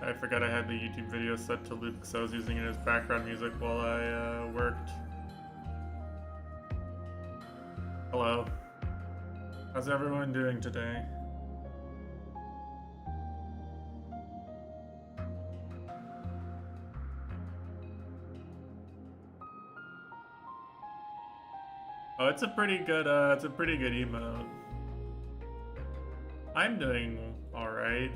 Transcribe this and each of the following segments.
I forgot I had the YouTube video set to loop because I was using it as background music while I worked. Hello. How's everyone doing today? Oh, it's a pretty good emote. I'm doing alright.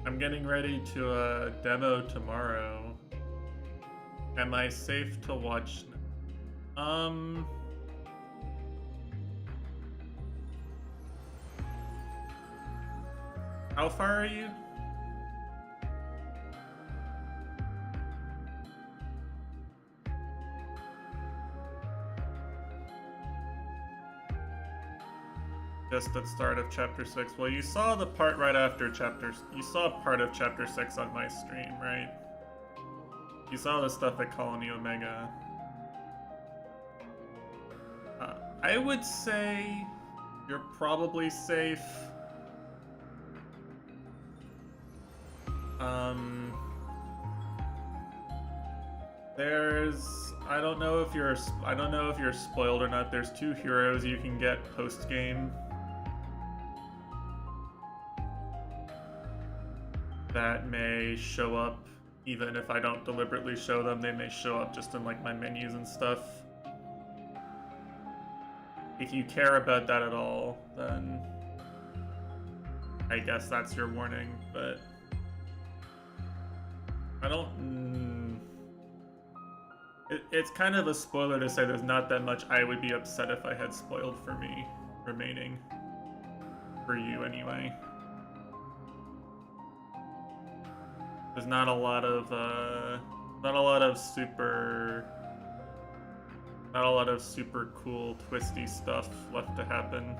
I'm getting ready to demo tomorrow. Am I safe to watch? How far are you? Just at the start of chapter 6. Well, you saw the part right after you saw part of chapter 6 on my stream, right? You saw the stuff at Colony Omega. I would say you're probably safe. I don't know if you're spoiled or not. There's 2 heroes you can get post game that may show up even if I don't deliberately show them. They may show up just in like my menus and stuff. If you care about that at all, then I guess that's your warning, but I don't... It's kind of a spoiler to say there's not that much I would be upset if I had spoiled for me remaining. For you, anyway. There's not a lot of super cool twisty stuff left to happen.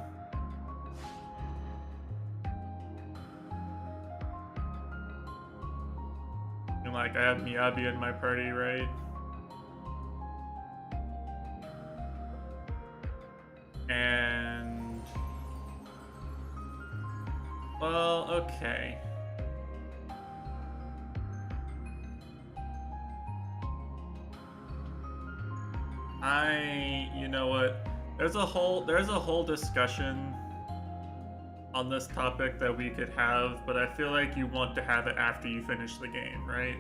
And like I have Miyabi in my party, right? And well, okay. You know what? There's a whole discussion on this topic that we could have, but I feel like you want to have it after you finish the game, right?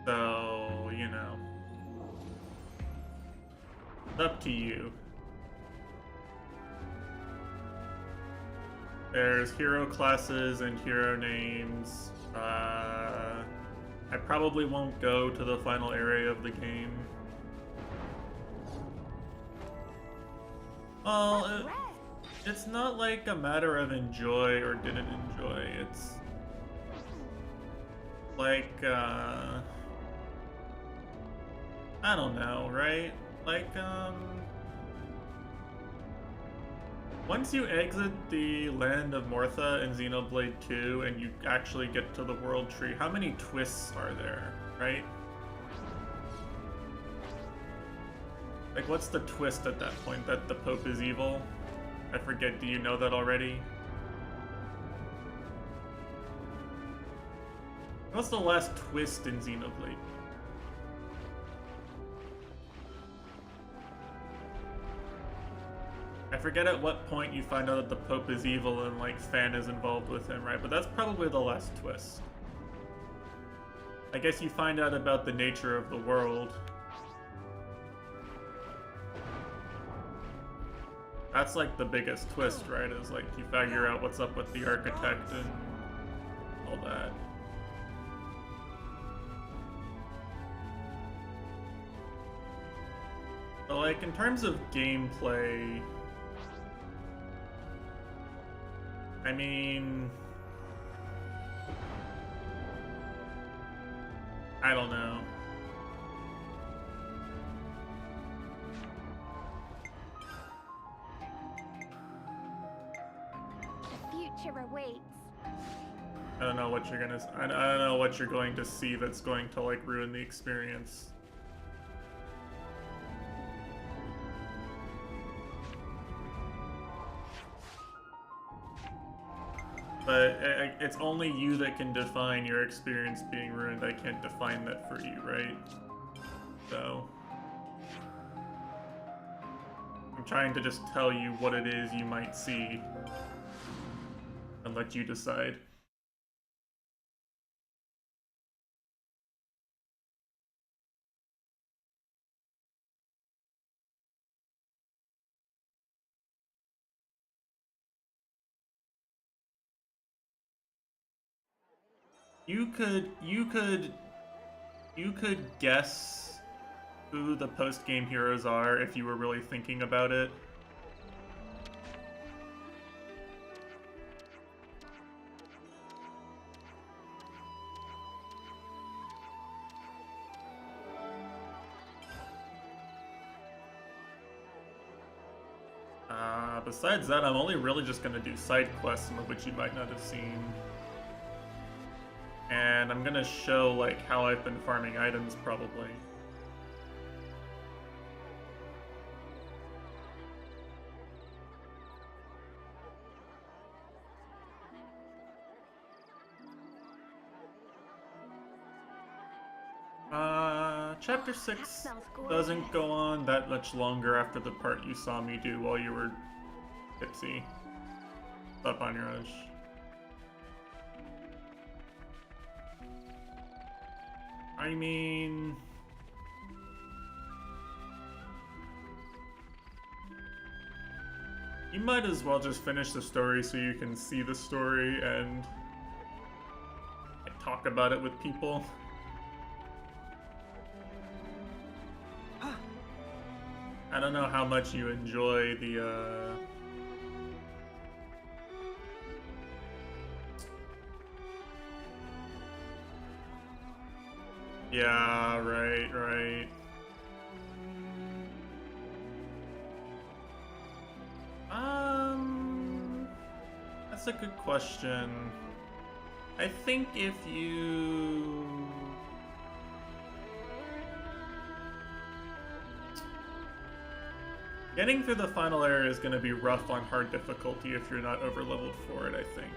So, you know. It's up to you. There's hero classes and hero names. I probably won't go to the final area of the game. Well, it's not like a matter of enjoy or didn't enjoy. It's like, I don't know, right? Like, once you exit the land of Mortha in Xenoblade 2 and you actually get to the world tree, how many twists are there, right? Like, what's the twist at that point? That the Pope is evil? I forget, do you know that already? What's the last twist in Xenoblade? I forget at what point you find out that the Pope is evil and, like, Fan is involved with him, right? But that's probably the last twist. I guess you find out about the nature of the world. That's, like, the biggest twist, right? Is, like, you figure out what's up with the architect and all that. But, like, in terms of gameplay... I mean... I don't know. The future awaits. I don't know what you're gonna... I don't know what you're going to see that's going to, like, ruin the experience. But it's only you that can define your experience being ruined. I can't define that for you, right? So I'm trying to just tell you what it is you might see and let you decide. You could guess who the post-game heroes are if you were really thinking about it. Besides that, I'm only really just gonna do side quests, some of which you might not have seen. And I'm gonna show, like, how I've been farming items, probably. Chapter 6 doesn't go on that much longer after the part you saw me do while you were tipsy. Up on your rush. I mean... you might as well just finish the story so you can see the story and talk about it with people. I don't know how much you enjoy the, yeah, right. That's a good question. I think if you... getting through the final area is going to be rough on hard difficulty if you're not overleveled for it, I think.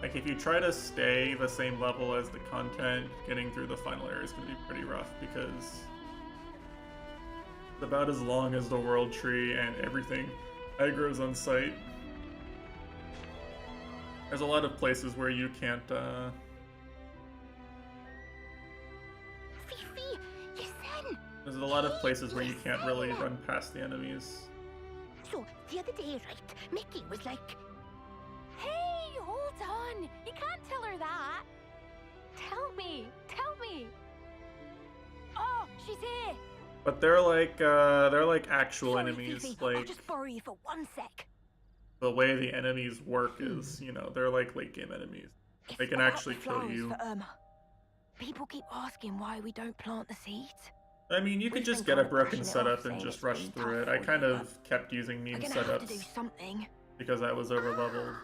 Like, if you try to stay the same level as the content, getting through the final area is going to be pretty rough, because it's about as long as the world tree and everything aggro's on site. There's a lot of places where you can't, there's a lot of places where you can't really run past the enemies. So, the other day, right, Mickey was like, "Hey, hold on! You can't tell her that! Tell me! Oh, she's here! But they're like actual Sorry, enemies. Fifi, Like, I'll just borrow you for 1 sec. the way the enemies work is, you know, they're like late game enemies. They can actually kill you. For Irma. People keep asking why we don't plant the seeds. I mean, you could We've just been get a kind of broken brushing it off, setup and saying just it's rush been through it. tough I for kind you, of kept using meme We're gonna have to do setups something. because I was overleveled.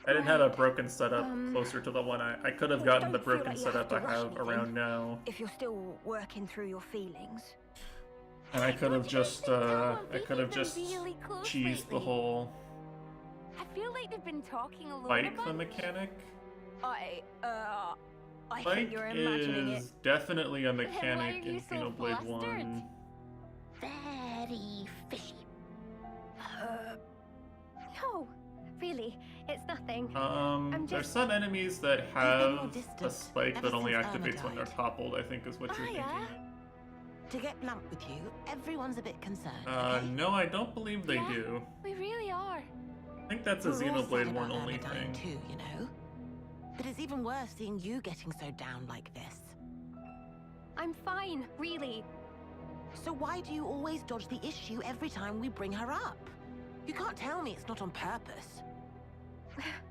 I didn't have a broken setup closer to the one I could have gotten the broken setup I have around now. If you're still working through your feelings. And I could have just cheesed the whole I feel like they've been talking a lot bike about the mechanic. I Bike think you're imagining is definitely a why mechanic are you in so Xenoblade flustered? 1. Very fishy. No, really, it's nothing. There's some enemies that been more have a distant spike ever that only since Irma activates when they're died. toppled, I think is what you're thinking. To get blunt with you, everyone's a bit concerned. No, I don't believe they Yeah. do. We really are. I think that's a We're all sad Xenoblade about 1 only Irma dying thing. too, you know. But it's even worse seeing you getting so down like this. I'm fine, really. So why do you always dodge the issue every time we bring her up? You can't tell me it's not on purpose.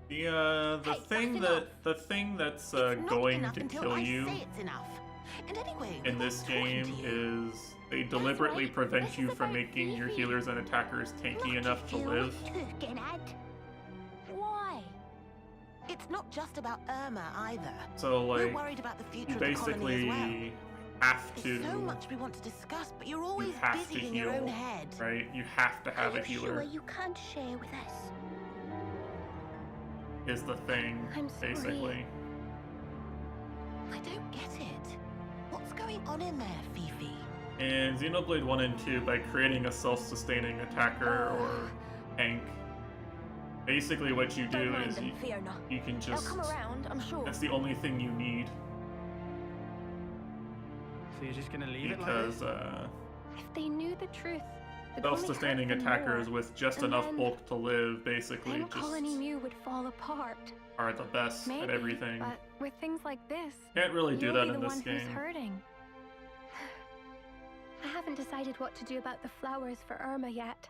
The Hey, thing that's that's It's not going enough to until kill I you say it's enough. And anyway, in we're this not talking game to you. is they deliberately right. prevent This you is from about making your Fifi. healers and attackers tanky Not enough to you, live. Turkenhead. Why? It's not just about Irma either. So We're like worried about the future you of the colony as well. basically have There's so to much we want to discuss, but you're always have to busy in your own heal, head. right? You have to have Are a you healer. sure you can't share with us? is the thing, I'm sorry. basically. I don't get it. What's going on in there, Fifi? In Xenoblade 1 and 2, by creating a self-sustaining attacker or tank, basically what you do Don't mind is them, Fiona. you can They'll just... come around, I'm sure. That's the only thing you need, So you're just gonna leave it like because this? If they knew the truth, they'd only self-sustaining hurt them attackers more. with just And enough then- bulk to live, basically, Then just Colony Mu would fall apart. are the best Maybe, at everything. but with things like this, Can't really do you'll that be in the this one who's game. hurting. I haven't decided what to do about the flowers for Irma yet.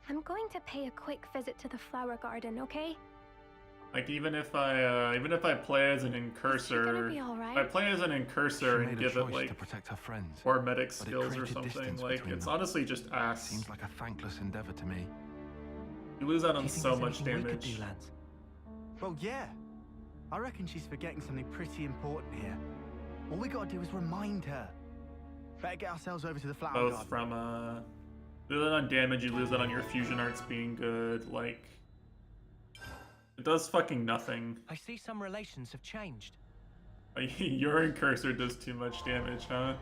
I'm going to pay a quick visit to the flower garden, okay? Like even if I play as an Is she incursor, gonna be if I alright? play as an She incursor and made a give it choice like to protect her friends. or medic but it skills or created something, distance like between it's them. honestly just ass. Seems like a thankless endeavor to me. You lose out Do on you think so there's much anything we could damage. do, Lance? Well, yeah. I reckon she's forgetting something pretty important here. All we gotta do is remind her. Better get ourselves over to the flower Both garden. from lose out on damage, you lose out on your fusion arts being good, like it does fucking nothing. I see some relations have changed. Your incursor does too much damage, huh?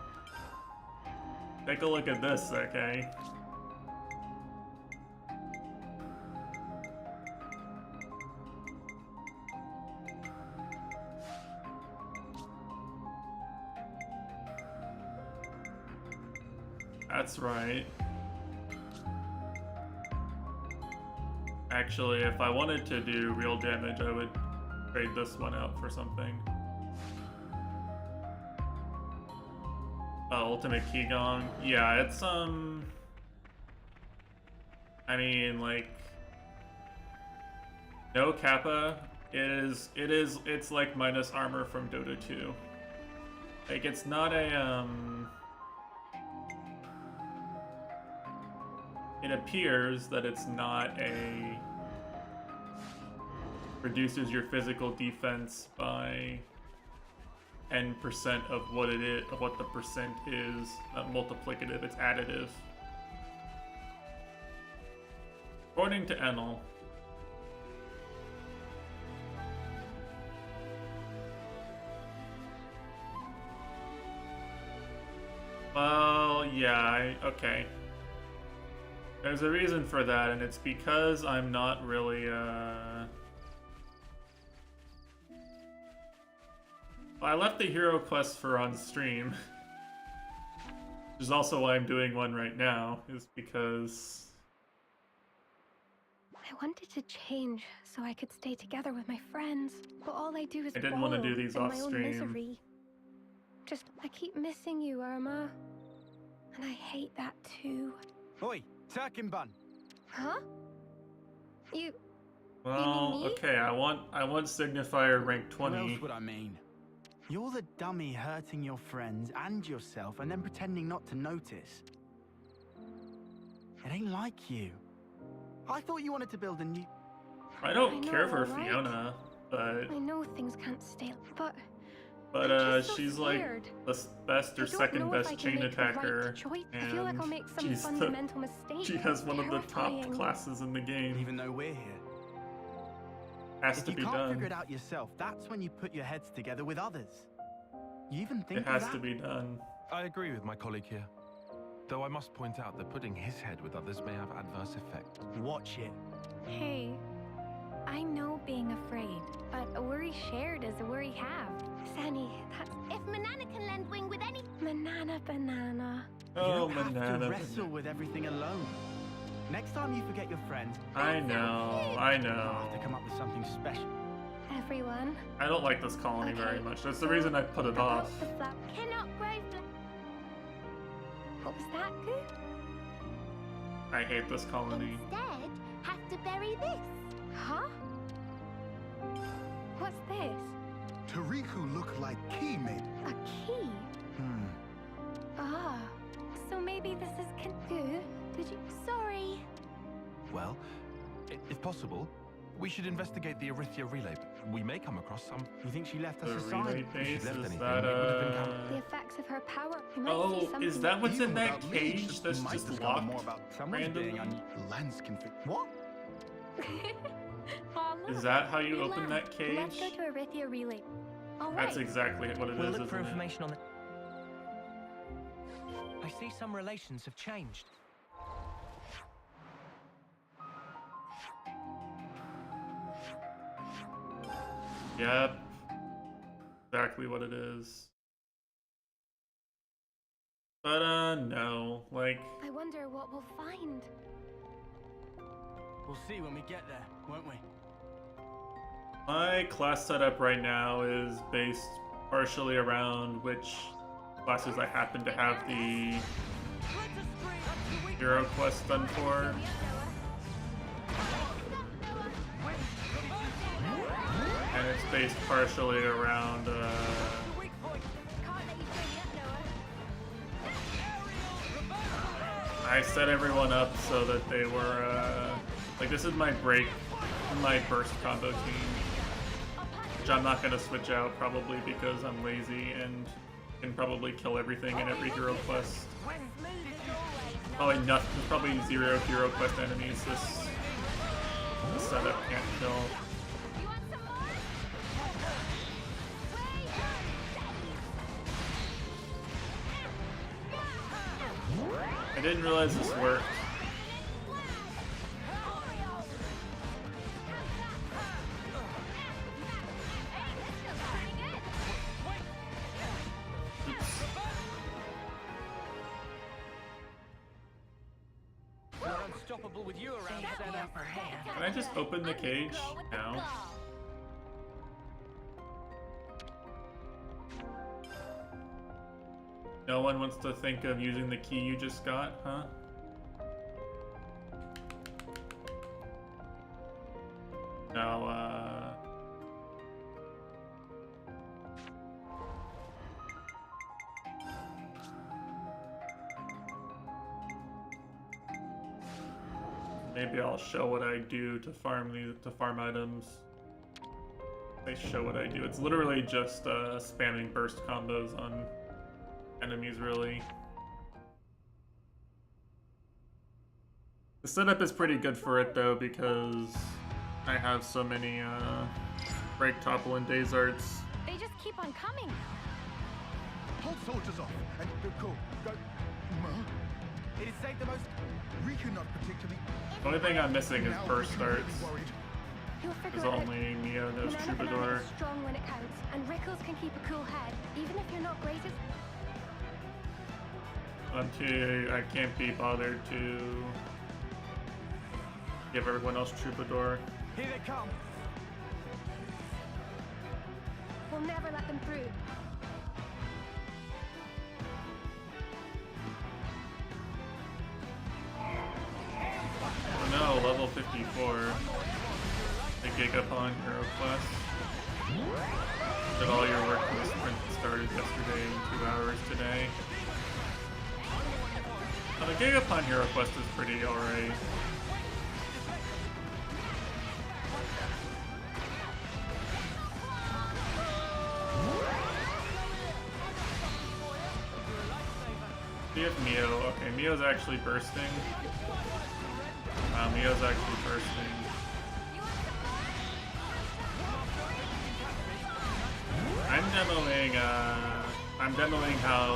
Take a look at this, okay? That's right. Actually, if I wanted to do real damage, I would trade this one out for something. Ultimate Key Gong. Yeah, it's I mean, like, no Kappa. It's like minus armor from Dota 2. Like, it's not a it appears that it's not a reduces your physical defense by 10% of what it is, of what the percent is. Not multiplicative, it's additive. According to Enel. Well, yeah, okay. There's a reason for that, and it's because I'm not really, Well, I left the hero quest for on stream. Which is also why I'm doing one right now, is because... I wanted to change so I could stay together with my friends, but all I do is I didn't want to wallow do these in off my own stream. misery. I keep missing you, Irma. And I hate that too. Oi, Turkin Bun. Huh? You Well, me? okay, I want Signifier rank Who 20. else would I mean? You're the dummy hurting your friends and yourself and then pretending not to notice. It ain't like you. I thought you wanted to build a new... I don't I know, care for right? Fiona, but I know things can't stay, but I'm just so she's like scared. the best or I don't second know if I best can chain make the right attacker, choice. I feel like I'll and make some she's fundamental mistake. she has one of the top Terrifying. classes in the game. Even though we're here. Has If to you be can't done. figure it out yourself, that's when you put your heads together with others. You even think It has of to that? be done. I agree with my colleague here. Though I must point out that putting his head with others may have adverse effect. Watch it. Hey, I know being afraid, but a worry shared is a worry halved. Sani, that's If Manana can lend wing with any... banana. You Oh, don't have banana. to wrestle with everything alone. Next time you forget your friends, I know. you'll have to come up with something special. Everyone. I don't like this colony very Okay, much. That's the so reason I put it about off. the flower. Cannot grow... What was that, Goo? I hate this colony. Instead, have to bury this. Huh? What's this? Tariku look like key made. A key? Hmm. Ah. So maybe this is Goo? Did you... Sorry. Well, if possible, we should investigate the Arithia relay. We may come across some. You think she left us The a sign? relay If she base, left is anything, that it would have been The effects of her power. You might see Oh, something. is that what's in Even that without me, cage that's might just discover locked? more about Someone's being randomly? Lance can fit. What? Oh, look. Is that how you Good open lad. that cage? Let's go to Arithia Relay. All That's right. exactly what it We'll is, look for isn't it? information on the... I see some relations have changed. Yep. Exactly what it is. But, no. Like, I wonder what we'll find. We'll see when we get there, won't we? my class setup right now is based partially around which classes I happen to have the hero quest done for. And it's based partially around, I set everyone up so that they were, like, this is my burst combo team, which I'm not going to switch out probably because I'm lazy and can probably kill everything in every hero quest. Probably nothing, there's probably 0 hero quest enemies this setup can't kill. I didn't realize this worked. Oops. We're unstoppable with you around, Senna. Can I just open the cage now? No one wants to think of using the key you just got, huh? No, maybe I'll show what I do to farm items. They show what I do. It's literally just spamming burst combos on enemies, really. The setup is pretty good for it though because I have so many break, topple, and days arts. They just keep on coming. Hold soldiers off and go. Ma? It is safe the most... Riku not particularly... The only thing I'm missing is burst arts. Worried. You'll figure Because it out. only Mio knows Manana Troubadour. is strong when it counts, and Rickles can keep a cool head, even if you're not great at... I can't be bothered to give everyone else Troubadour. Here they come. We'll never let them through. Oh no, level 54. The Gigapon Hero Quest. Did all your work for the sprint that started yesterday in 2 hours today. Now, the Gigapon Hero Quest is pretty alright. See if Mio, okay, Mio's actually bursting. Wow, Mio's actually bursting. I'm demoing how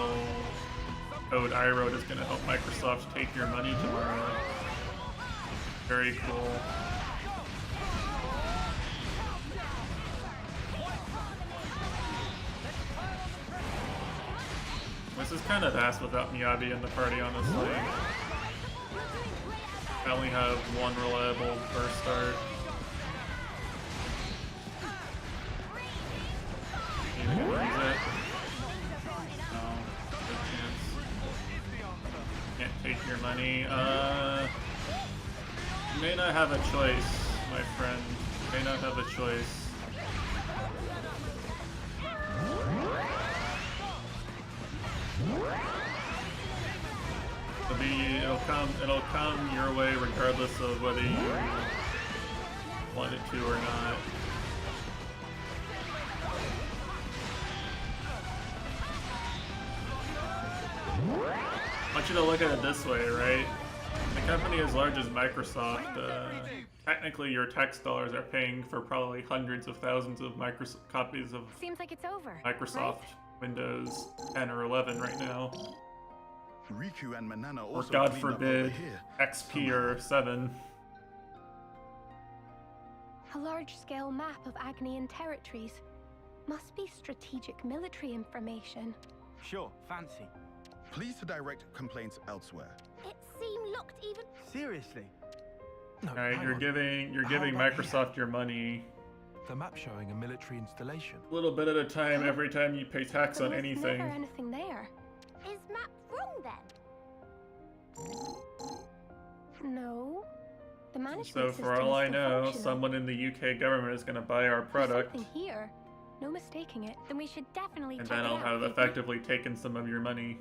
Code iRoad is gonna help Microsoft take your money tomorrow. Very cool. This is kind of ass without Miyabi in the party, honestly. I only have one reliable burst start. Either gonna use it. No, good chance. Can't take your money. You may not have a choice, my friend. You may not have a choice. It'll come your way regardless of whether you want it to or not. I want you to look at it this way, right? The company as large as Microsoft, technically your tax dollars are paying for probably hundreds of thousands of copies of Seems like it's over. Microsoft Windows 10 or 11 right now. Riku and Manana Or also God cleaned up forbid, over here. XP or 7. A large-scale map of Agnian territories. Must be strategic military information. Sure, fancy. Please to direct complaints elsewhere. It seemed looked even. Seriously? No, Alright, hang you're on. giving How about Microsoft your money The map showing a military installation. a little bit at a time every time you pay tax But on there's anything. never anything there. Is map wrong then? No. The management So system for all is I still know, functional. someone in the UK government is going to buy our There's product, something here. No mistaking it. Then we should definitely and check then it I'll out. have Phoebe. effectively taken some of your money.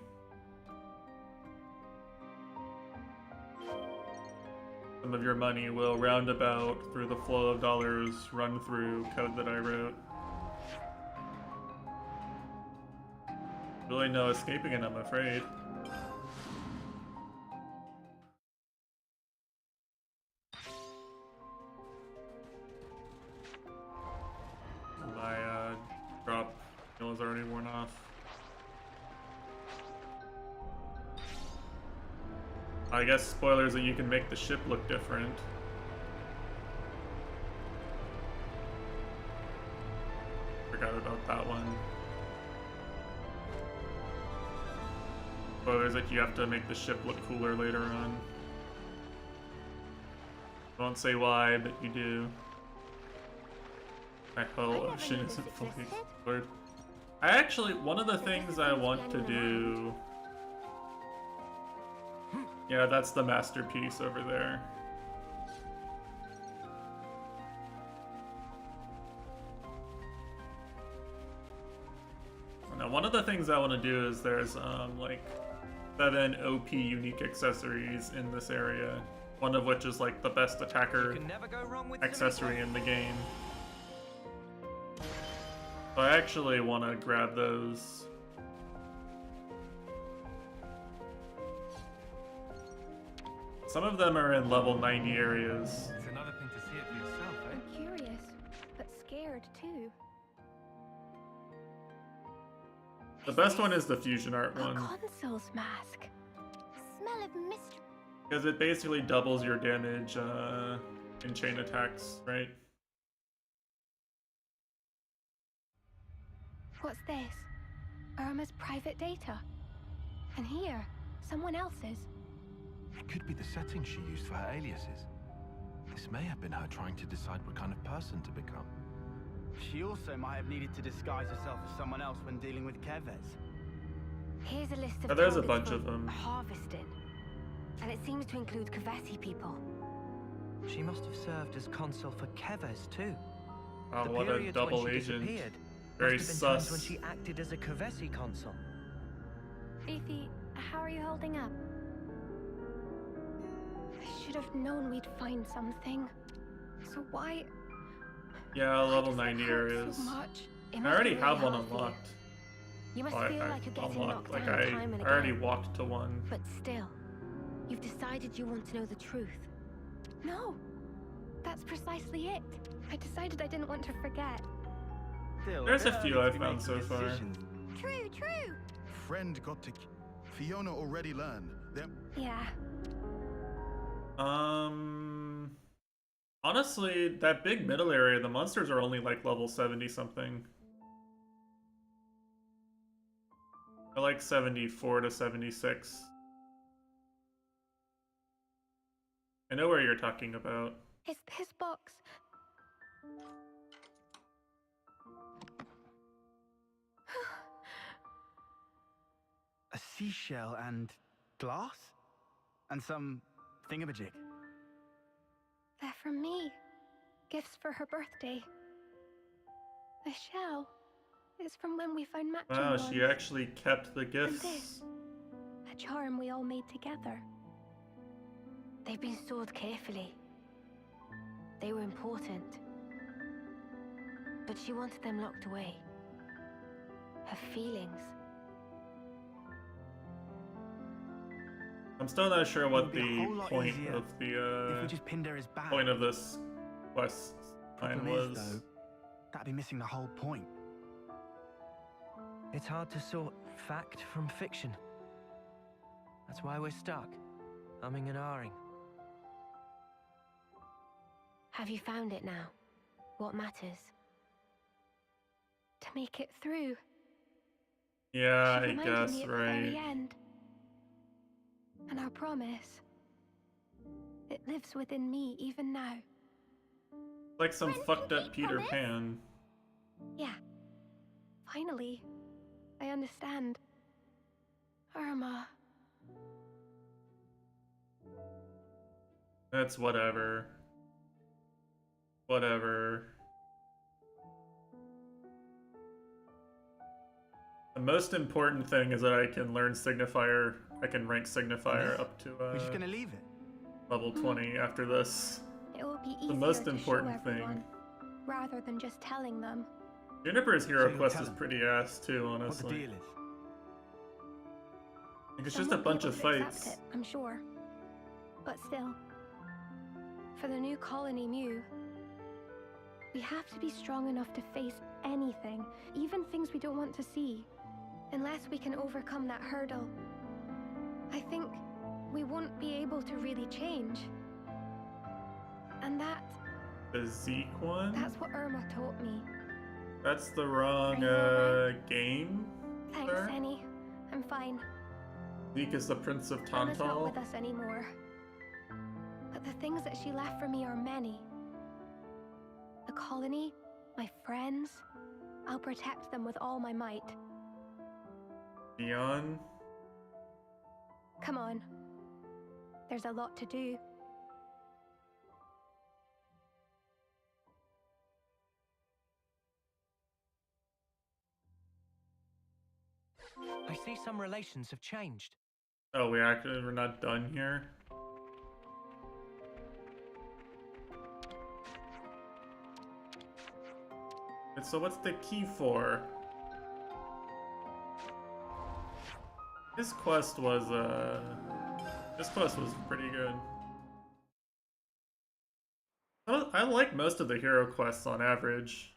Some of your money will roundabout through the flow of dollars run through code that I wrote. Really no escaping it, I'm afraid. My drop is already worn off. I guess spoilers that you can make the ship look different. Forgot about that one. Spoilers that you have to make the ship look cooler later on. Won't say why, but you do. My whole I never ocean knew this isn't fully existed. explored. I actually, one of the things I want to do... Yeah, that's the masterpiece over there. Now, one of the things I want to do is there's, like, 7 OP unique accessories in this area. One of which is, like, the best attacker You can never go wrong with accessory in the game. So I actually want to grab those. Some of them are in level 90 areas. It's another thing to see it for yourself, eh? I'm curious, but scared too. The best one is the fusion art A one, consul's mask. Smell of mystery. because it basically doubles your damage in chain attacks, right? What's this? Irma's private data. And here, someone else's. It could be the settings she used for her aliases. This may have been her trying to decide what kind of person to become. She also might have needed to disguise herself as someone else when dealing with Kevez. Here's a list of Oh, there's a targets bunch for of them. harvesting. And it seems to include Kavasi people. She must have served as consul for Kevez too. Oh, The what a periods double when she agent. disappeared Very must have been times sus. when she acted as a Kavesi consul. Fifi, how are you holding up? I should have known we'd find something. So why... Yeah, why level does it 90 hurt areas. so much? It I must already be have really one hard for you. unlocked. You must Well, feel I like you're getting unlocked, knocked like down time and I already again. walked to one. But still, you've decided you want to know the truth. No, that's precisely it. I decided I didn't want to forget. Still, There's a bit few early to I've be found making so far. decisions. True, true. Friend got to... Fiona already learned. There... Yeah, Honestly, that big middle area, the monsters are only like level 70 something. They're like 74 to 76. I know where you're talking about. is this box... A seashell and glass? And some thingamajig. They're from me. Gifts for her birthday. The shell is from when we found matching Wow, ones. she actually kept the And gifts. this, a charm we all made together. They've been stored carefully. They were important. But she wanted them locked away. Her feelings. I'm still not sure what It would be a the whole lot point easier of if the we just pinned her as bad. point of this quest line Problem was. is, though, that'd be missing the whole point. It's hard to sort fact from fiction. That's why we're stuck, umming and ahhing. Have you found it now? What matters? To make it through. Yeah, She I reminded guess, me at the very right. end. And our promise. It lives within me even now. Like some Friends fucked can up keep Peter promise. Pan. Yeah. Finally, I understand. Irma. That's whatever. Whatever. The most important thing is that I can learn Signifier. I can rank Signifier up to We're just gonna leave it. level 20 after this. It will be easier The most to important show thing. everyone, rather than just telling them. Juniper's hero So you'll quest tell is him pretty ass too, What the honestly. deal is. Like, it's Some just a won't be bunch able of to accept fights. it, I'm sure. But still, for the new colony Mew, we have to be strong enough to face anything, even things we don't want to see. Unless we can overcome that hurdle, I think we won't be able to really change. And The Zeke one? that's what Irma taught me. That's the wrong Are you alright? game, Thanks, sir? Annie. I'm fine. Zeke is the Prince of Irma's not Tantal. with us anymore. But the things that she left for me are many. The colony, my friends, I'll protect them with all my might. Dion. Come on. There's a lot to do. I see some relations have changed. Oh, we're not done here. And so what's the key for? This quest was pretty good. I like most of the hero quests on average.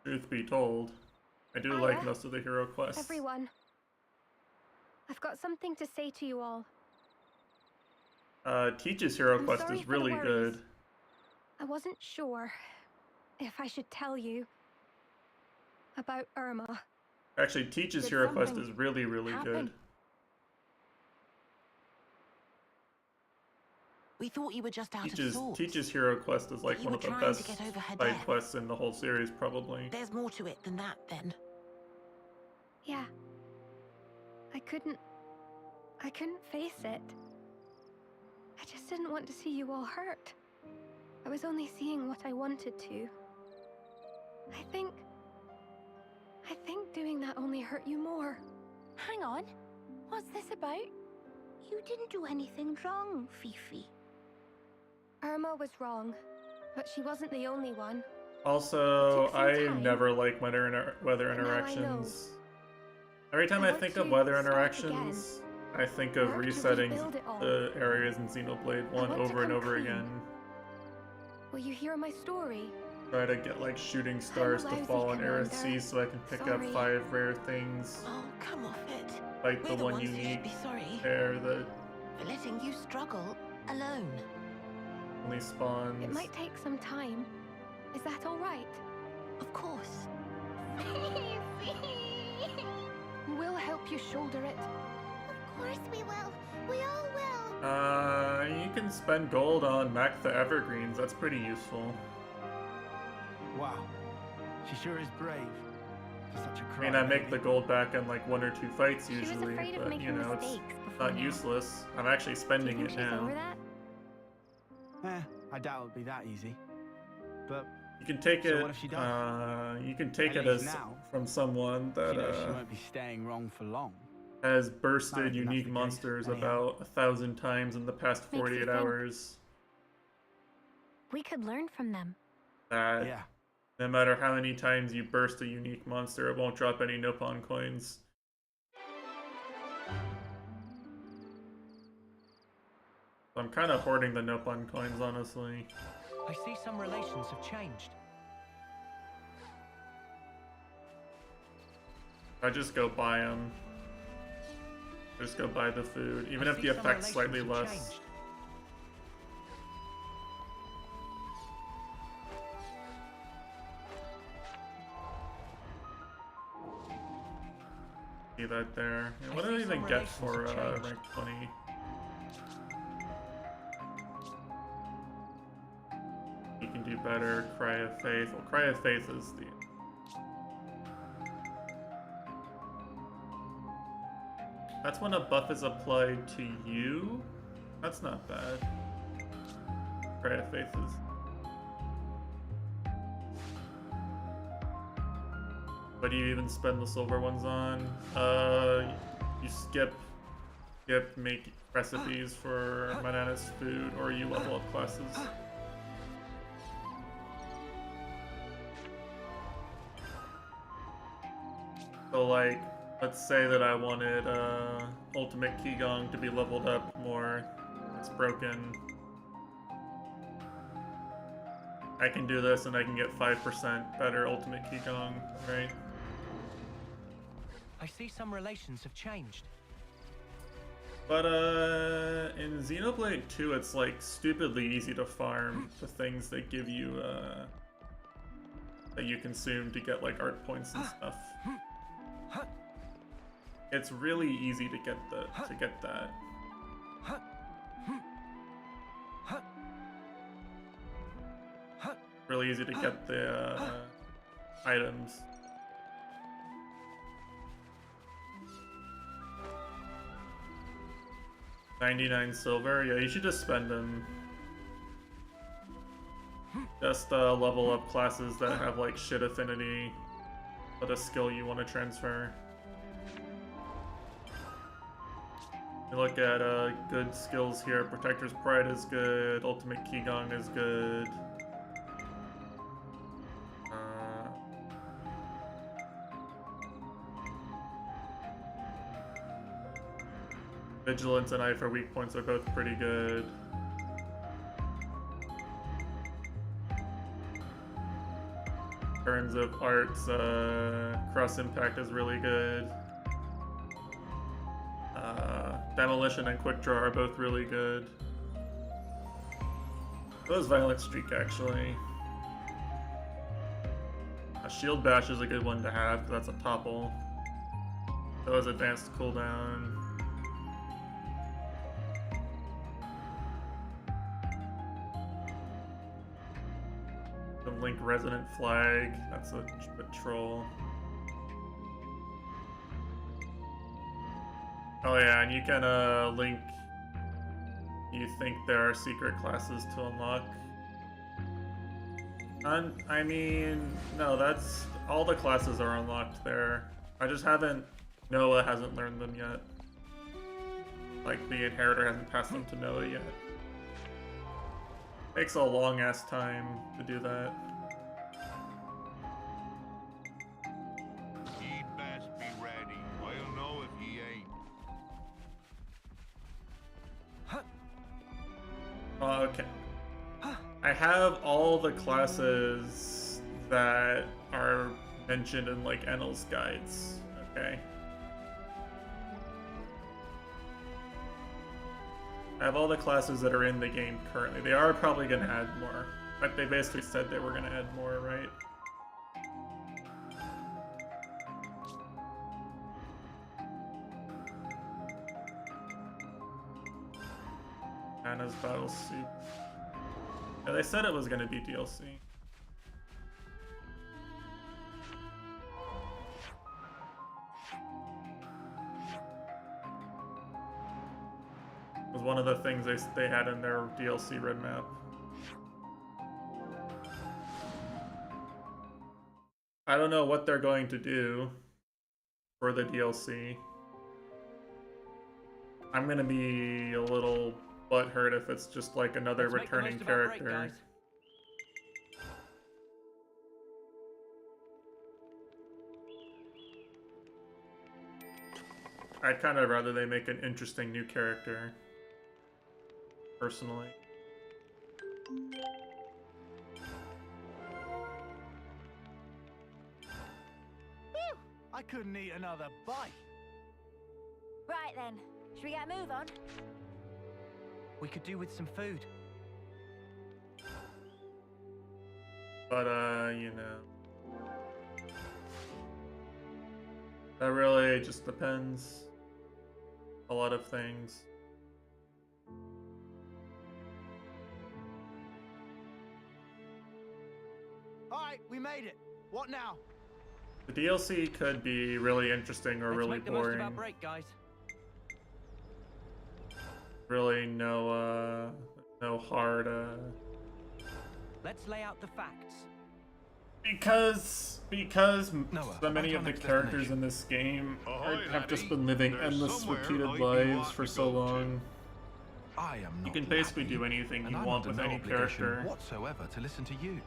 Truth be told, I do like Aya, most of the hero quests. Everyone, I've got something to say to you all. Teach's hero I'm quest sorry is for the really worries. good. I wasn't sure if I should tell you about Irma. Actually, Teach's Did hero quest something is really, really good. happen? We thought you were just out of sorts. Teach's hero quest is like You one were of the trying to best get over her side death. quests in the whole series, probably. There's more to it than that, then. Yeah. I couldn't face it. I just didn't want to see you all hurt. I was only seeing what I wanted to. I think doing that only hurt you more. Hang on. What's this about? You didn't do anything wrong, Fifi. Irma was wrong, but she wasn't the only one. Also, It took some I time, never like weather but now I interactions. Every time I I want think to of weather start interactions, I think of Work to resetting rebuild it all. the areas in Xenoblade 1 want to over and come over clean. again. Will you hear my story? Try to get like shooting stars to lousy fall on Aerith commander. C so I can pick Sorry. up 5 rare things. Oh, come off it. Like We're the the one ones who should unique be sorry there that for letting you struggle alone. only spawns. It might take some time. Is that all right? Of course. We'll help you shoulder it. Of course we will. We all will. You can spend gold on Mac the Evergreens. That's pretty useful. Wow. She sure is brave. For such a I mean, I make crybaby. the gold back in like 1 or 2 fights She was usually, afraid of but making you know, it's mistakes before not now. useless. I'm actually Do you spending think it she's now. over that? I doubt it'd be that easy. But You can take So it. what if she does? You can take At it least as now, from someone that she knows she won't be staying wrong for long. has Not bursted even that's unique the case, monsters anyhow. about 1,000 times in the past Makes you 48 think. hours. We could learn from them. That Yeah. no matter how many times you burst a unique monster, it won't drop any Nopon coins. I'm kind of hoarding the Nopon coins, honestly. I see some relations have changed. I just go buy them. Just go buy the food, even I if see the some effect's slightly relations have less. changed. See that there. Yeah, I what did I see even some get for relations have changed. rank 20? You can do better. Cry of Faith. Well, Cry of Faith is the... That's when a buff is applied to you? That's not bad. Cry of Faith is... What do you even spend the silver ones on? You skip make recipes for Manana's food, or you level up classes. So like, let's say that I wanted Ultimate Qigong to be leveled up more. It's broken. I can do this and I can get 5% better Ultimate Qigong, right? I see some relations have changed. But in Xenoblade 2, it's like stupidly easy to farm the things that give you that you consume to get like art points and stuff. It's really easy to get that. Really easy to get the items. $99 silver? Yeah, you should just spend them. Just level up classes that have like shit affinity, but a skill you want to transfer. You look at good skills here. Protector's Pride is good. Ultimate Qigong is good. Vigilance and Eye for weak points are both pretty good. In terms of arts, Cross Impact is really good. Demolition and Quick Draw are both really good. So is Violent Streak, actually. Shield Bash is a good one to have, because that's a topple. So is Advanced Cooldown. The Link Resonant Flag, that's a troll. Oh yeah, and you can link... You think there are secret classes to unlock? I mean, no, that's... All the classes are unlocked there. I just haven't... Noah hasn't learned them yet. Like, the Inheritor hasn't passed them to Noah yet. Takes a long-ass time to do that. He'd best be ready. I'll know if he ain't. Oh, okay. I have all the classes that are mentioned in, like, Enel's guides, okay? I have all the classes that are in the game currently. They are probably going to add more. But they basically said they were going to add more, right? Anna's Battle Suit. Yeah, they said it was going to be DLC. It was one of the things they had in their DLC roadmap. I don't know what they're going to do for the DLC. I'm gonna be a little butthurt if it's just like another returning character. I'd kind of rather they make an interesting new character. personally. I couldn't eat another bite. Right then, should we get a move on? We could do with some food. But, you know. That really just depends. A lot of things. Alright, we made it. What now? The DLC could be really interesting or Let's really make the most boring. of our break, guys. Really no hard, Let's lay out the facts. Because Noah, so many back of on the next characters in destination. this game Ahoy, have just laddie. been living There's endless somewhere repeated I'd be lives wanting for to so go to. long. I am not You can basically laddie, do anything and you I'm want under with no any obligation character. whatsoever to listen to you.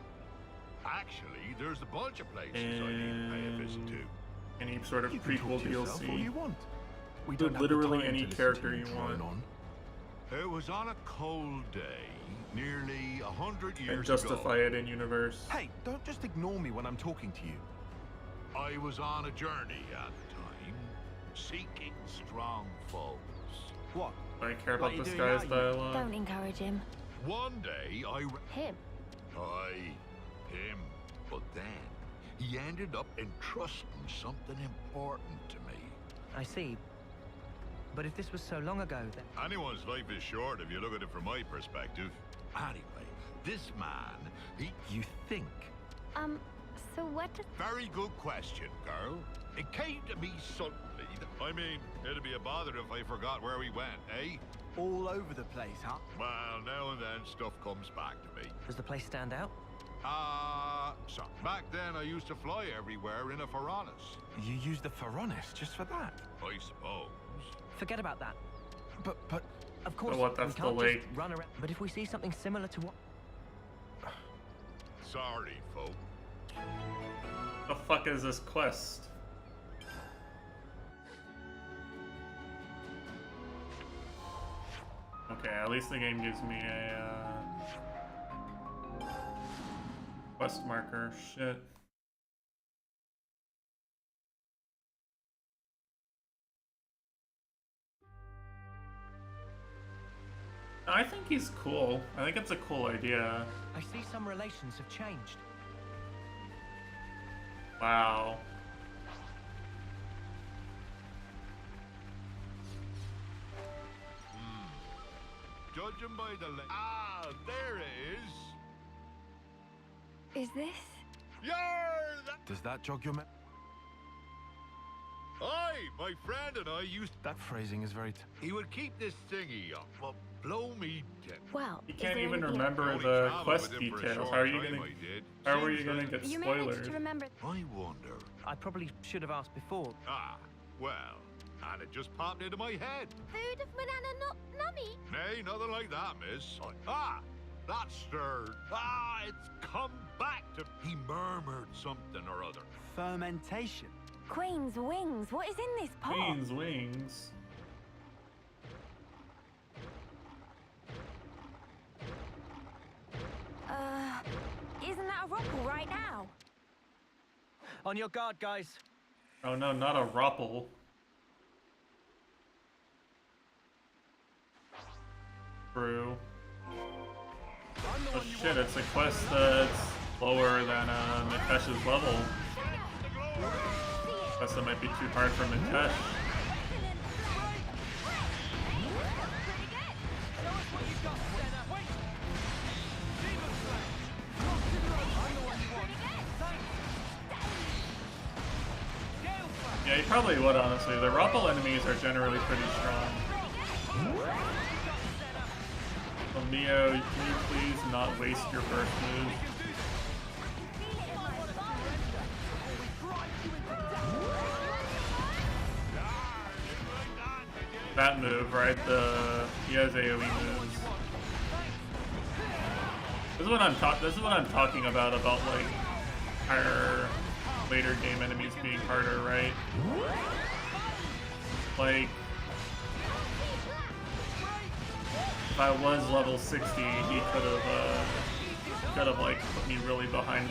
Actually, there's a bunch of places I need to pay a visit to. Any sort of You can prequel talk to yourself all DLC. you want. We Do don't have the literally time any to listen character to you drone want. on. It was on a cold day, nearly 100 years And justify ago. it in universe. Hey, don't just ignore me when I'm talking to you. I was on a journey at the time, seeking strong foes. What? I care What about you this doing guy's now, you- dialogue. Don't encourage him. One day, Him. him, but then he ended up entrusting something important to me. I see. But if this was so long ago, then... Anyone's life is short if you look at it from my perspective. Anyway, this man, You think? So what does... Very good question, girl. It came to me suddenly. I mean, it'd be a bother if I forgot where we went, eh? All over the place, huh? Well, now and then stuff comes back to me. Does the place stand out? So back then I used to fly everywhere in a Pharaonis. You use the Pharaonis just for that? I suppose. Forget about that. But Of course, what, that's we can't the lake? just run around. But if we see something similar to what... Sorry, folk. The fuck is this quest? Okay, at least the game gives me a quest marker. Shit. I think he's cool. I think it's a cool idea. I see some relations have changed. Wow. Judging by the there it is. Is this... You're that. does that jog your Aye, my friend and I used. That phrasing is very... He would keep this thingy up. Well, blow me down. Well, You is can't there even anything- remember Only the traveled quest with him for a details. short How are you time, gonna? I did. How are Seems you gonna like- get You managed spoilers? to remember... I wonder. I probably should have asked before. Well, and it just popped into my head. Food of banana nummy. Nay, nothing like that, miss. That's stirred. It's come back to. He murmured something or other. Fermentation. Queen's wings. What is in this pot? Queen's wings. Isn't that a ruffle right now? On your guard, guys. Oh no, not a Ropple. True. Oh shit, it's a quest that's lower than Mikesh's level. Guess it might be too hard for Mikesh. Yeah, you probably would, honestly. The Ropple enemies are generally pretty strong. Well, Neo, can you please not waste your first move? That move, right? He has AoE moves. This is what I'm talking about like higher later game enemies being harder, right? Like if I was level 60, he could have like put me really behind.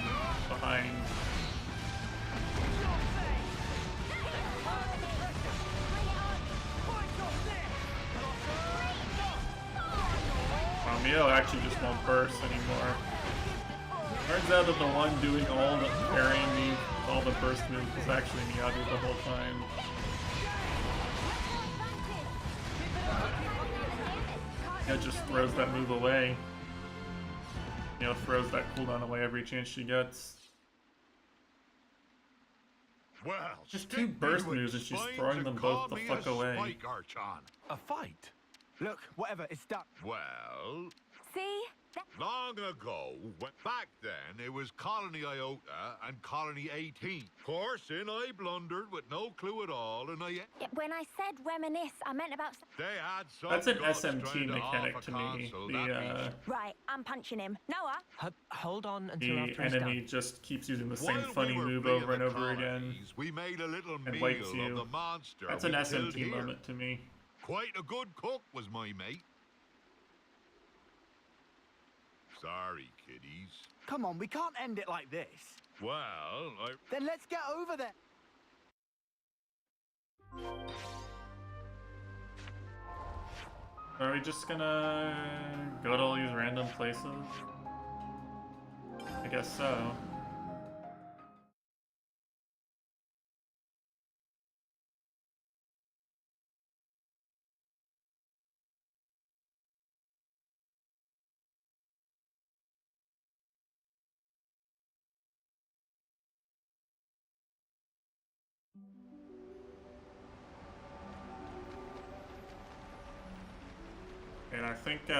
Mio actually just won't burst anymore. Turns out that the one doing all the parrying me, all the burst moves, was actually Miyagi the whole time. It just throws that move away. You know, throws that cooldown away every chance she gets. Well, just 2 burst moves and she's throwing them both the fuck away. A fight? Look, whatever, it's done. Well, See? long ago, back then, it was Colony Iota and Colony 18. Of course, I blundered with no clue at all, and When I said reminisce, I meant about... They had some That's an guts SMT trying to mechanic off a to me. console, Right, I'm punching him. Noah? Hold on until The after he's enemy done. just keeps using the same While funny we were move free of over and the over again. colonies, we made a little and meal wipes of you. the monster. That's we an killed SMT here. moment to me. Quite a good cook was my mate. Sorry, kiddies. Come on, we can't end it like this. Well, Then let's get over there. Are we just gonna go to all these random places? I guess so. And I think no?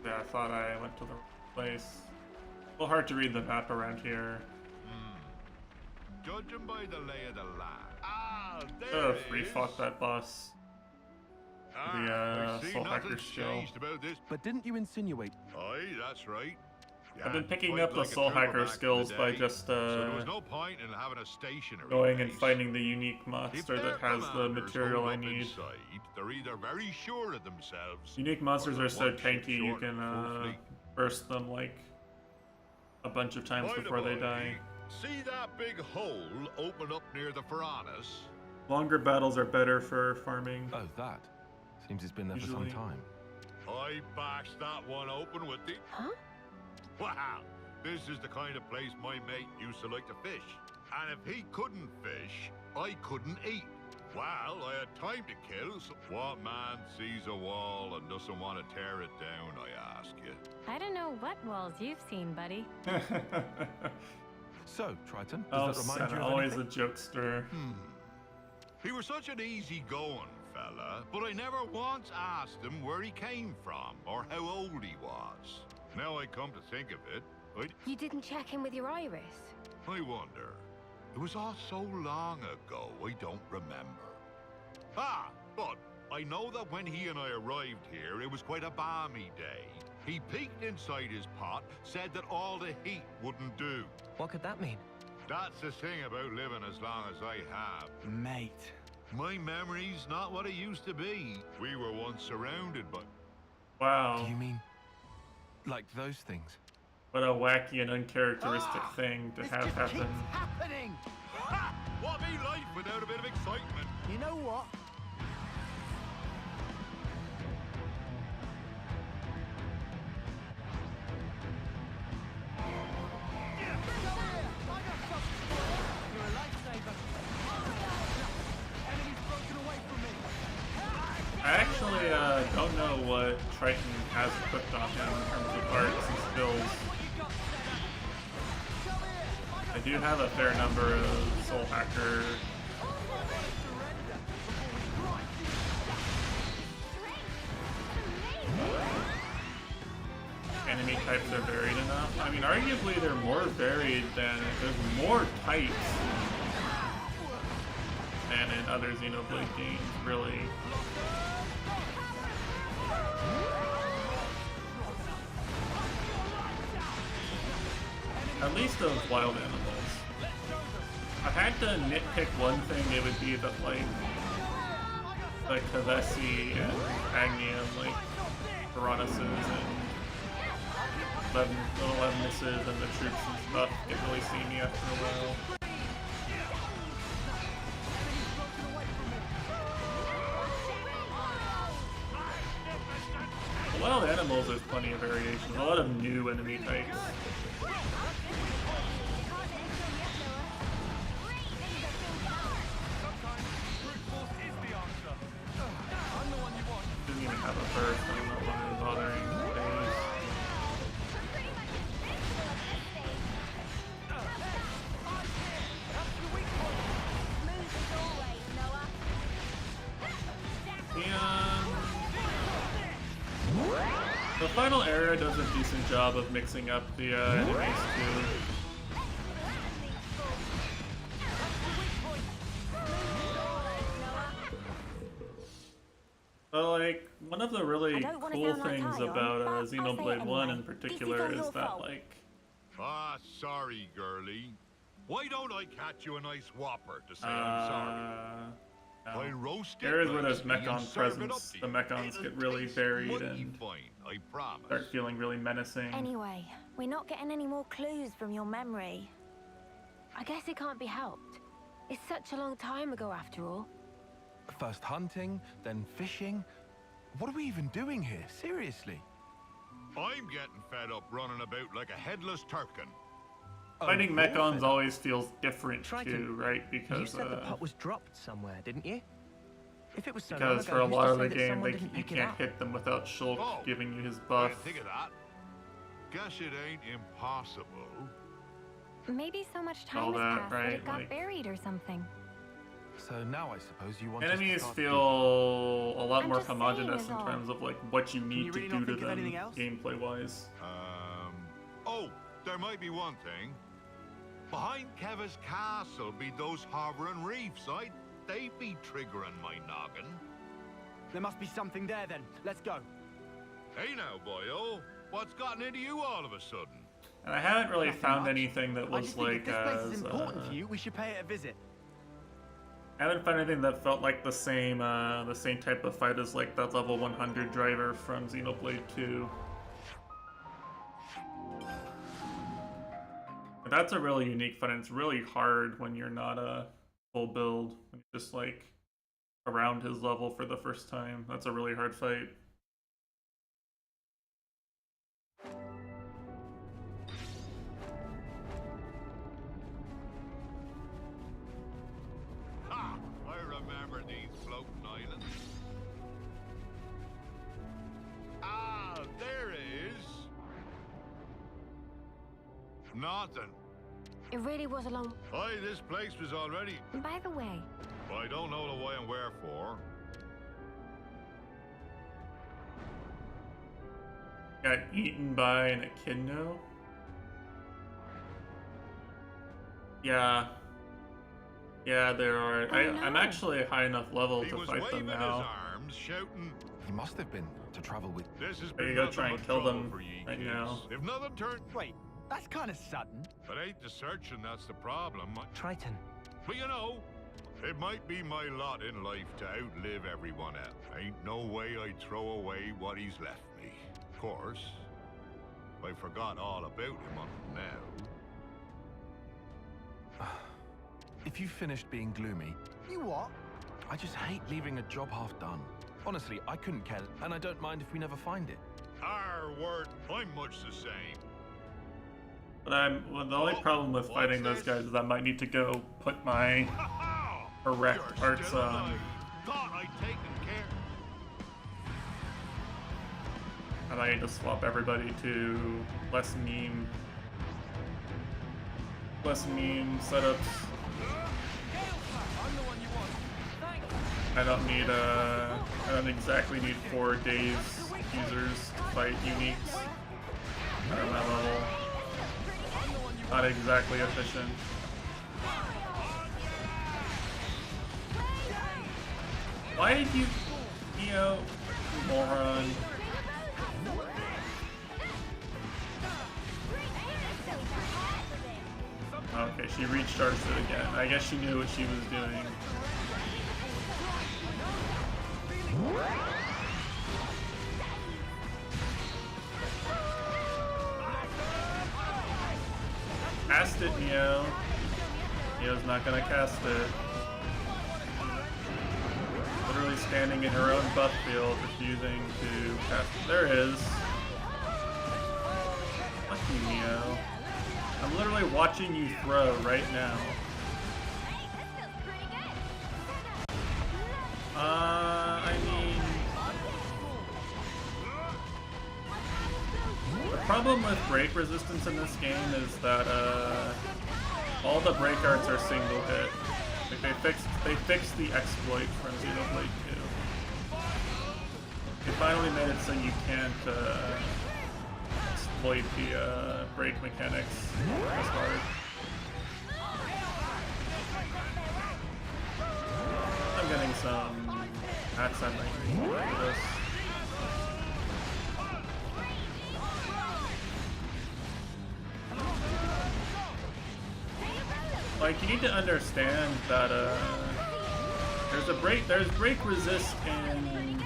Yeah, I thought I went to the place. A little hard to read the map around here. judging by the lay of the land. Ah, there Should have it free is. fought that boss. I see Soul Hacker nothing's skill. changed about this. But didn't you insinuate? Aye, that's right. I've been Yeah, picking fight up the like a Soul trooper Hacker back in the skills by day, just so there was no point in having a stationary going and base. finding the unique If monster their that has the commanders material hold I up need. inside, they're either very sure of themselves. Unique monsters or are so one ship tanky you short can of full fleet. burst them like a bunch of times By the before they by, die. See that big hole open up near the Piranhas? Longer battles are better for farming. Oh, that. Seems it's been there for Usually. some time. I bashed that one open with the... Huh? Wow! This is the kind of place my mate used to like to fish. And if he couldn't fish, I couldn't eat. Well, I had time to kill, so what man sees a wall and doesn't want to tear it down, I ask you? I don't know what walls you've seen, buddy. So, Triton, Oh, does that remind Senna, you of always anything? a jokester. He was such an easy-going fella, but I never once asked him where he came from or how old he was. Now I come to think of it, You didn't check in with your iris? I wonder. It was all so long ago, I don't remember. Ah, but I know that when he and I arrived here, it was quite a balmy day. He peeked inside his pot, said that all the heat wouldn't do. What could that mean? That's the thing about living as long as I have. Mate. My memory's not what it used to be. We were once surrounded by... Wow. Do you mean like those things? What a wacky and uncharacteristic thing to This have just happen. keeps happening! Ha! What be life without a bit of excitement? You know what? I actually don't know what Triton has equipped on him in terms of arts and skills. I do have a fair number of Soul Hacker. Enemy types are varied enough. I mean, arguably they're more varied than there's more types than in other Xenoblade games, really. At least of wild animals. If I had to nitpick one thing, it would be that, like, like Kavesi and Agni and like Piranhases and little Levinuses and the troops and stuff get really see me after a while. A lot of animals, there's plenty of variations. A lot of new enemy types. Didn't even have a burst. I don't know why I'm bothering days. The final era does a decent job of mixing up the enemies too. So, like, one of the really cool things about Xenoblade 1 in particular is that, like... Ah, sorry, girlie. Why don't I catch you a nice whopper to say I'm sorry? No. I roast Areas it where there's nicely and Mechon serve it up presence, to the you. Mechons It'll get really taste buried mighty and fine, I promise. start feeling really menacing. Anyway, we're not getting any more clues from your memory. I guess it can't be helped. It's such a long time ago after all. First hunting, then fishing. What are we even doing here? Seriously? I'm getting fed up running about like a headless turkin. Fighting you're Mechons fed up. always feels different Triton, too, right? You Because said the pot was dropped somewhere, didn't you? If it was so long because ago, for a who's to lot of say the that game, someone you didn't pick it can't up? hit them without Shulk Oh, giving you his I buff. didn't think of that. Guess it ain't impossible. Maybe so much All time has that, passed that right, it got like- buried or something. So now I suppose you want us to Enemies start feel a lot I'm more just saying homogenous is in all. terms of like what you need you to really do not to think of them anything else? gameplay wise. Oh, there might be one thing. Behind Keva's castle be those hovering reefs. They be triggering my noggin. There must be something there then. Let's go. Hey now, boyo. What's gotten into you all of a sudden? And I haven't really Nothing found much. anything that I was just think like if this place as is important to you, we should pay it a visit. I haven't found anything that felt like the same type of fight as like that level 100 driver from Xenoblade 2. But that's a really unique fight, and it's really hard when you're not a full build, when you're just like around his level for the first time. That's a really hard fight. Ha! I remember these floating islands. Ah, there it is. Nothing. It really was a long... Aye, this place was already... By the way, I don't know the why and wherefore. Got eaten by an echidna? Yeah. Yeah, there are. I'm no. actually a high enough level He to was fight waving them his now. arms, shouting, He must have been to travel with. "This has There been you go, nothing try and but kill trouble them for ye right kids. now. If nothing turned... Wait, that's kind of sudden. It ain't the searching that's the problem. Triton, But you know, it might be my lot in life to outlive everyone else. Ain't no way I'd throw away what he's left me. Of course, I forgot all about him until now. If you finished being gloomy, You what? I just hate leaving a job half done. Honestly, I couldn't care, and I don't mind if we never find it. Our word, I'm much the same. But the only Oh, problem with what's fighting those this? guys is I might need to go put my Ha-ha! erect You're parts still on. alive. Thought I'd taken care. I might need to swap everybody to less meme setups. I don't exactly need 4 days users to fight uniques at my level. Not exactly efficient. Why did you moron? Okay, she recharged it again. I guess she knew what she was doing. cast it, Neo. Neo's not gonna cast it. Literally standing in her own buff field, refusing to cast it. There it is. Fuck you, Neo. I'm literally watching you throw right now. I mean... The problem with break resistance in this game is that, all the break arts are single hit. Like they fixed the exploit from Xenoblade 2. They finally made it so you can't, exploit the, break mechanics as hard. I'm getting some accent for this. Like, you need to understand that there's break resist in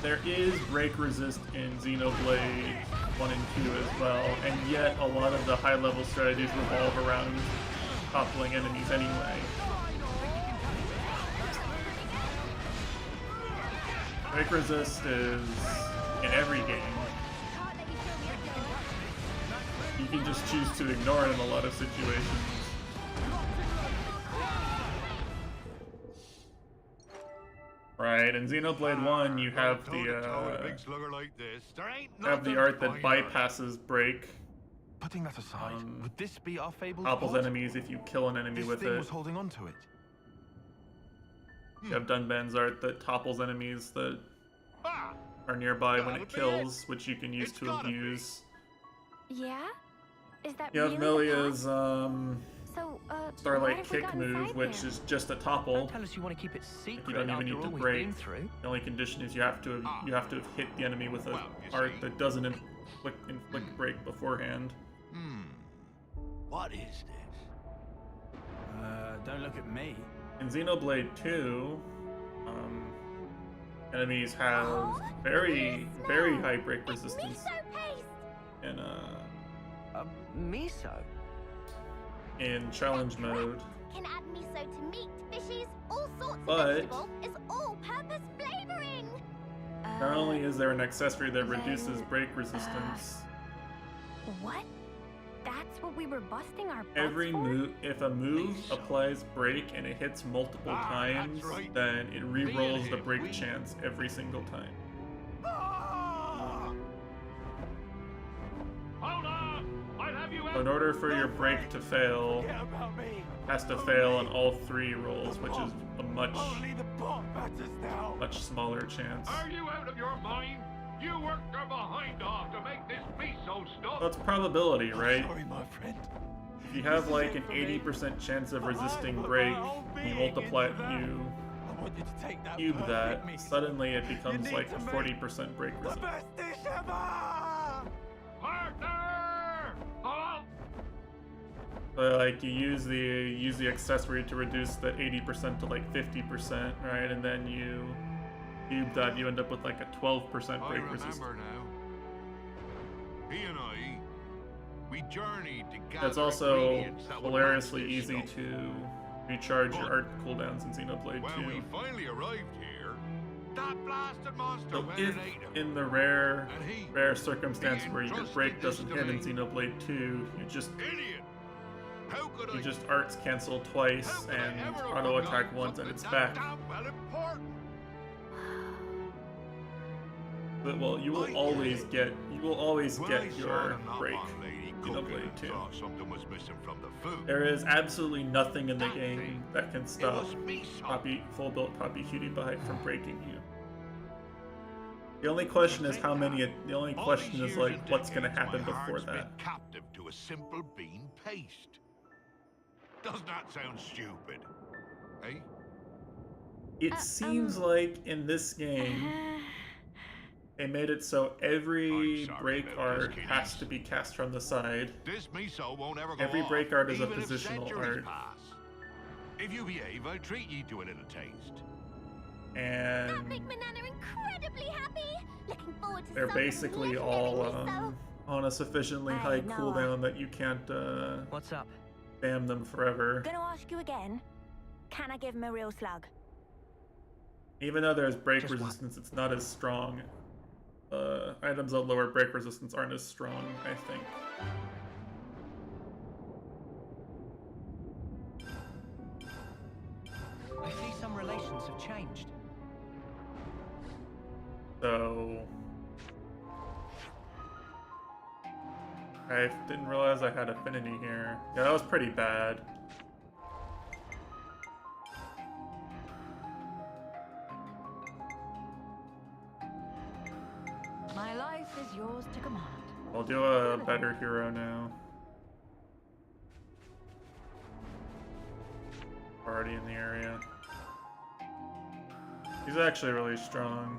there is break resist in Xenoblade 1 and 2 as well, and yet a lot of the high level strategies revolve around toppling enemies anyway. Break resist is in every game. You can just choose to ignore it in a lot of situations. Right, in Xenoblade 1 you have the art that bypasses break. Putting that aside, would this be our fabled topples port? enemies if you kill an enemy with This thing it. was holding on to it. You have Dunban's art that topples enemies that are nearby when it kills, which you can use to abuse. Yeah? Is that You have really Milia's So, Starlight Kick move, which is just a topple. Don't tell us you want to keep it secret. You don't even need to after all we've break. been through. The only condition is you have to have hit the enemy with a art that doesn't inflict break beforehand. What is this? Don't look at me. In Xenoblade 2, enemies have very high break resistance. And Miso? in challenge mode. Can add miso to meat, fishes, all sorts But- of vegetables. It's all-purpose flavoring. Not only is there an accessory that reduces break resistance, What? That's what we were busting our butts every for? move, if a move applies break and it hits multiple times, then it re-rolls the break chance every single time. Hold on! I'll have you So in order for your break to fail, it has to fail on all 3 rolls, which is a much smaller chance. Are you out of your mind? You worked your behind off to make this miso stuff. That's probability, right? Sorry, my friend. If you have like an 80% chance of resisting break, you multiply it, you I want you to take that cube that, perfect miso. suddenly it becomes need like to a make 40% break The resistance. best dish ever! Partner! Halt! So like you use the accessory to reduce the 80% to like 50%, right? And then you cube that, you end up with like a 12% break resistance. now. He and I, we journeyed to gather It's also ingredients that would hilariously match this easy stuff. to recharge your art cooldowns in Xenoblade When we 2. finally arrived here, that blasted monster So went if and ate him. in the rare And he, circumstance being where your trusted break this doesn't to hit in me. Xenoblade 2, you just Idiot! How could I? arts cancel twice How could I and ever have auto attack forgotten once and something it's that back. damn well important? But well, you will always get When I saw your the knock break. on Lady Xenoblade Cooking and 2. thought something was missing from the food. There is absolutely nothing in the That game thing, that can It stop was miso. full built Poppy Cutie Pie from breaking you. The only question is how many. The only All question these is years like and what's gonna decades, happen my before heart's been that. captive to a simple bean paste. Doesn't that sound stupid? Eh? It seems like in this game they made it so every I'm sorry break about this, art has kiddies. to be cast from the side. This miso won't ever go Every off, break art is a even if positional centuries art. pass. If you behave, I'll treat ye to a little taste. That And make Manana incredibly happy. Looking forward to they're something basically live all living miso. on a sufficiently Hey, high Noah. cooldown that you can't What's up? spam them forever. Gonna ask you again. Can I give him a real slug? Even though there's break Just one. resistance, it's not as strong. Items that lower break resistance aren't as strong, I think. I see some relations have changed. So I didn't realize I had affinity here. Yeah, that was pretty bad. My life is yours to command. I'll do a better hero now. Already in the area. He's actually really strong.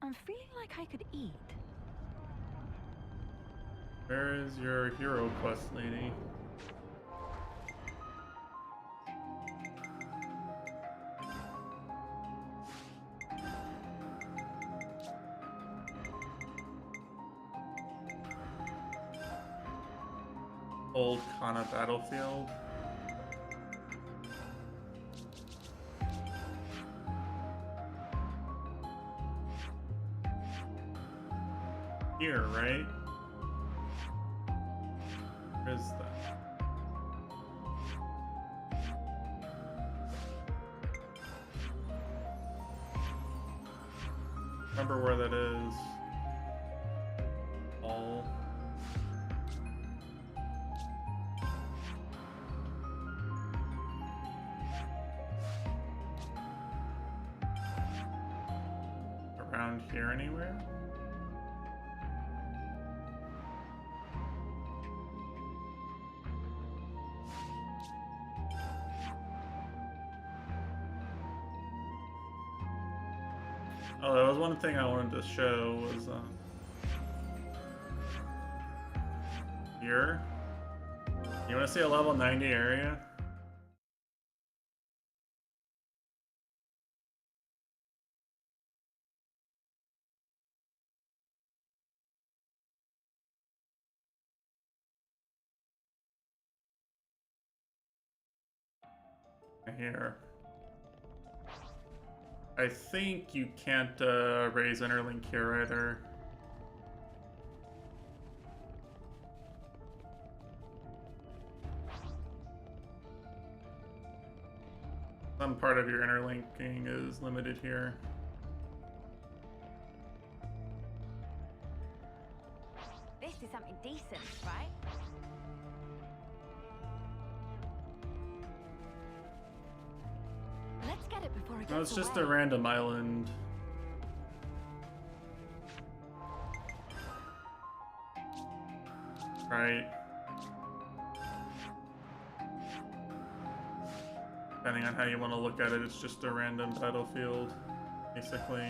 I'm feeling like I could eat. Where is your hero quest, lady? Old Kana battlefield. Here, right? Where is that? Remember where that is. All. Around here anywhere? Oh, that was one thing I wanted to show was here. You want to see a level 90 area? Here. I think you can't raise interlink here either. Some part of your interlinking is limited here. This is something decent, right? Let's get it before it gets No, it's just a away. random island. Right. Depending on how you want to look at it, it's just a random battlefield, basically.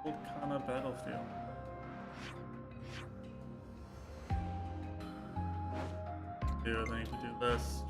Old Kana battlefield. I need to do this.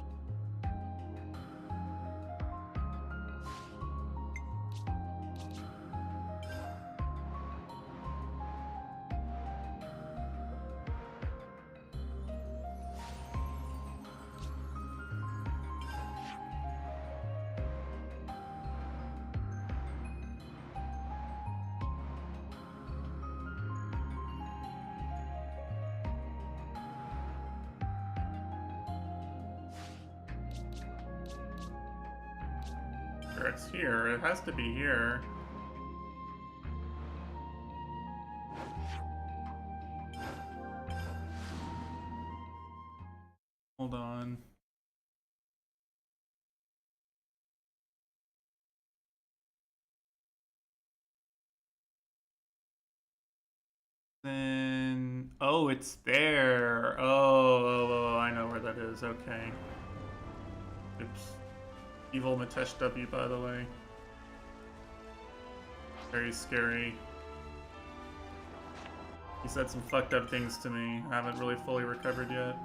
It's here. It has to be here. Hold on. Then, oh, it's there. Oh, I know where that is. Okay. Oops. Evil Matesh W, by the way. Very scary. He said some fucked up things to me. I haven't really fully recovered yet.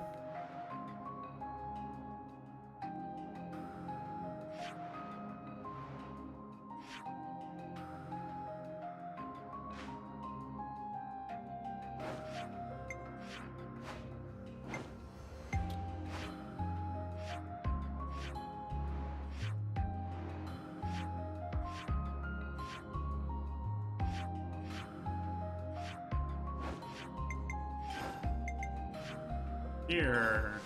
Here.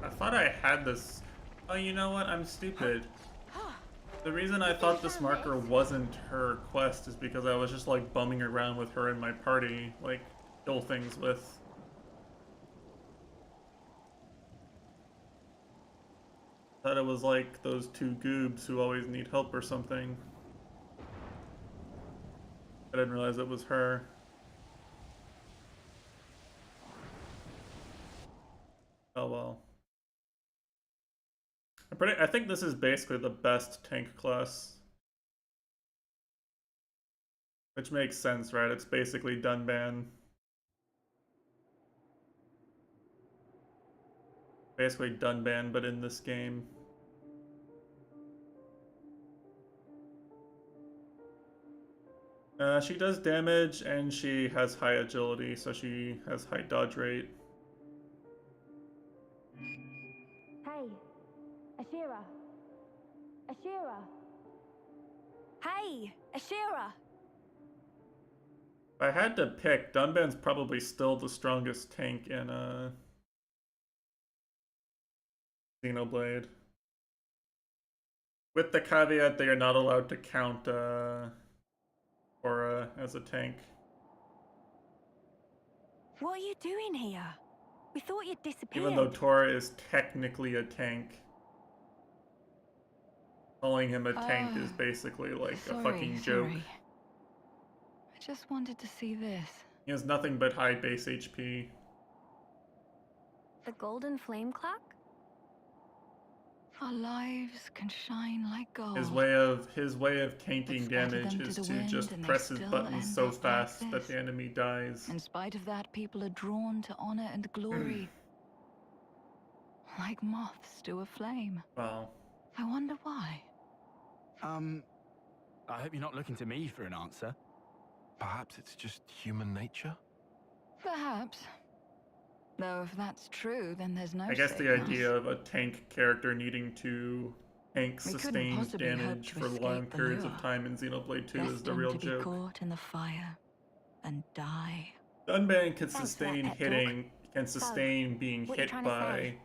I thought I had this. Oh, you know what? I'm stupid. The reason I thought this marker wasn't her quest is because I was just like bumming around with her in my party, like kill things with. Thought it was like those two goobs who always need help or something. I didn't realize it was her. Oh well. I think this is basically the best tank class. Which makes sense, right? It's basically Dunban. Basically Dunban, but in this game. She does damage and she has high agility, so she has high dodge rate. Hey, Ashira. Ashira. Hey, Ashira. If I had to pick, Dunban's probably still the strongest tank in Xenoblade. With the caveat they are not allowed to count Aura as a tank. What are you doing here? We thought you'd disappeared. Even though Tora is technically a tank. Calling him a tank is basically like a fucking joke. I just wanted to see this. He has nothing but high base HP. The golden flame clock? Our lives can shine like gold. His way of tanking damage is to just press his buttons so fast that the enemy dies. In spite of that, people are drawn to honor and glory. Like moths to a flame. Wow. I wonder why. I hope you're not looking to me for an answer. Perhaps it's just human nature? Perhaps. Though if that's true, then there's no I guess the idea of a tank character needing to tank sustained damage for long periods of time in Xenoblade 2 is the real joke. Caught in the fire and die. Dunban can sustain hitting, can sustain being hit by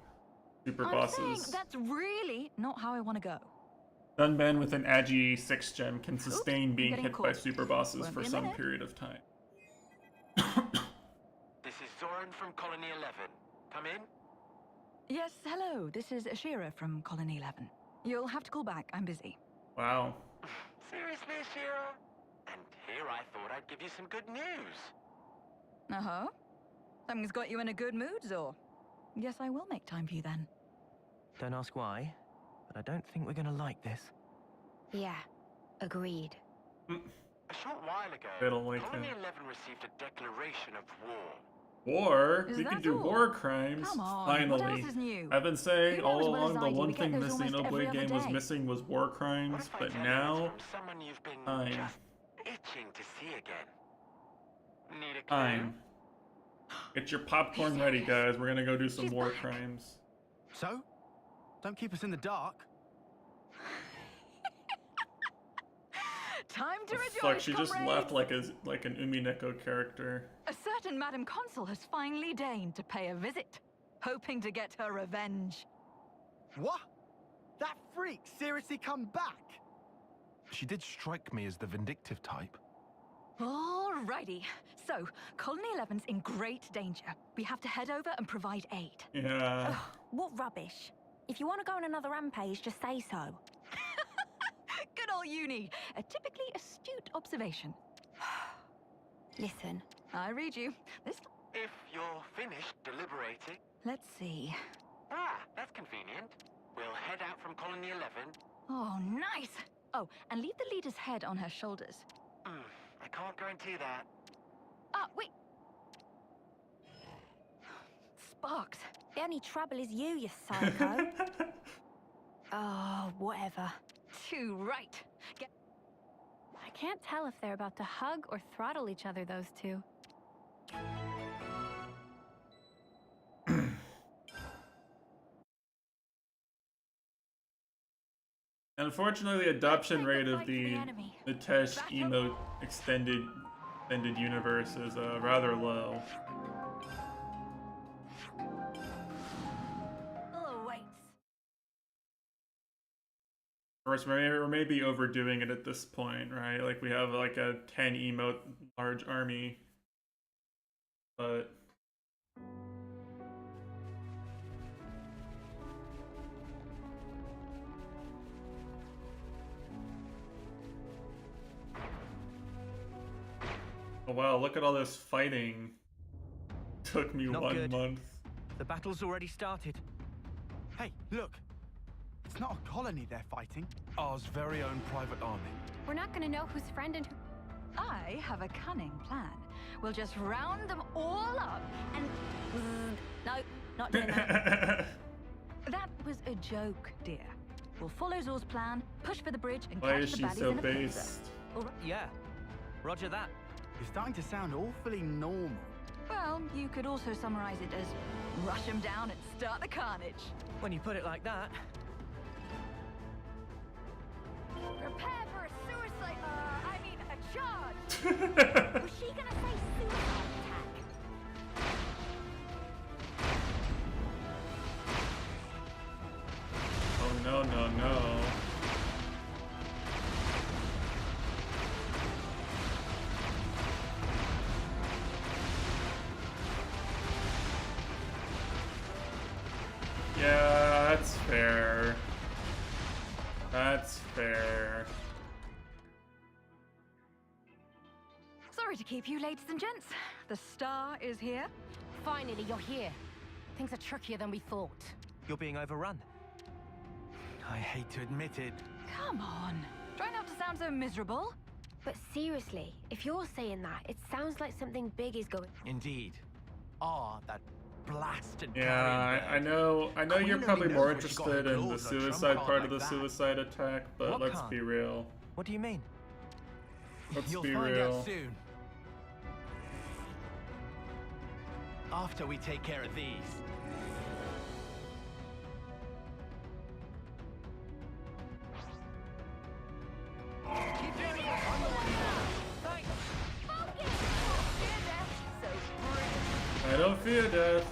super bosses. That's really not how I want to go. Dunban with an Agi 6 gem can sustain being hit by super bosses for some period of time. This is Zoran from Colony 11. Come in? Yes, hello. This is Ashira from Colony 11. You'll have to call back. I'm busy. Wow. Seriously, Ashira? And here I thought I'd give you some good news. Uh-huh. Something's got you in a good mood, Zor. Guess I will make time for you then. Don't ask why, but I don't think we're gonna like this. Yeah, agreed. A short while ago, They don't like Colony him. 11 received a declaration of war. War? Is We that can do all? war crimes. Come on, Finally. what else is new? I've been saying You know all as well along as the I do, one we get thing those this almost every Xenoblade other game was day. missing was war What crimes, if I but tell you now it's from someone you've been I'm just itching to see again? Need a clue? fine. Get your popcorn ready, guys. We're gonna go do some She's war back. crimes. So? Don't keep us in the dark. Time to rejoice, Fuck, she just comrades! left like an Umineko character. A certain Madam Consul has finally deigned to pay a visit, hoping to get her revenge. What? That freak seriously come back? She did strike me as the vindictive type. Alrighty. So, Colony 11's in great danger. We have to head over and provide aid. Yeah. What rubbish. If you want to go on another rampage, just say so. Sentinel Uni. A typically astute observation. Listen. I read you. This. If you're finished deliberating... Let's see. Ah, that's convenient. We'll head out from Colony 11. Oh, nice. Oh, and leave the leader's head on her shoulders. I can't guarantee that. Ah, wait. Sparks. The only trouble is you psycho. Oh, whatever. Too right. I can't tell if they're about to hug or throttle each other, those two. Unfortunately, the adoption rate of the Nitesh emote extended universe is rather low. Of course, we're maybe overdoing it at this point, right? Like we have like a 10 emote large army, but oh wow, look at all this fighting. Took me Not 1 good. month. The battle's already started. Hey, look. It's not a colony they're fighting. Ours very own private army. We're not gonna know who's friend and who... I have a cunning plan. We'll just round them all up and... No, not doing that. That was a joke, dear. We'll follow Zor's plan, push for the bridge, and Why catch is the she baddies so in a pincer. based? Yeah. Roger that. You're starting to sound awfully normal. Well, you could also summarize it as rush them down and start the carnage. When you put it like that. Prepare for a suicide... I mean, a charge! Was she gonna say suicide attack? Oh no, no, no. Yeah, that's fair. That's fair. Sorry to keep you, ladies and gents. The star is here. Finally, you're here. Things are trickier than we thought. You're being overrun. I hate to admit it. Come on. Try not to sound so miserable. But seriously, if you're saying that, it sounds like something big is going... Indeed. That blasted Yeah, I know Queen you're only probably knows more what she got her interested in the claws on a suicide trump part card of the like that. suicide attack, but What let's card? be real. What do you mean? Let's You'll be find real. out soon. After we take care of these. Keep doing it. On the way now. Thanks. I don't fear death.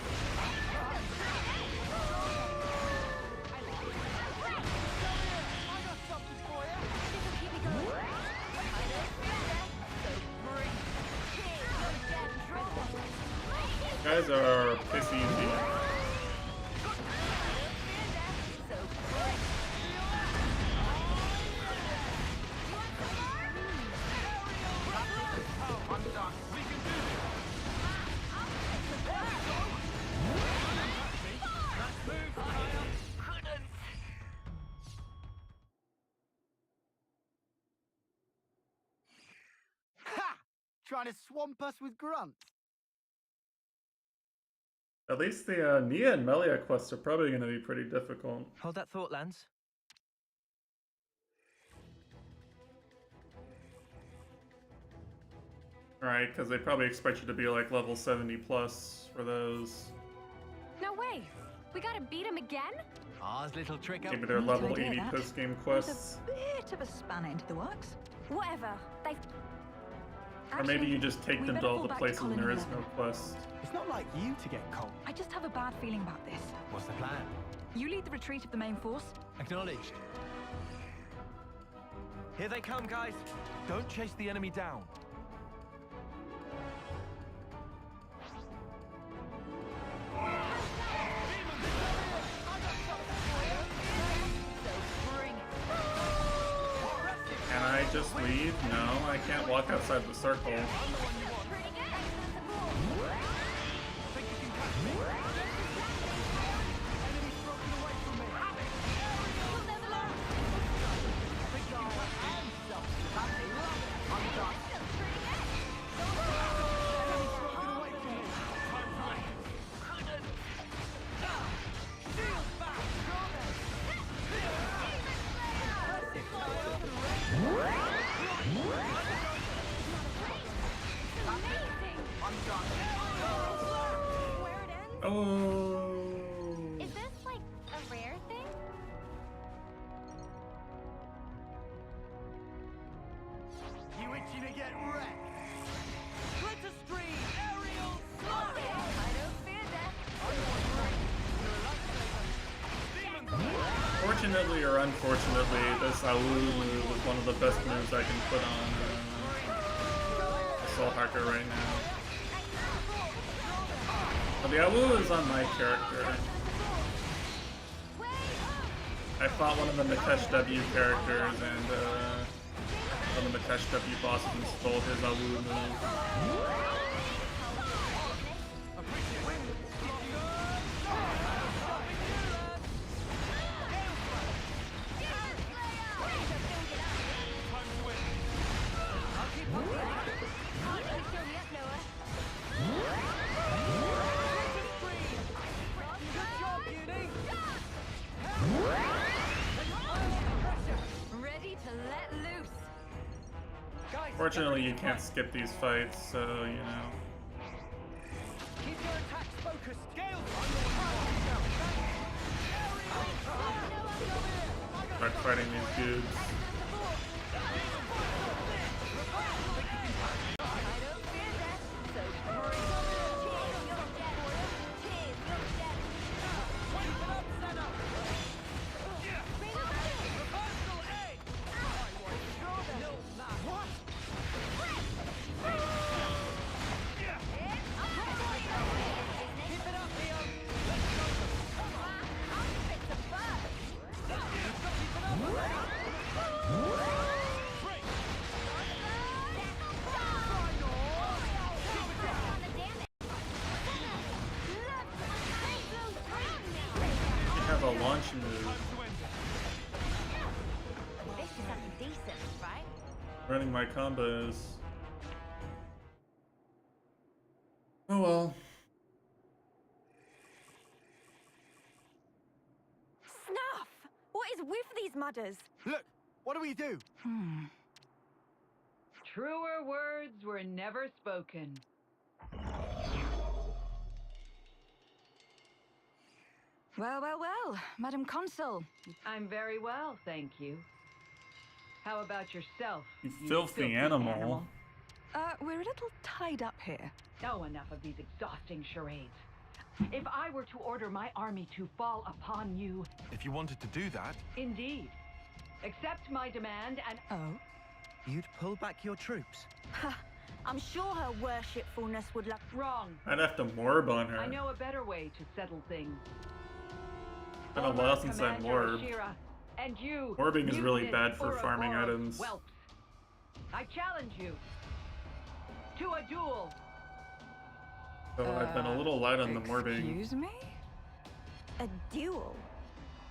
You guys are piss easy. Ha! Trying to swamp us with grunts. At least the Nia and Melia quests are probably going to be pretty difficult. Hold that thought, Lance. Right, because they probably expect you to be like level 70 plus for those. No way! We gotta beat him again? Ours little trick up. Maybe they're Need level to admit 80 that. post-game There's quests. a bit of a spanner into the works. Whatever. They've... Or maybe Actually, you just take we them to better all fall the back to places and Colony there is 11. no quest. It's not like you to get cold. I just have a bad feeling about this. What's the plan? You lead the retreat of the main force. Acknowledged. Here they come, guys. Don't chase the enemy down. can't walk outside the circle. Oh. Is this like a rare thing? You itching to get wrecked? Glitter stream, aerial slide! I don't fear death. Fortunately or unfortunately, this Awu move was one of the best moves I can put on Soul Hacker right now. But the Awu is on my character. I fought one of the Mitesh W characters and one of the Mitesh W bosses and stole his Awu move. Ready to let loose. Fortunately, you can't skip these fights, so, you know. Keep your attacks focused. Scale. Start fighting these dudes. A launch move. This is something decent, right? Running my combos. Oh well. Snuff! What is with these mudders? Look, what do we do? Truer words were never spoken. Well, well, well, Madam Consul. I'm very well, thank you. How about yourself? You filthy animal. We're a little tied up here. Oh, enough of these exhausting charades. If I were to order my army to fall upon you... If you wanted to do that... Indeed. Accept my demand and... Oh? You'd pull back your troops? I'm sure her worshipfulness would look wrong. I'd have to morb on her. I know a better way to settle things. It's been a while since I morbed. Ashira, and you, Morbing is really bad for Ouroboros farming items. whelps. I challenge you to a duel. So I've been a little light on the morbing. Excuse me? a duel.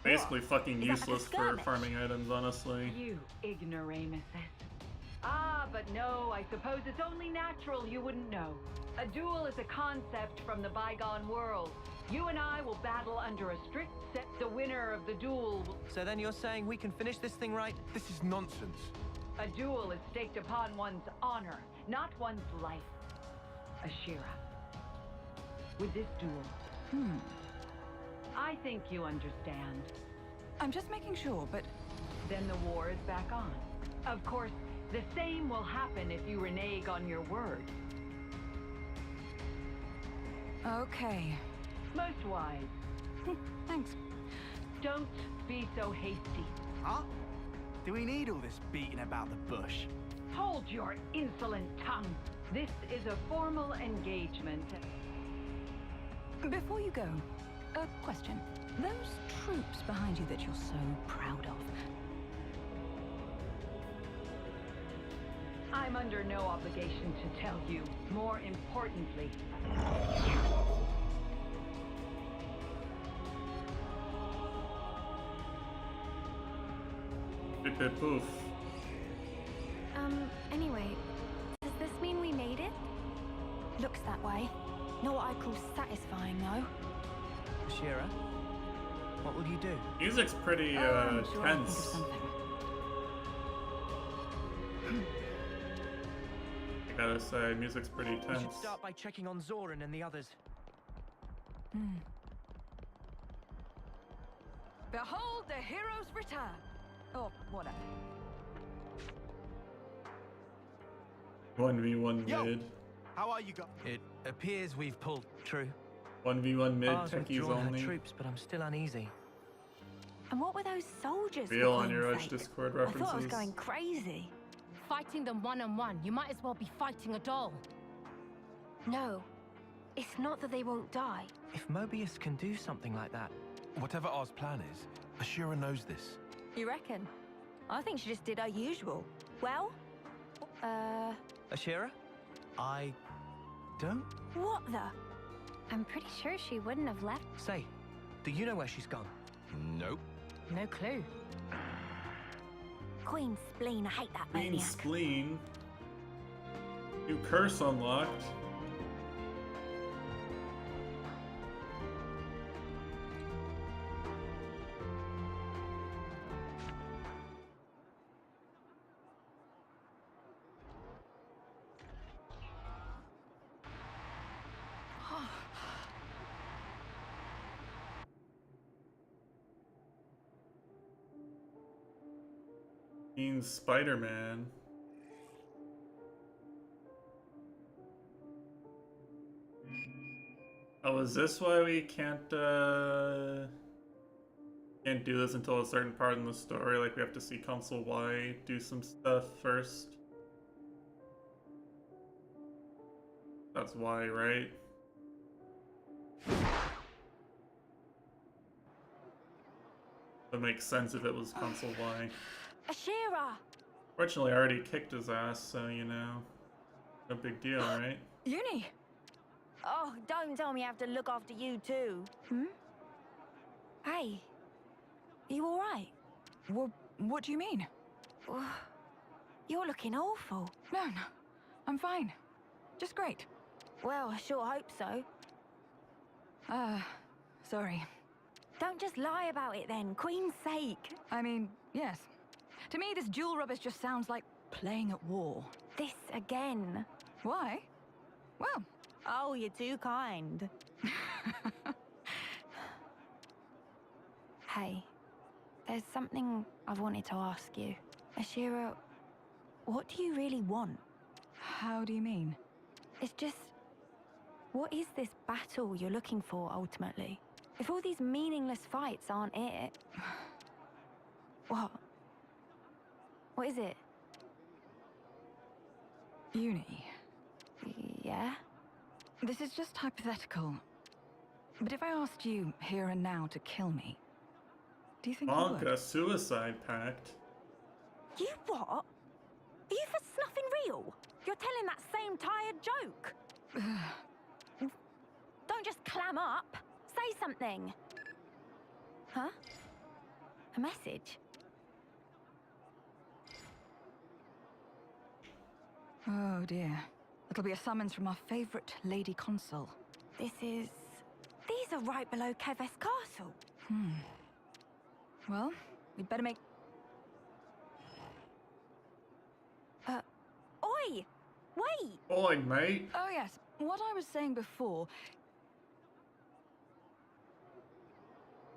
Basically fucking Is that like a useless for skirmish? farming items, honestly. You ignoramuses. Ah, but no, I suppose it's only natural you wouldn't know. A duel is a concept from the bygone world. You and I will battle under a strict set. The winner of the duel will... So then you're saying we can finish this thing right? This is nonsense. A duel is staked upon one's honor, not one's life. Ashira. With this duel, I think you understand. I'm just making sure, but... Then the war is back on. Of course, the same will happen if you renege on your word. Okay. Most wise. Thanks. Don't be so hasty. Huh? Do we need all this beating about the bush? Hold your insolent tongue. This is a formal engagement. Before you go, a question. Those troops behind you that you're so proud of, I'm under no obligation to tell you. More importantly, Bip bip poof. Anyway, does this mean we made it? Looks that way. Not what I call satisfying, though. Shira, what will you do? Music's pretty I'm sure I'll think of tense. something. I gotta say, music's pretty We should tense. start by checking on Zoran and the others. Behold the hero's return! Or whatever. 1v1 Yo. mid. How are you guys? It appears we've pulled true. 1v1 mid, Ours techies withdrawn her only. troops, but I'm still uneasy. And what were those soldiers? for Real on Queen's your Edge sake? Discord I thought I was references. going crazy. Fighting them one-on-one, you might as well be fighting a doll. No. It's not that they won't die. If Mobius can do something like that, Whatever R's plan is, Ashura knows this. You reckon? I think she just did her usual. Well, Ashira? I don't what the? I'm pretty sure she wouldn't have left. say. Do you know where she's gone? Nope. No clue. Queen's spleen, I hate that Queen maniac. Spleen. New curse unlocked. Means Spider-Man. Oh, is this why we can't do this until a certain part in the story? Like, we have to see Consul Y do some stuff first? That's why, right? That makes sense if it was Consul Y. Ashira! Fortunately, I already kicked his ass, so, you know, no big deal, right? Uni! Oh, don't tell me I have to look after you too. Hmm? Hey, you all right? What do you mean? You're looking awful. No, I'm fine. Just great. Well, I sure hope so. Sorry. Don't just lie about it then, Queen's sake. I mean, yes. To me, this jewel rubbish just sounds like playing at war. This again. Why? Well, oh, you're too kind. Hey, there's something I've wanted to ask you. Ashira, what do you really want? How do you mean? It's just, what is this battle you're looking for, ultimately? If all these meaningless fights aren't it... What? What is it? Uni. Yeah? This is just hypothetical. But if I asked you here and now to kill me, do you think you would? Bonka suicide pact. You what? Are you for snuffing real? You're telling that same tired joke. Don't just clam up. Say something. Huh? A message? Oh dear. It'll be a summons from our favorite Lady Consul. These are right below Keves Castle. Well, we'd better make... Oi! Wait! Oi, mate. Oh yes, what I was saying before...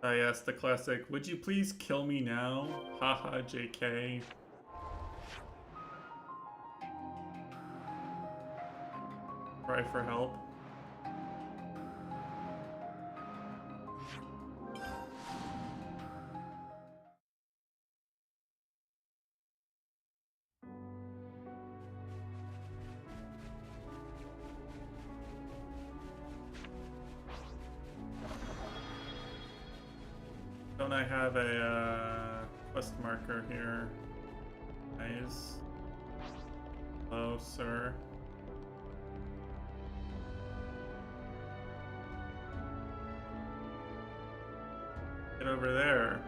Ah, yes, the classic, would you please kill me now? Haha, JK. Cry for help. Don't I have a quest marker here? Nice. Hello, sir. Get over there.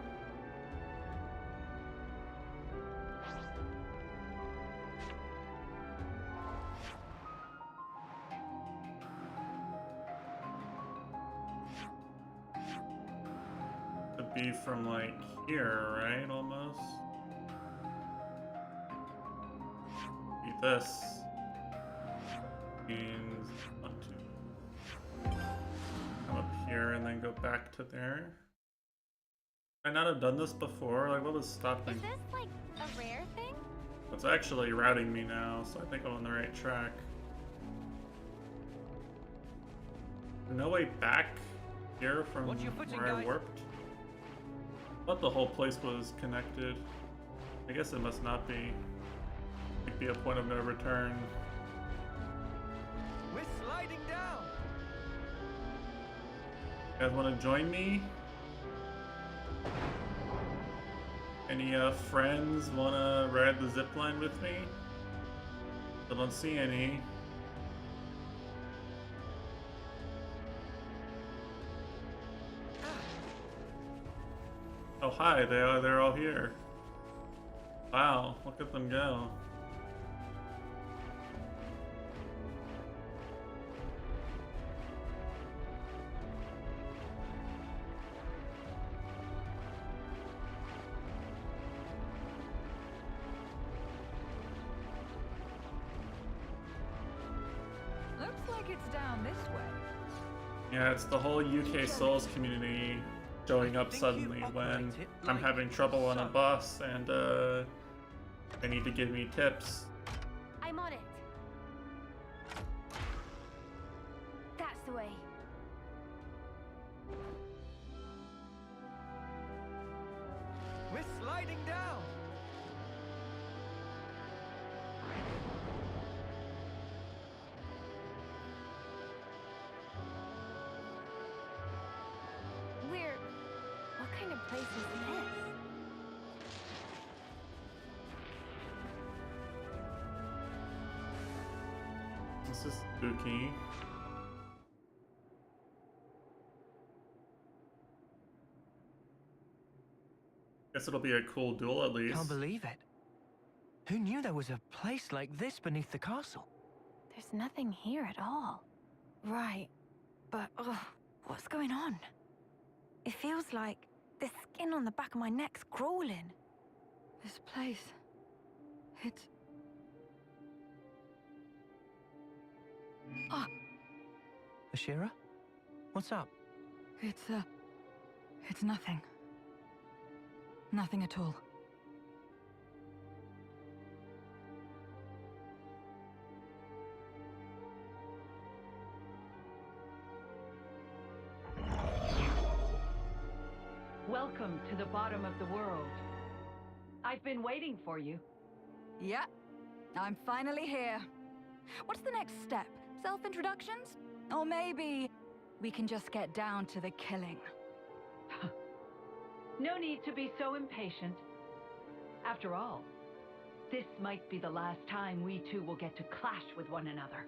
To be from like here, right? Almost. Be this. Means 1, 2. Come up here and then go back to there. I not have done this before? Like, what was stopping? Is this like a rare thing? It's actually routing me now, so I think I'm on the right track. No way back here from where I warped? I thought the whole place was connected. I guess it must not be. Might be a point of no return. We're sliding down. You guys want to join me? Any friends want to ride the zipline with me? I don't see any. Oh hi, they're all here. Wow, look at them go. Looks like it's down this way. Yeah, it's the whole UK Souls community showing up suddenly when I'm having trouble on a boss and they need to give me tips. I'm on it. That's the way. We're sliding down. We're... What kind of place is this? This is spooky. Guess it'll be a cool duel at least. Can't believe it. Who knew there was a place like this beneath the castle? There's nothing here at all. Right, but what's going on? It feels like the skin on the back of my neck's crawling. This place... It's... Ah! Ashira? What's up? It's nothing. Nothing at all. Welcome to the bottom of the world. I've been waiting for you. Yeah, I'm finally here. What's the next step? Self-introductions? Or maybe we can just get down to the killing. No need to be so impatient. After all, this might be the last time we two will get to clash with one another.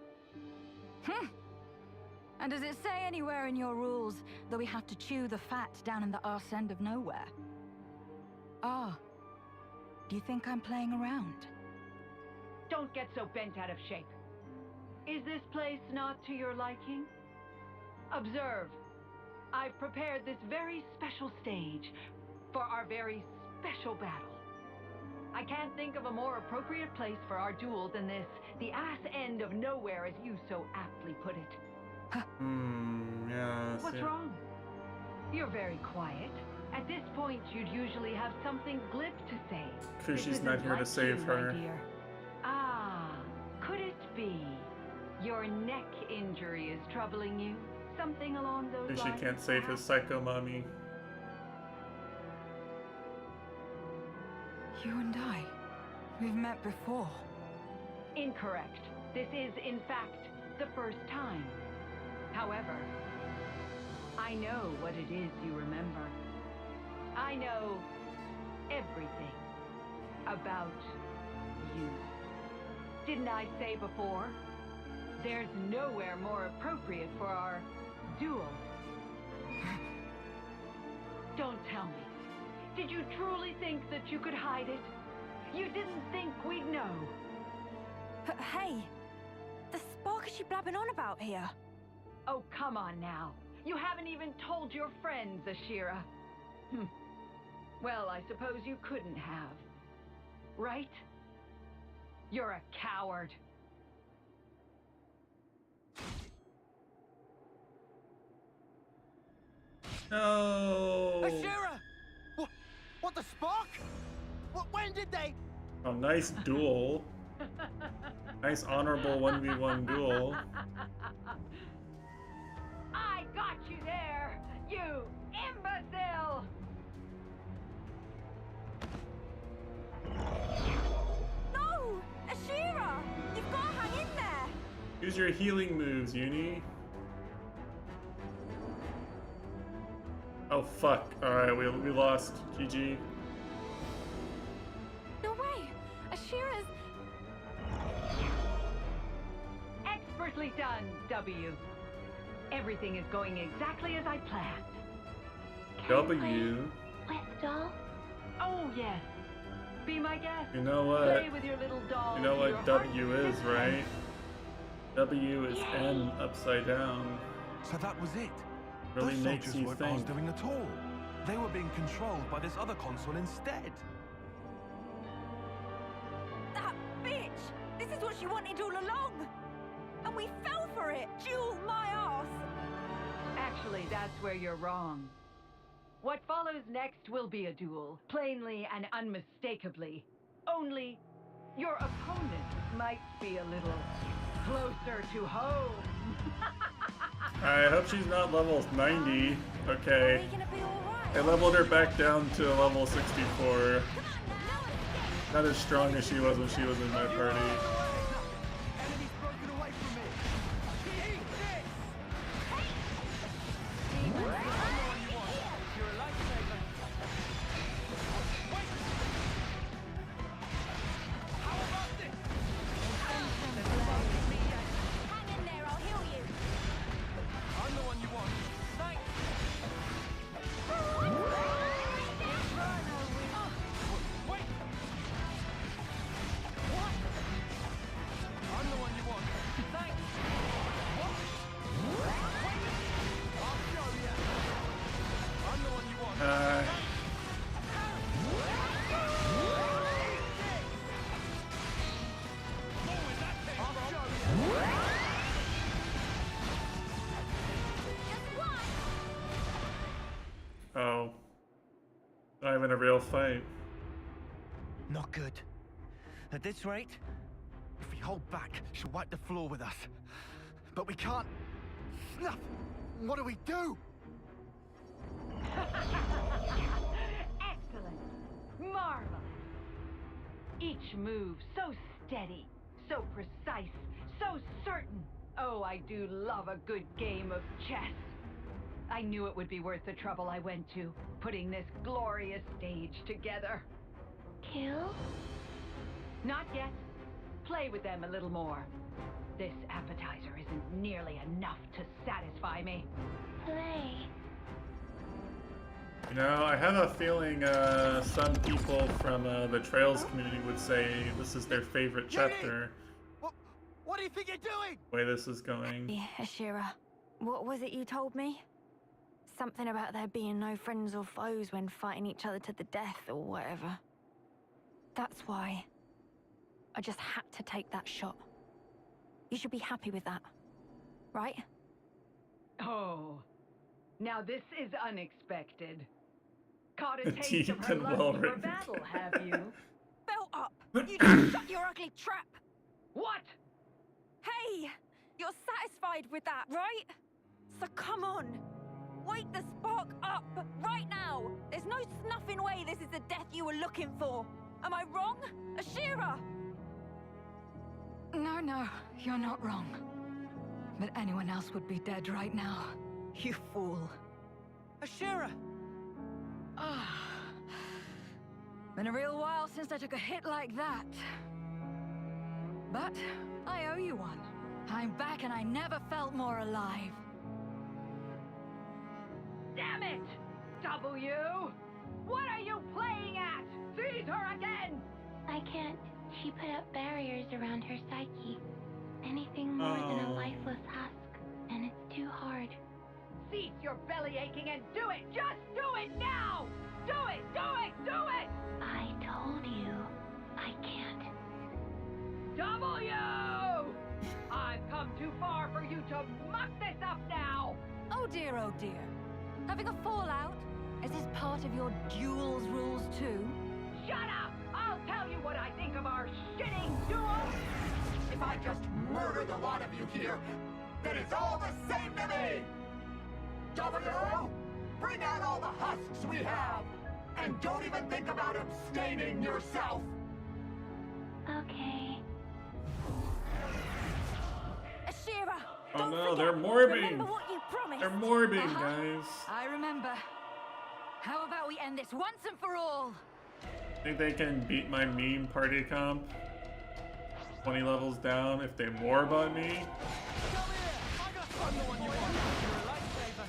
And does it say anywhere in your rules that we have to chew the fat down in the arse end of nowhere? Ah, do you think I'm playing around? Don't get so bent out of shape. Is this place not to your liking? Observe, I've prepared this very special stage for our very special battle. I can't think of a more appropriate place for our duel than this, the ass end of nowhere, as you so aptly put it. Yeah. What's wrong? You're very quiet. At this point, you'd usually have something glib to say. Because she's not here to save her. Ah, could it be your neck injury is troubling you? Something along those And lines? she can't save his psycho mommy. You and I, we've met before. Incorrect. This is, in fact, the first time. However, I know what it is you remember. I know everything about you. Didn't I say before? There's nowhere more appropriate for our duel. Don't tell me. Did you truly think that you could hide it? You didn't think we'd know? Hey, the spark is she blabbing on about here? Oh, come on now. You haven't even told your friends, Ashira. Well, I suppose you couldn't have. Right? You're a coward. No. Ashira! What the spark? When did they? Oh, nice duel. Nice honorable 1v1 duel. I got you there, you imbecile! No! Ashira! You've got to hang in there! Use your healing moves, Uni. Oh fuck. Alright, we lost. GG. No way! Ashira's... Expertly done, W. Everything is going exactly as I planned. W. With the doll? Oh, yes. Be my guest. You know what? Play with your little doll. You know to what your W heart's is, right? W is N upside down. So that was it. Really Those makes soldiers you weren't think. ours doing at all. They were being controlled by this other console instead. That bitch! This is what she wanted all along! And we fell for it! Jewel my ass! Actually, that's where you're wrong. What follows next will be a duel, plainly and unmistakably. Only, your opponent might be a little closer to home. I hope she's not level 90. Okay. I leveled her back down to level 64. Not as strong as she was when she was in my party. Oh. Not even a real fight. Not good. At this rate, if we hold back, she'll wipe the floor with us. But we can't. Snuff! What do we do? Excellent. Marvelous. Each move so steady, so precise, so certain. Oh, I do love a good game of chess. I knew it would be worth the trouble I went to, putting this glorious stage together. Kill? Not yet. Play with them a little more. This appetizer isn't nearly enough to satisfy me. Play. You know, I have a feeling some people from the Trails community would say this is their favorite chapter. What do you think you're doing? The way this is going. Yeah, Ashira, what was it you told me? Something about there being no friends or foes when fighting each other to the death or whatever. That's why I just had to take that shot. You should be happy with that, right? Oh, now this is unexpected. Caught a taste Deep of her and lust well for written. battle, have you? Belt up! You just shut your ugly trap! What? Hey! You're satisfied with that, right? So come on! Wake the spark up! Right now! There's no snuffing way this is the death you were looking for! Am I wrong? Ashira! No, you're not wrong. But anyone else would be dead right now. You fool. Ashira! Been a real while since I took a hit like that. But I owe you one. I'm back and I never felt more alive. Damn it! W! What are you playing at? Seize her again! I can't. She put up barriers around her psyche. Anything more than a lifeless husk, and it's too hard. Cease your belly aching and do it! Just do it now! Do it! Do it! Do it! I told you, I can't. W! I've come too far for you to muck this up now! Oh dear, oh dear. Having a fallout? Is this part of your duels rules too? Shut up! I'll tell you what I think of our shitting duel! If I just murder the lot of you here, then it's all the same to me! W! Bring out all the husks we have! And don't even think about abstaining yourself! Okay. Ashira! Oh no, they're morbing! Remember what you promised! They're morbing, guys! I remember. How about we end this once and for all? Think they can beat my meme party comp? 20 levels down if they morb on me? I'm the one you want. You're a lifesaver.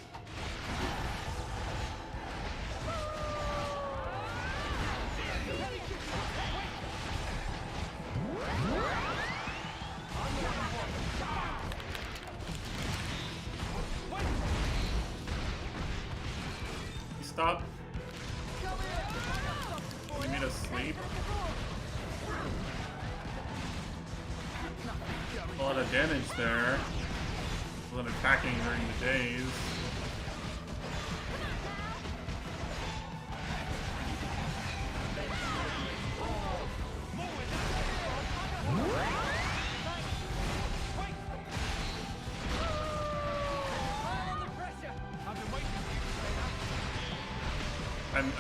Stop. You need to sleep? A lot of damage there. Wasn't attacking during the days.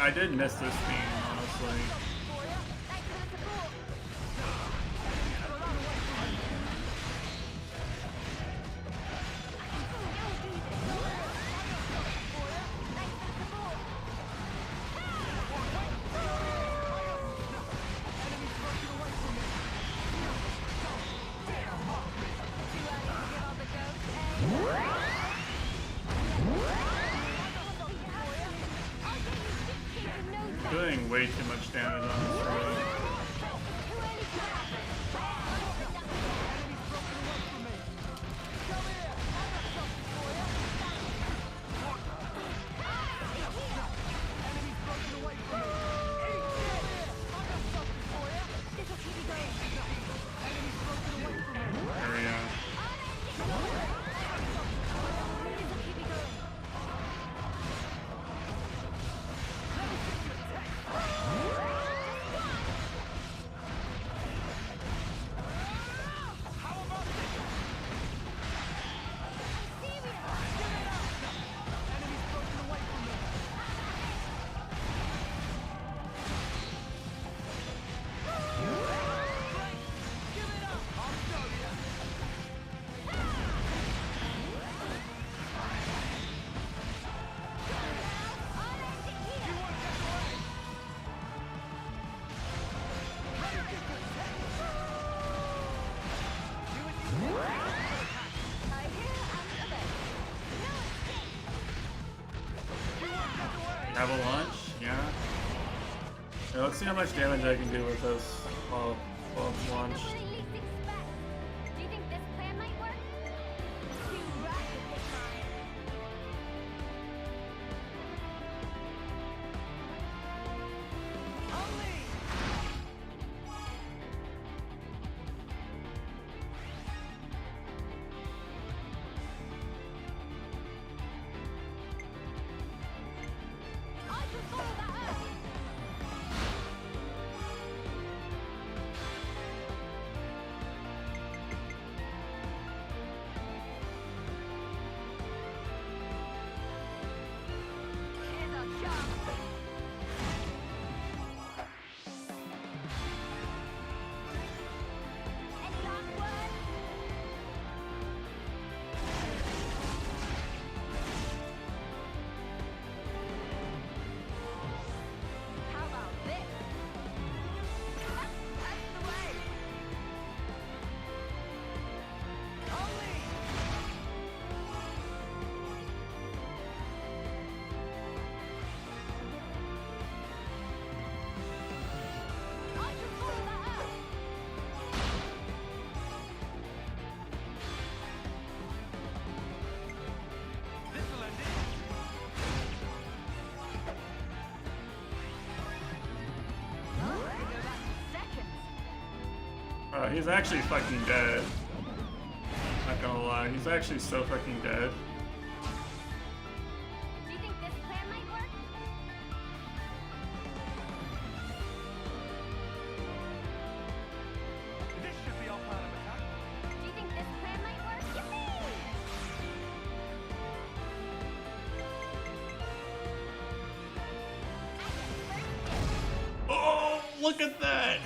I did miss this theme, honestly. Doing way too much damage, honestly. Avalanche, yeah. Yeah, let's see how much damage I can do with this while it's launched. Do you think this plan might work? You rocket this time. he's actually fucking dead. Not gonna lie, he's actually so fucking dead. Do you think this plan might work? This should be our plan of attack. Do you think this plan might work? Yippee! Oh, look at that!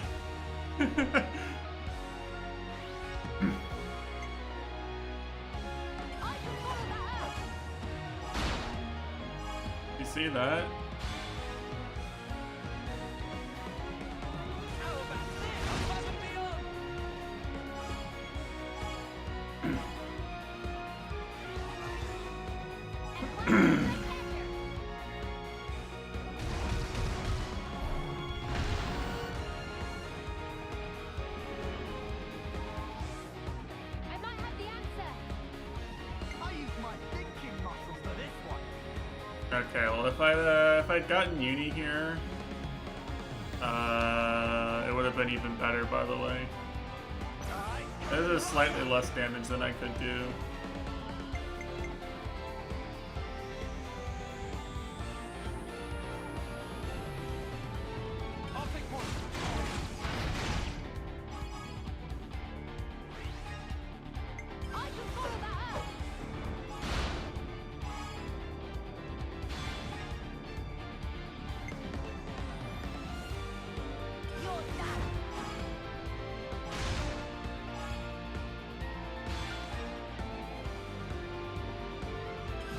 You see that? I might have the answer. I use my thinking muscles for this one. Okay, well if I'd gotten Uni here, it would have been even better, by the way. This is slightly less damage than I could do. I'll take point. I can follow that up. You're done.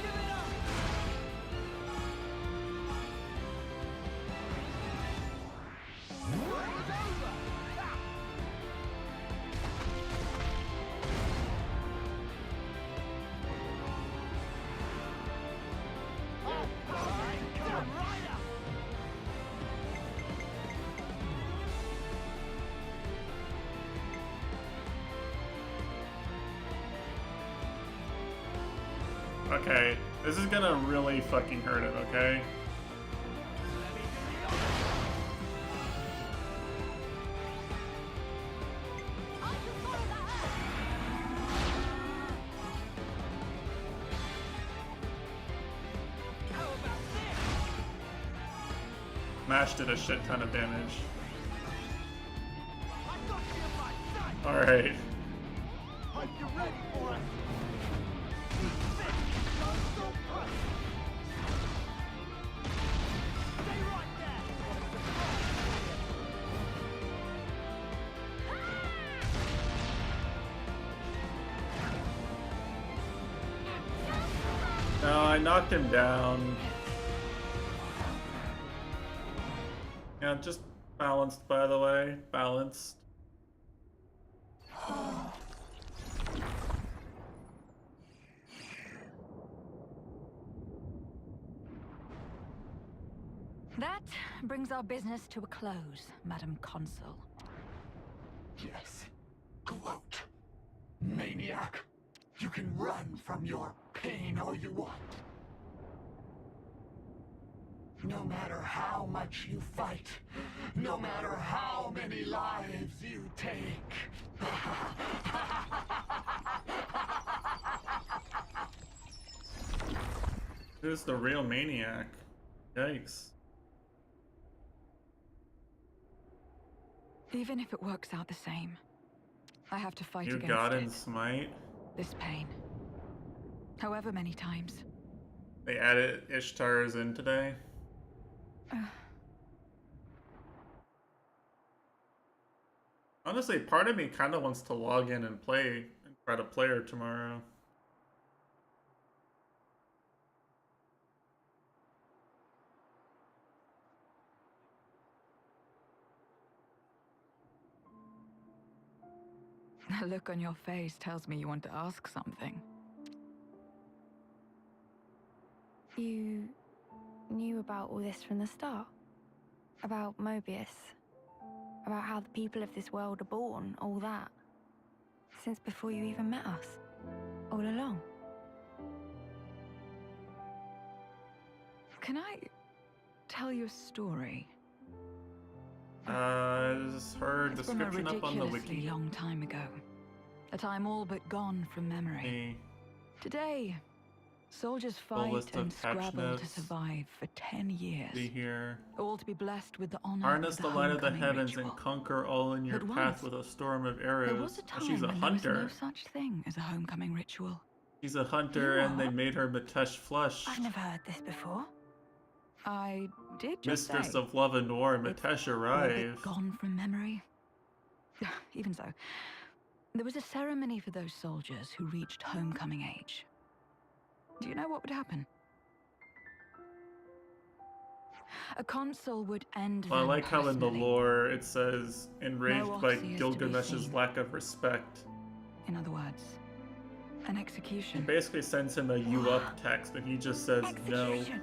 Give it up. It was over. Ah. All right, come right up. Okay, this is gonna really fucking hurt it, okay? I can follow that up. How about this? Mash did a shit ton of damage. I got you in my sight. Alright. Are you ready for it? Don't so push. Stay right there. No, I knocked him down. Yeah, just balanced, by the way. Balanced. That brings our business to a close, Madam Consul. Yes. Gloat. Maniac. You can run from your pain all you want. No matter how much you fight, no matter how many lives you take. Who's the real maniac? Yikes. Even if it works out the same, I have to fight You against got it. in Smite? This pain. However many times. They added Ishtar's in today? Honestly, part of me kind of wants to log in and play and try to play her tomorrow. The look on your face tells me you want to ask something. You knew about all this from the start? About Mobius? About how the people of this world are born, all that? Since before you even met us? All along? Can I tell you a story? Is her It's from a description up on the ridiculously wiki? long time ago. A time all but gone from memory. Today, soldiers fight list of and patch scrabble to notes. survive for 10 years. See here. All to be blessed with the honor Harness of the light of the homecoming heavens ritual. and conquer all in your But path once, with a storm of There arrows. was a time She's a when hunter. there was no such thing as a homecoming ritual. She's a hunter, You and they are? made her Matesh Flush. I've never heard this before. I did just Mistress say, of Love and War, Matesh all but arrived. gone from memory. Even so, there was a ceremony for those soldiers who reached homecoming age. Do you know what would happen? A consul would end Well, I them like how in the personally. lore it says, enraged No by Oxy is to be Gilgamesh's seen. lack of respect. In other words, an He execution. basically sends him a you up text, and he just says no. Execution.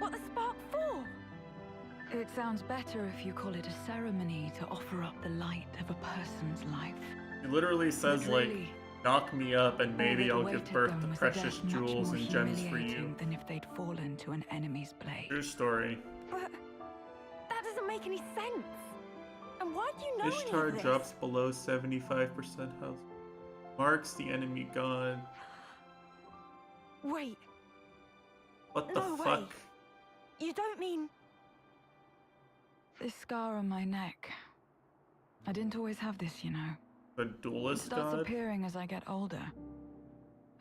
What the spark for? It sounds better if you call it a ceremony to offer up the light of a person's life. He literally says, like, Literally. knock me up and maybe All I'll that give awaited birth them to was a precious death much jewels more and gems for you. humiliating than if they'd fallen to an enemy's blade. True story. But that doesn't make any sense. And why do you know Ishtar any of this? drops below 75% health. Marks the enemy god. Wait, What the No way. fuck? you don't mean... This scar on my neck. I didn't always have this, you know. The It duelist starts god? appearing as I get older,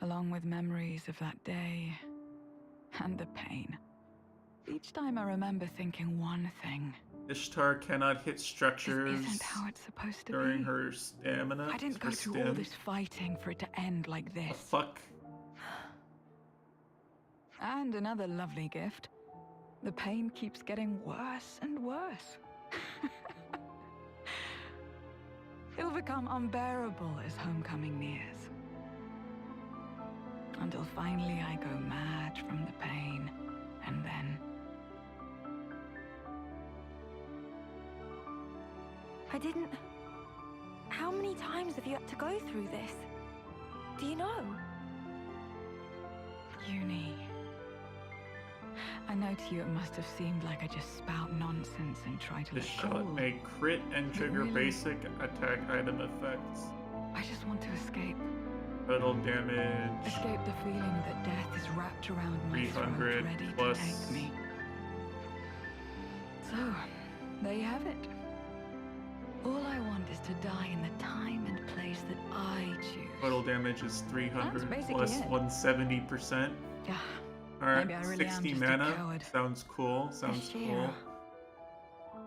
along with memories of that day and the pain. Each time I remember thinking one thing. Ishtar cannot hit This structures isn't how it's supposed to during be. her stamina. I didn't go her through all stim. this fighting for it to end like The this. fuck? And another lovely gift. The pain keeps getting worse and worse. It'll become unbearable as homecoming nears. Until finally I go mad from the pain, and then... I didn't... How many times have you had to go through this? Do you know? Uni. I know to you it must have seemed like I just spout nonsense and try to This look shot cool. may crit and trigger really- basic attack item effects. I just want to escape. Total damage. Escape the feeling that death is wrapped around my throat, 300 ready plus. to take me. So, there you have it. All I want is to die in the time and place that I choose. Total damage is 300 basically plus it. 170%. Yeah. Alright, Maybe I really am 60 just a mana. coward. Sounds cool. Sounds Ashira. cool.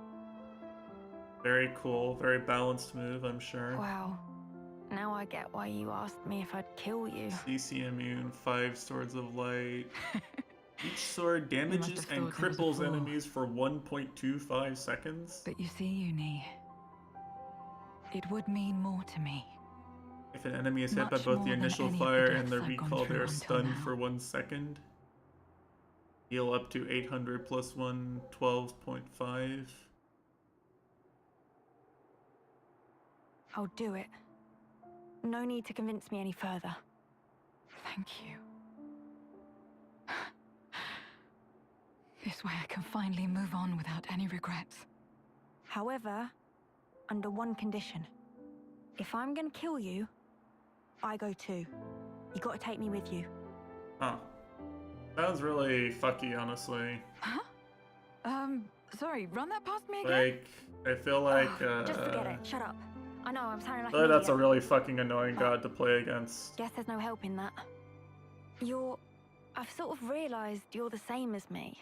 Very cool. Very balanced move, I'm sure. Wow. Now I get why you asked me if I'd kill you. CC immune, 5 swords of light. Each sword must damages have and thought there was a cripples flaw. enemies for 1.25 seconds. But you see, Uni, it would mean more to me. If an enemy is hit by Much both more the than initial any of the fire and the deaths I've gone recall, through they're until stunned now. for 1 second. Heal up to 800 plus 1, 12.5. I'll do it. No need to convince me any further. Thank you. This way I can finally move on without any regrets. However, under one condition. If I'm gonna kill you, I go too. You gotta take me with you. Huh. Sounds really fucky, honestly. Huh? Sorry, run that past me again? Like, I feel like, Just forget it. Shut up. I know, I'm sounding like I feel an like that's a idiot. really fucking annoying god to play against. Guess there's no help in that. I've sort of realized you're the same as me.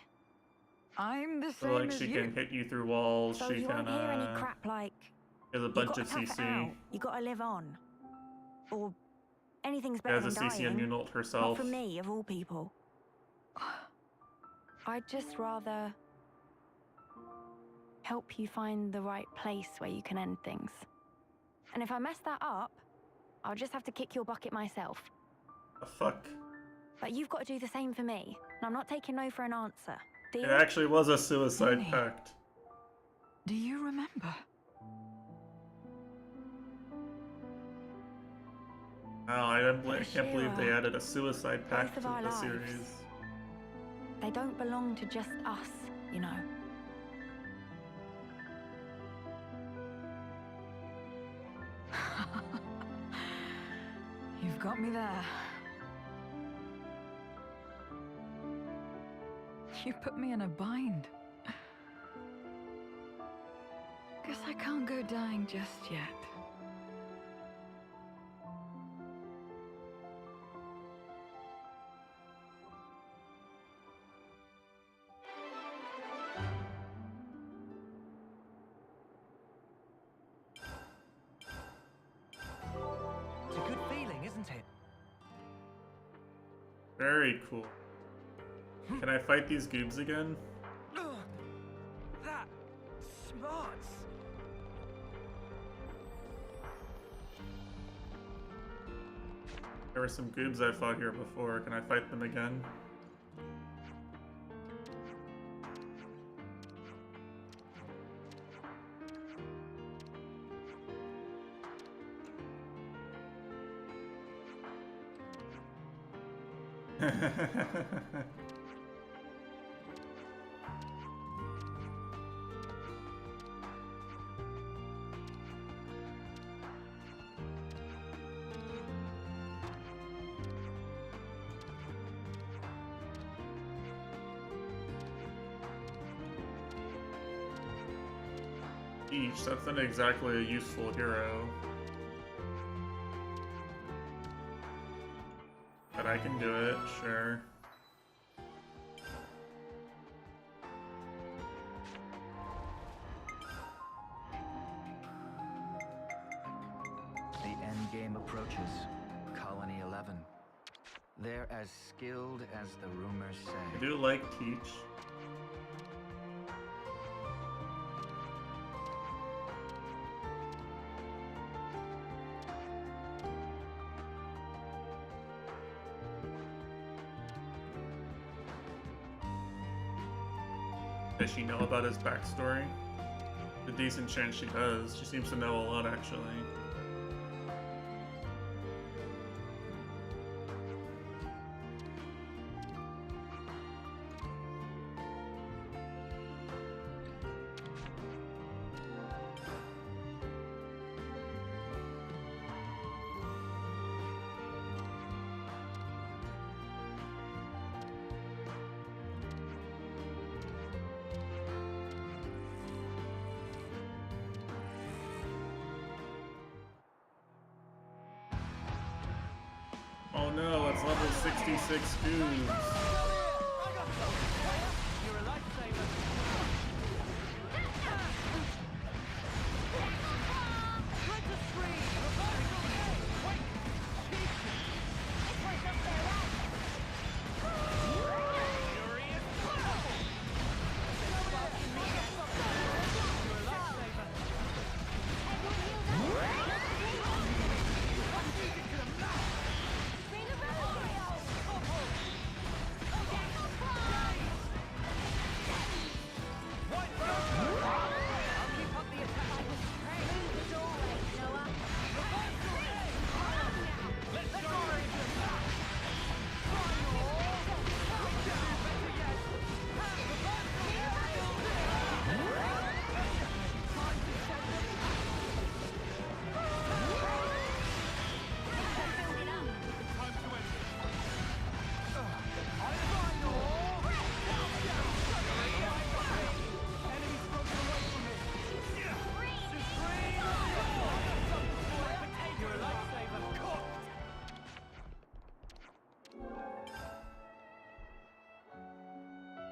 I'm the I same feel like as she you. can hit you through walls, So she you can, won't hear any crap like, has a you bunch gotta of tough it CC. out, you gotta live on. Or anything's She better has a than CC dying. immune ult Not herself. for me, of all people. I'd just rather help you find the right place where you can end things. And if I mess that up, I'll just have to kick your bucket myself. The fuck? But you've got to do the same for me. And I'm not taking no for an answer. Deal? It actually was a suicide Really? pact. Do you remember? Wow, I can't believe they added a suicide pact Both to of our the lives. series. They don't belong to just us, you know. got me there. You put me in a bind. Guess I can't go dying just yet. It's a good feeling, isn't it? Very cool. Can I fight these goobs again? That smarts. There were some goobs I fought here before. Can I fight them again? Each, that's not exactly a useful hero. But I can do it, sure. The end game approaches. Colony 11. They're as skilled as the rumors say. I do like Teach. Does she know about his backstory? The decent chance she does. She seems to know a lot, actually. Oh no, it's level 66 goobs.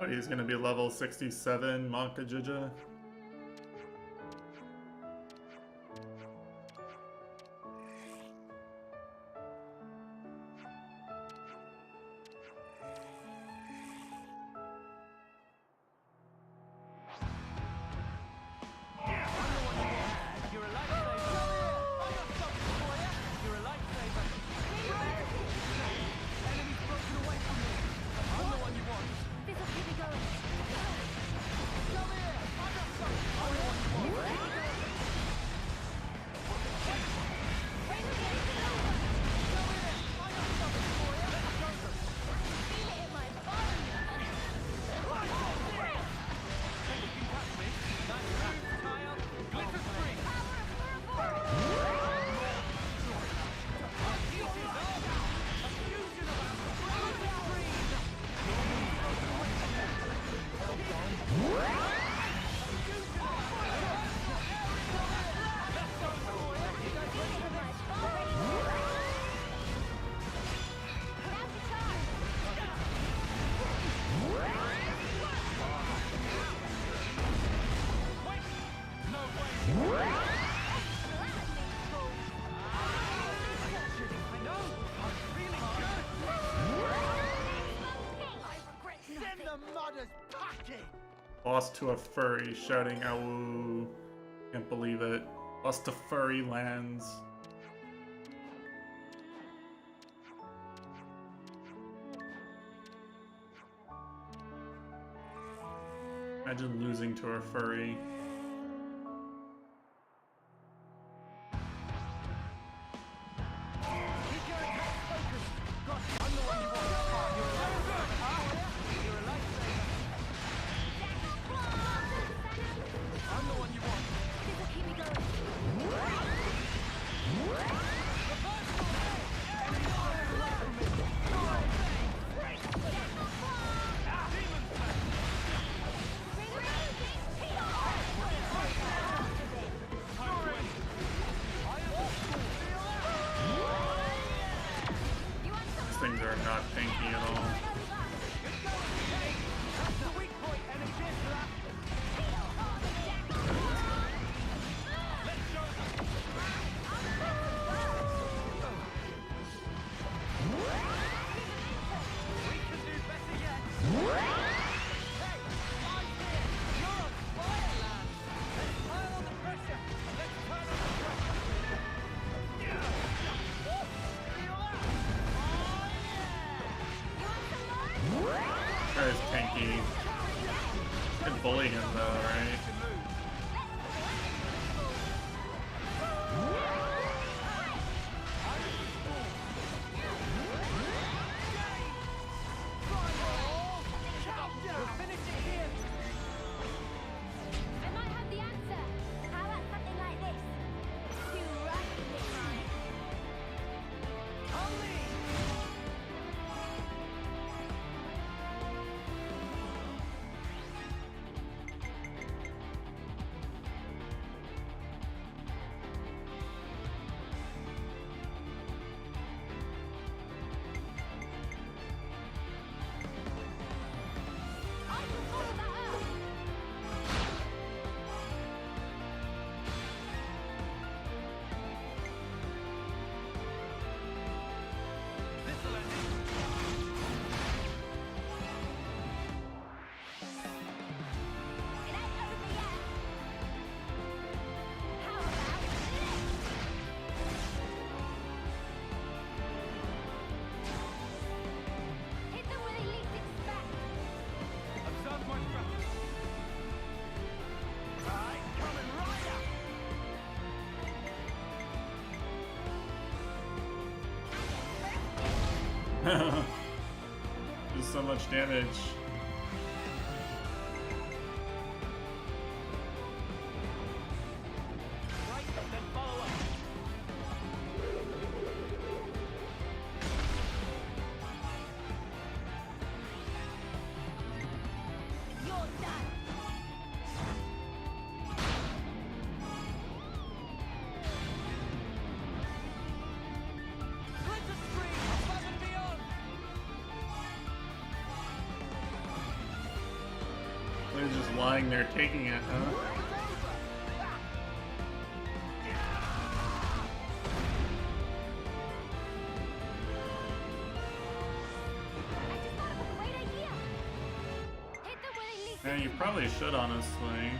But he's gonna be level 67, Monka Jija. Lost to a furry, shouting "Ow!" Can't believe it. Lost to furry lands. Imagine losing to a furry. Things are not tanky at all. Guy's tanky. You can bully him though, right? I might have the answer. How about something like this? You rush behind. There's so much damage. They're just lying there taking it, huh? Yeah, you probably should, honestly.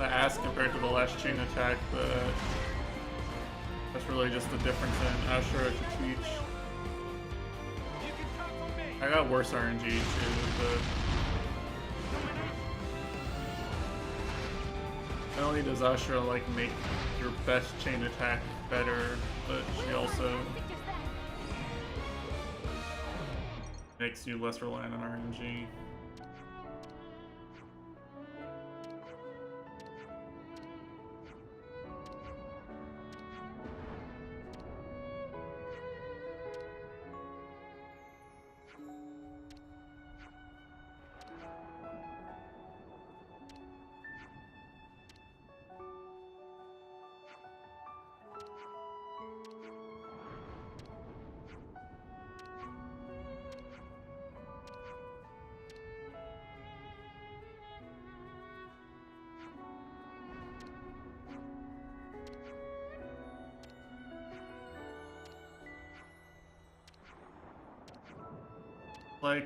kind of ass compared to the last chain attack, but that's really just the difference in Ashura to teach. I got worse RNG too, but not only does Ashura like make your best chain attack better, but she also makes you less reliant on RNG.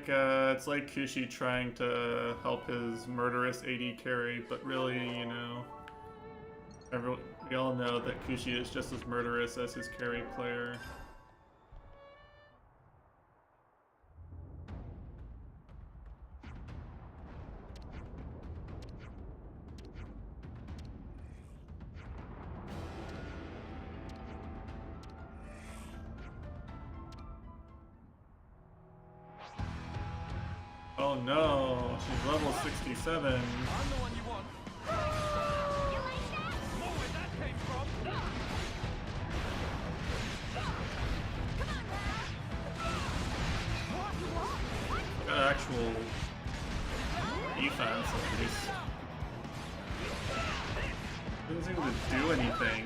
It's like Kushi trying to help his murderous AD carry, but really, you know, we all know that Kushi is just as murderous as his carry player. Oh no, she's level 67. I'm the one you want. More where that came from. Got actual defense at least. Doesn't seem to do anything.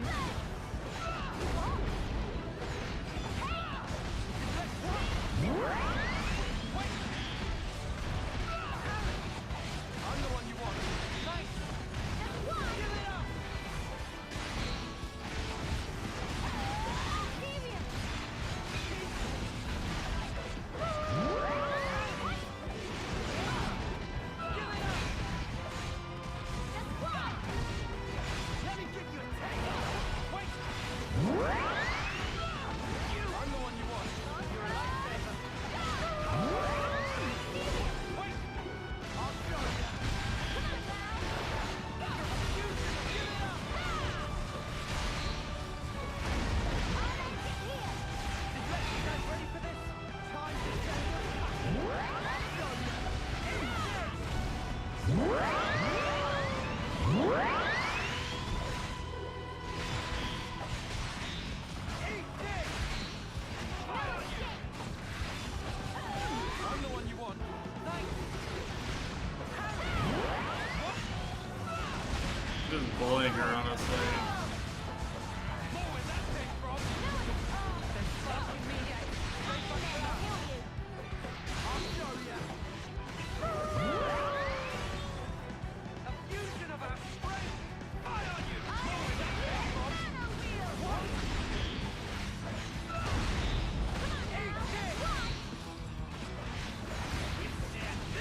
Just bullying her, honestly.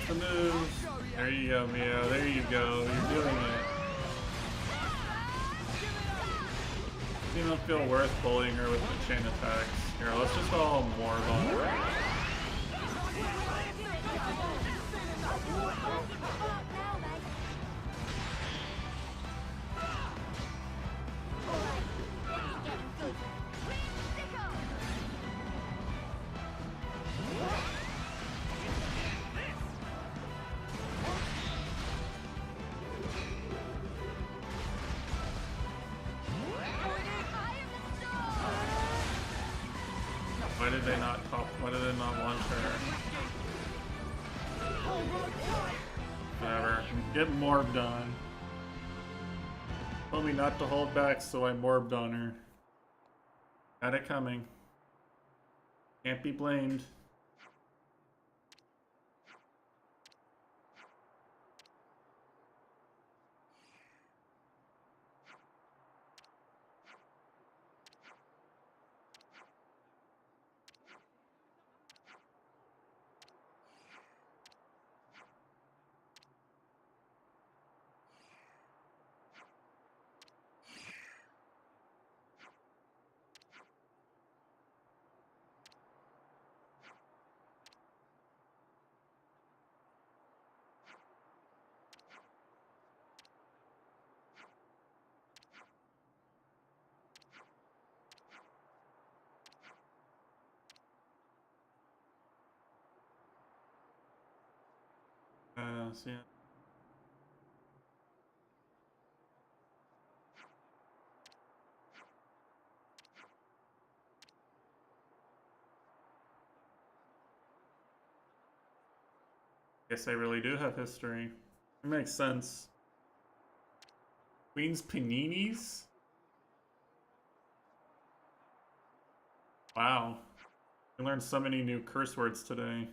The move. There you go, Mia. There you go. You're doing it. You don't feel worth bullying her with the chain attacks. Here, let's just all morph on her. Why did they not launch her? Whatever. Get morbed on. Told me not to hold back, so I morbed on her. Had it coming. Can't be blamed. pass, yeah. Guess I really do have history. It makes sense. Queen's Paninis? Wow. I learned so many new curse words today.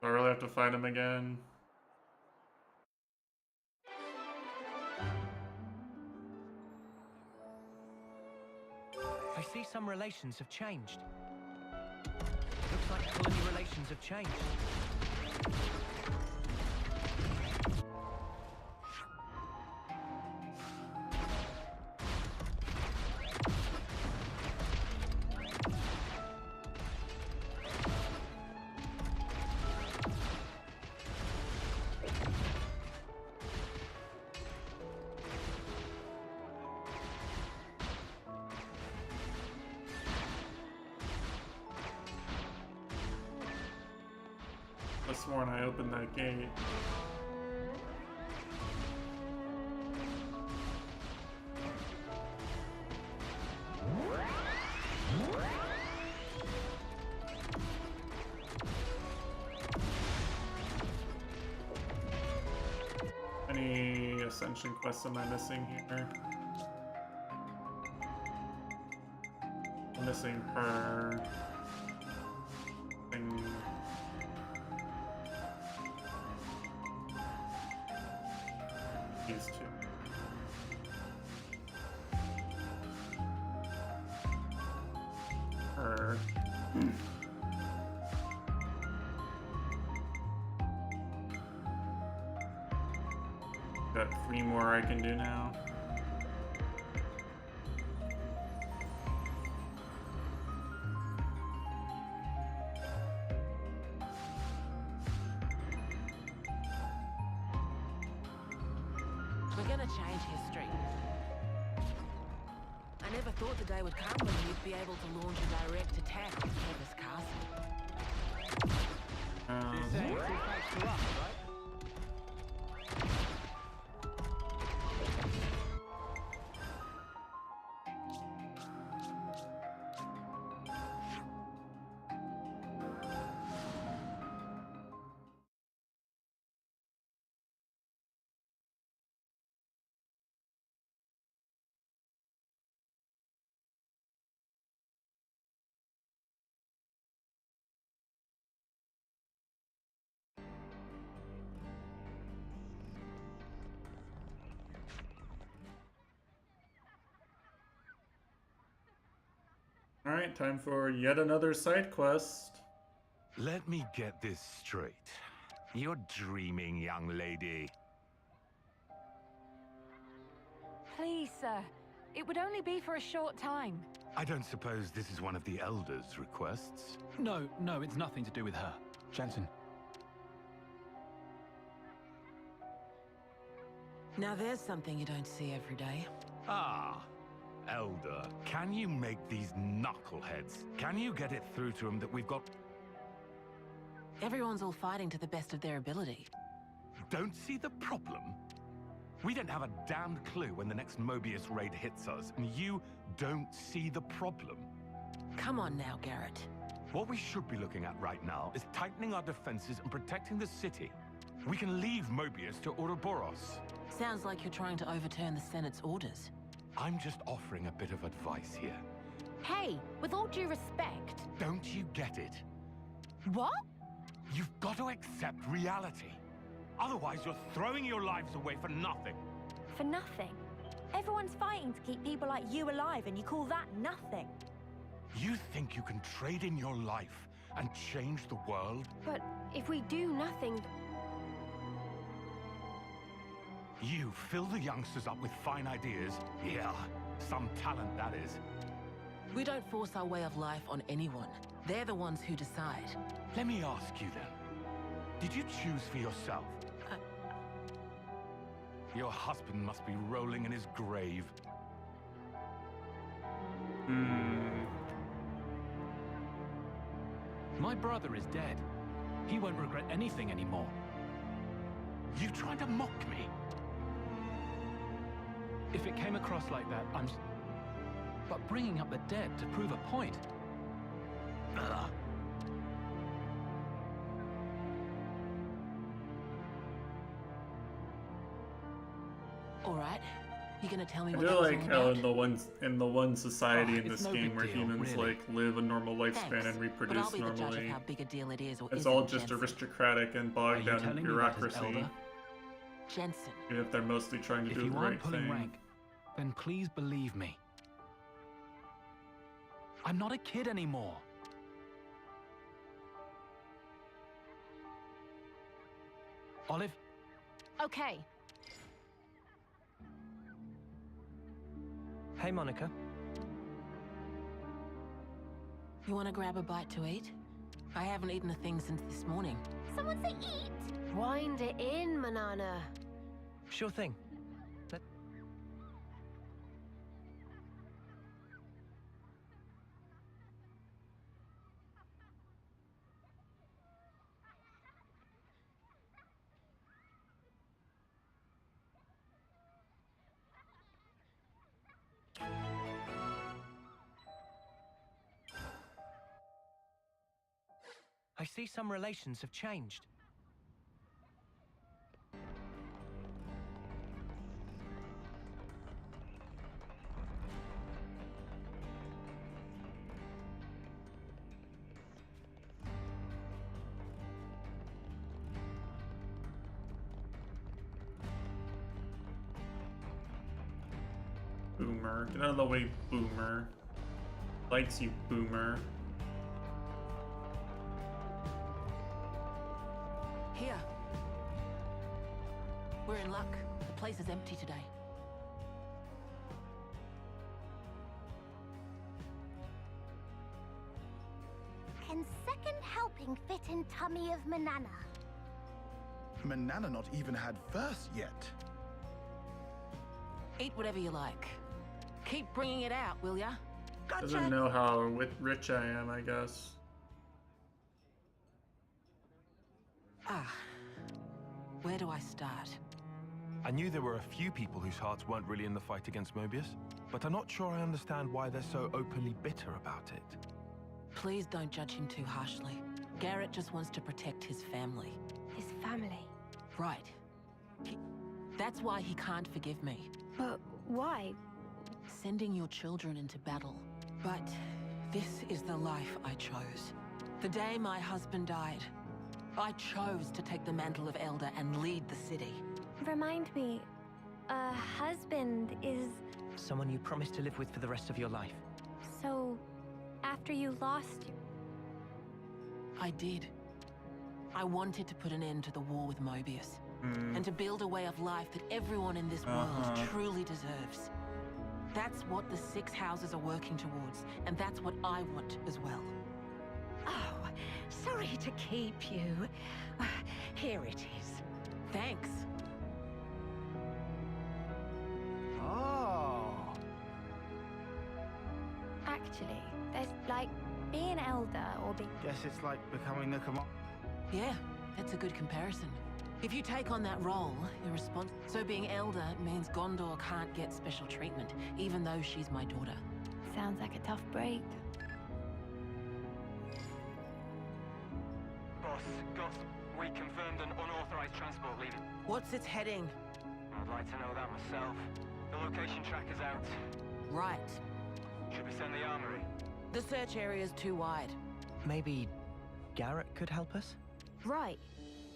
Do I really have to fight him again? I see some relations have changed. Looks like colony relations have changed. I sworn I opened that gate. Any ascension quests am I missing here? I'm missing her. These two. Her. Got 3 more I can do now. We're gonna change history. I never thought the day would come when you'd be able to launch a direct attack on Kevis Castle. You're saying it's all thanks to us, right? Alright, time for yet another side quest. Let me get this straight. You're dreaming, young lady. Please, sir. It would only be for a short time. I don't suppose this is one of the Elders' requests? No, it's nothing to do with her. Jensen. Now there's something you don't see every day. Ah, Elder, can you make these knuckleheads? Can you get it through to them that we've got... Everyone's all fighting to the best of their ability. Don't see the problem? We don't have a damned clue when the next Mobius raid hits us, and you don't see the problem. Come on now, Garrett. What we should be looking at right now is tightening our defenses and protecting the city. We can leave Mobius to Ouroboros. Sounds like you're trying to overturn the Senate's orders. I'm just offering a bit of advice here. Hey, with all due respect... Don't you get it? What? You've got to accept reality. Otherwise, you're throwing your lives away for nothing. For nothing? Everyone's fighting to keep people like you alive, and you call that nothing? You think you can trade in your life and change the world? But if we do nothing... You fill the youngsters up with fine ideas. Yeah, some talent that is. We don't force our way of life on anyone. They're the ones who decide. Let me ask you then. Did you choose for yourself? Your husband must be rolling in his grave. My brother is dead. He won't regret anything anymore. You trying to mock me? If it came across like that, But bringing up the dead to prove a point. Ugh. All right. You gonna tell me I what feel that was like all how about? in the one society in it's this no game big where deal, humans really. like live a normal lifespan Thanks, and but I'll reproduce be the judge of normally, how big a deal it is or it's isn't, all just Jensen. aristocratic and Are bogged you down in telling me that bureaucracy. as elder? Jensen. Even if they're mostly trying to If do you the aren't right pulling thing. rank, then please believe me. I'm not a kid anymore. Olive? Okay. Hey, Monica. You want to grab a bite to eat? I haven't eaten a thing since this morning. Someone say eat! Wind it in, Manana. Sure thing. I see some relations have changed. Boomer. Get out of the way, Boomer. Likes you, Boomer. Here. We're in luck. The place is empty today. Can second helping fit in tummy of Manana? Manana not even had first yet. Eat whatever you like. Keep bringing it out, will ya? Doesn't know how rich I am, I guess. Ah. Where do I start? I knew there were a few people whose hearts weren't really in the fight against Mobius, but I'm not sure I understand why they're so openly bitter about it. Please don't judge him too harshly. Garrett just wants to protect his family. His family? Right. That's why he can't forgive me. But why? Sending your children into battle. But this is the life I chose. The day my husband died, I chose to take the mantle of Elder and lead the city. Remind me, a husband is... Someone you promised to live with for the rest of your life. So, after you lost... I did. I wanted to put an end to the war with Mobius. And to build a way of life that everyone in this world truly deserves. That's what the 6 houses are working towards, and that's what I want as well. Oh, sorry to keep you. Here it is. Thanks. Oh. Actually, there's like being elder or being... Guess it's like becoming a command. Yeah, that's a good comparison. If you take on that role, you're responsible. So being elder means Gondor can't get special treatment, even though she's my daughter. Sounds like a tough break. Boss, Gus, we confirmed an unauthorized transport leaving. What's its heading? I'd like to know that myself. The location tracker's out. Right. Should we send the armory? The search area's too wide. Maybe Garrett could help us? Right.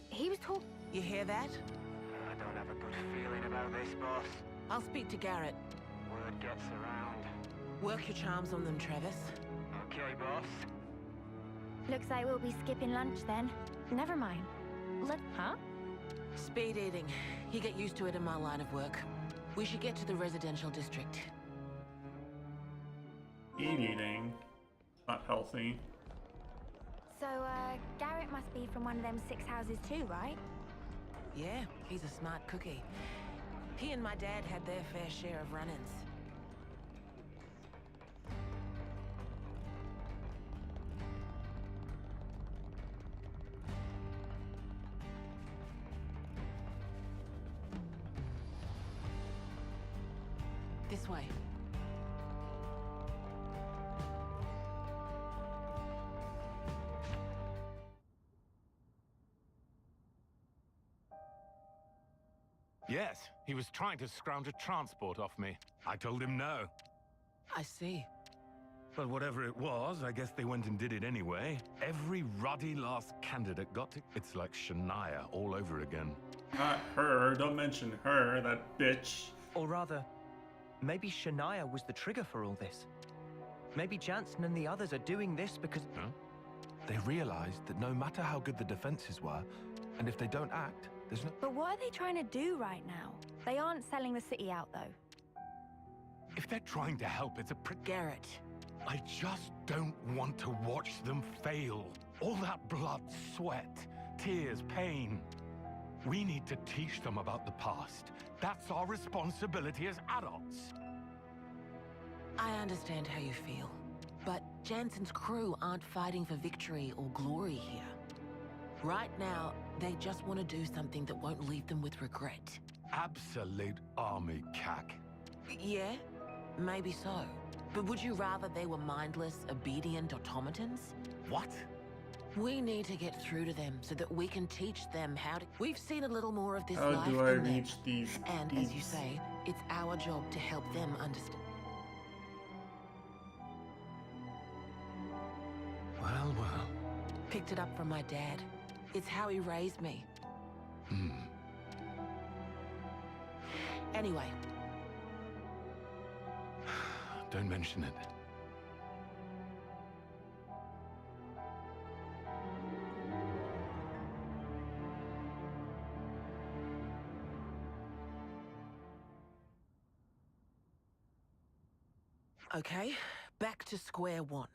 He was talking... You hear that? I don't have a good feeling about this, boss. I'll speak to Garrett. Word gets around. Work your charms on them, Travis. Okay, boss. Looks like we'll be skipping lunch then. Never mind. Huh? Speed eating. You get used to it in my line of work. We should get to the residential district. Eating. Not healthy. So, Garrett must be from one of them 6 houses too, right? Yeah, he's a smart cookie. He and my dad had their fair share of run-ins. This way. Yes, he was trying to scrounge a transport off me. I told him no. I see. But whatever it was, I guess they went and did it anyway. Every ruddy last candidate got to... It's like Shania all over again. Not her. Don't mention her, that bitch. Or rather, maybe Shania was the trigger for all this. Maybe Jansen and the others are doing this because... Huh? They realized that no matter how good the defenses were, and if they don't act, there's no... But what are they trying to do right now? They aren't selling the city out, though. If they're trying to help, it's a Garrett. I just don't want to watch them fail. All that blood, sweat, tears, pain. We need to teach them about the past. That's our responsibility as adults. I understand how you feel. But Jansen's crew aren't fighting for victory or glory here. Right now, they just want to do something that won't leave them with regret. Absolute army cack. Yeah, maybe so. But would you rather they were mindless, obedient automatons? What? We need to get through to them so that we can teach them how to... We've seen a little more of this How life do I than them. reach these And as you say, it's our job to help them understand. Well, well. Picked it up from my dad. It's how he raised me. Anyway. Don't mention it. Okay, back to square one.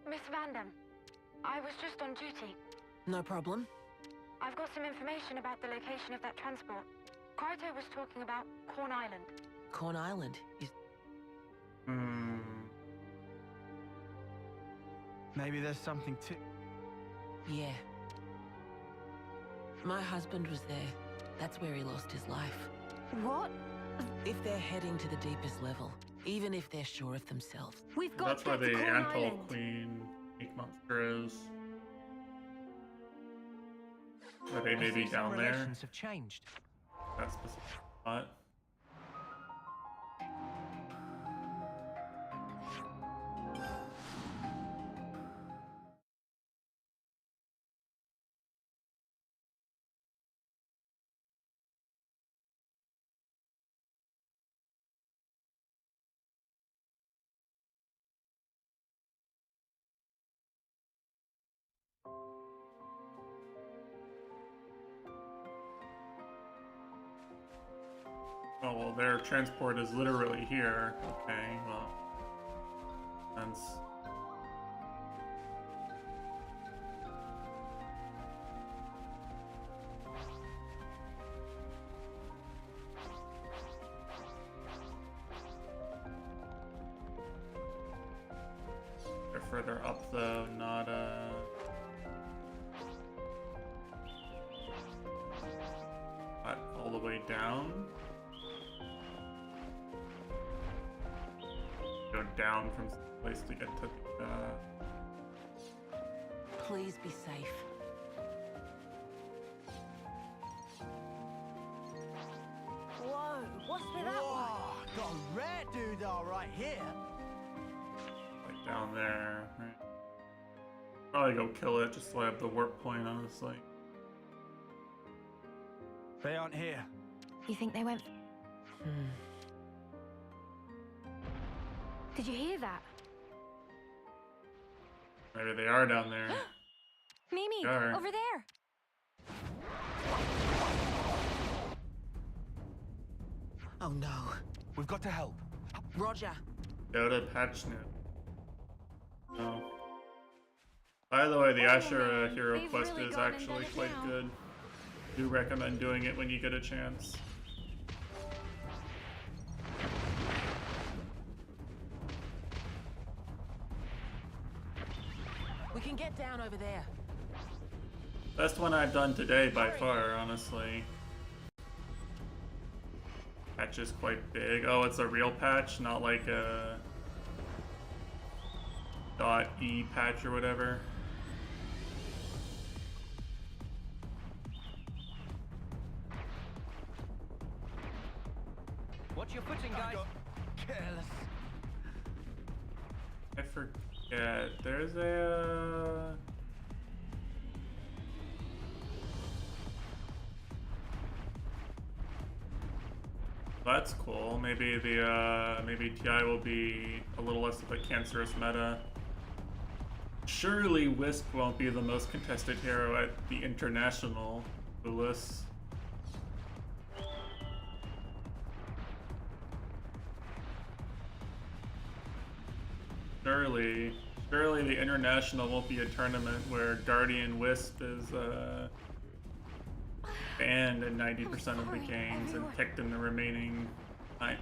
Miss Vandam, I was just on duty. No problem. I've got some information about the location of that transport. Kryto was talking about Corn Island. Corn Island is... Maybe there's something to... Yeah. My husband was there. That's where he lost his life. What? If they're heading to the deepest level, even if they're sure of themselves. We've got That's to where get the to Corn Antal Island. Queen monster is. Are they maybe down there? Relations have changed. That specific spot. Oh, well, their transport is literally here. Okay, well. Sense. They're further up, though, not, not all the way down. Go down from some place to get to Please be safe. Whoa, what's with that one? Whoa, got a rare dude all right here. like down there, right? Probably go kill it just so I have the warp point, honestly. They aren't here. You think they went... Did you hear that? Maybe they are down there. Mimi, They are. over there! Oh no. We've got to help. Roger. Go to patch note. Oh. By the way, the Ashura hero quest is actually quite good. Do recommend doing it when you get a chance. We can get down over there. Best one I've done today by far, honestly. Patch is quite big. Oh, it's a real patch, not like a .e patch or whatever. Watch your footing, guys. Careless. I forget. There's a... That's cool. Maybe the maybe TI will be a little less of a cancerous meta. Surely Wisp won't be the most contested hero at the international, Willis. Surely the international won't be a tournament where Guardian Wisp is banned in 90% of the games and picked in the remaining 9%.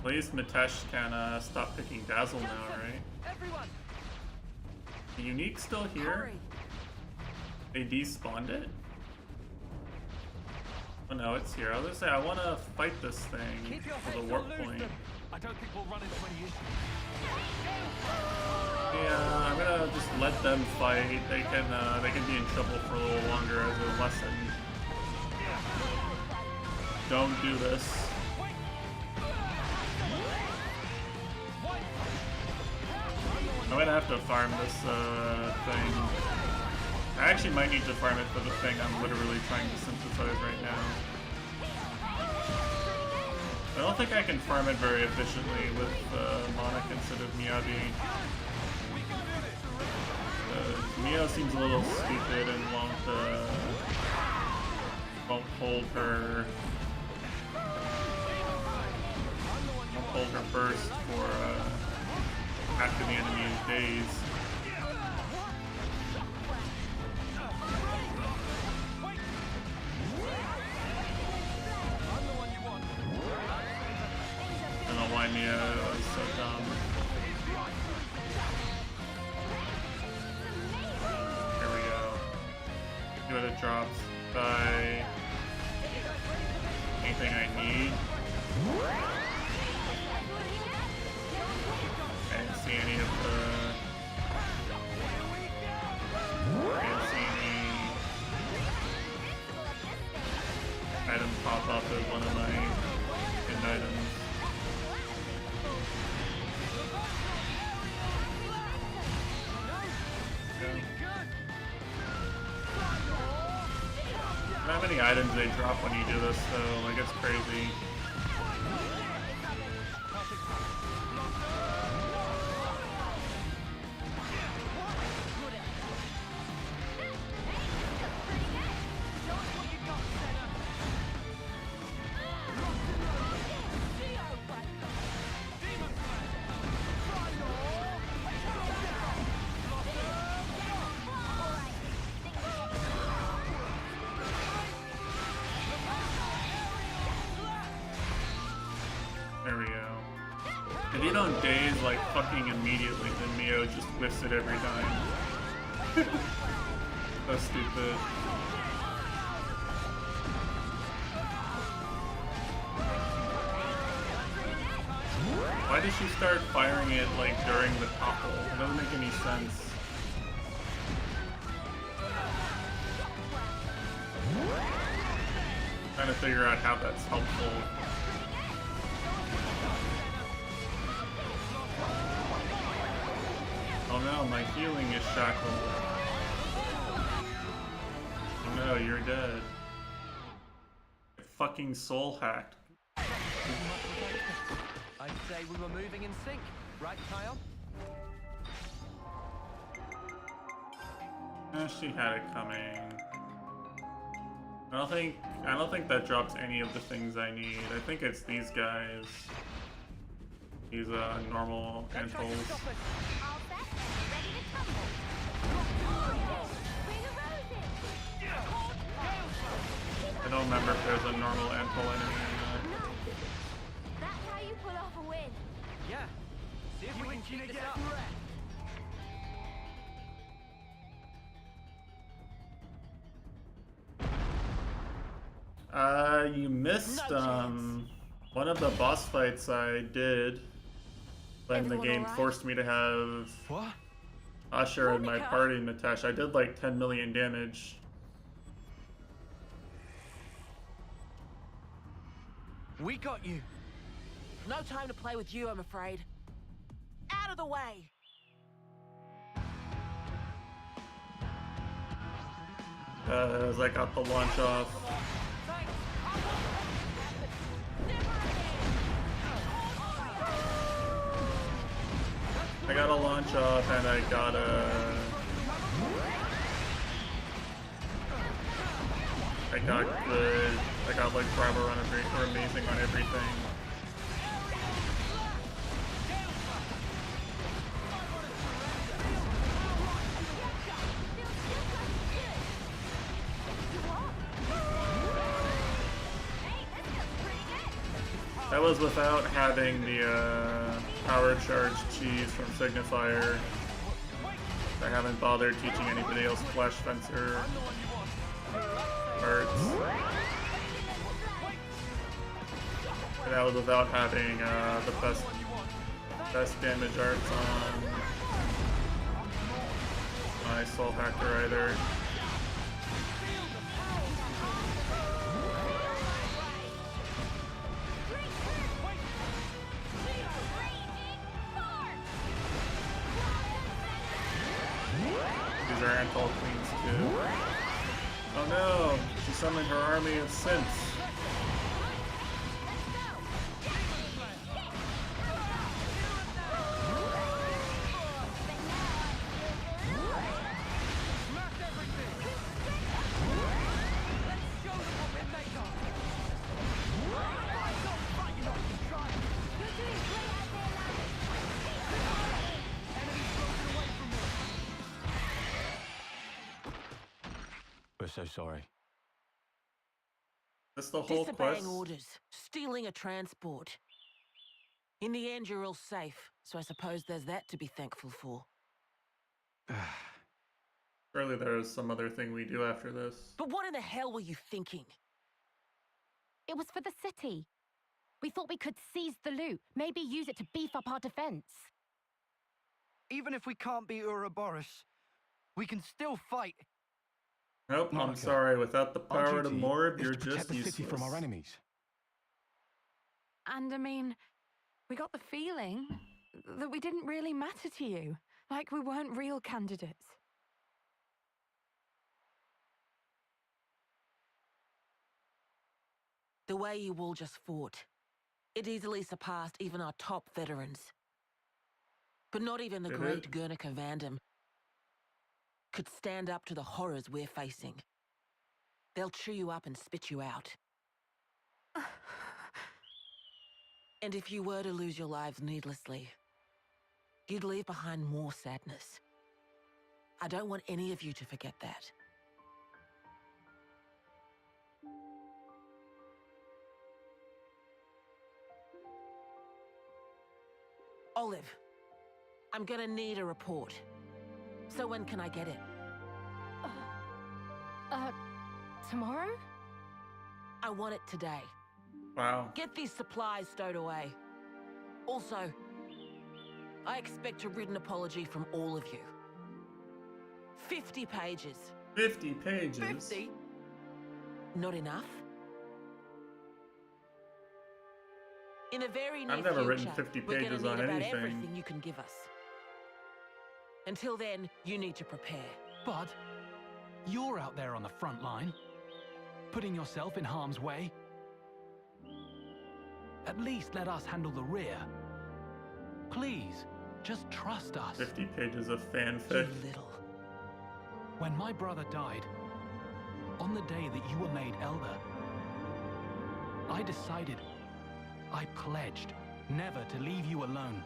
At least Mitesh can stop picking Dazzle now, right? Everyone. The Unique still here? They despawned it? Oh no, it's here. I was gonna say, I wanna fight this thing for the warp point. I don't think we'll run into any issues. Yeah, I'm gonna just let them fight. They can be in trouble for a little longer as a lesson. Don't do this. I'm gonna have to farm this thing. I actually might need to farm it for the thing I'm literally trying to synthesize right now. I don't think I can farm it very efficiently with Monarch instead of Miyabi. Mio seems a little stupid and won't hold her burst for after the enemy is dazed. I don't know why Mia was so dumb. Here we go. See what it drops by anything I need. I didn't see any of the... I didn't see any items pop up as one of my hidden items. How many items they drop when you do this though, like it's crazy. There we go. If you don't daze like fucking immediately, then Mio just whiffs it every time. So stupid. Why did she start firing it like during the topple? It doesn't make any sense. I'm trying to figure out how that's helpful. Oh no, my healing is shackled. Oh no, you're dead. Fucking soul hacked. say we were moving in sync, right, Kyle? She had it coming. I don't think that drops any of the things I need. I think it's these guys. These normal anthols. I don't remember if there's a normal anthol enemy or not. That's how you pull off a win. Yeah. See if we can keep this up. You missed one of the boss fights I did when the game forced me to have Asher in my party, Mitesh. I did like 10 million damage. We got you. No time to play with you, I'm afraid. Out of the way! As I got the launch off. I got a launch off and I got good. I got like driver run or amazing on everything. That was without having the power charge cheese from Signifier. I haven't bothered teaching anybody else Flash Fencer arts. And that was without having the best damage arts on my Soul Hacker either. These are Anthol Queens too. Oh no! She summoned her army of synths. We're so sorry. That's the whole Disobeying quest? orders, stealing a transport. In the end, you're all safe, so I suppose there's that to be thankful for. Surely there's some other thing we do after this. But what in the hell were you thinking? It was for the city. We thought we could seize the loot, maybe use it to beef up our defense. Even if we can't beat Ouroboros, we can still fight. Nope, I'm Monica, sorry. Without the our power to duty morb, is you're to protect just the useless. city from our enemies. And I mean, we got the feeling that we didn't really matter to you. Like we weren't real candidates. The way you all just fought, it easily surpassed even our top veterans. But not even the Did great it? Guernica Vandam could stand up to the horrors we're facing. They'll chew you up and spit you out. And if you were to lose your lives needlessly, you'd leave behind more sadness. I don't want any of you to forget that. Olive, I'm gonna need a report. So when can I get it? Tomorrow? I want it today. Wow. Get these supplies stowed away. Also, I expect a written apology from all of you. 50 pages. 50 pages? 50? Not enough? In the very near I've never written future, 50 we're pages gonna on need about anything. everything you can give us. Until then, you need to prepare. Bud, you're out there on the front line, putting yourself in harm's way. At least let us handle the rear. Please, just trust us. 50 pages of fanfic. You little. When my brother died, on the day that you were made elder, I decided, I pledged never to leave you alone.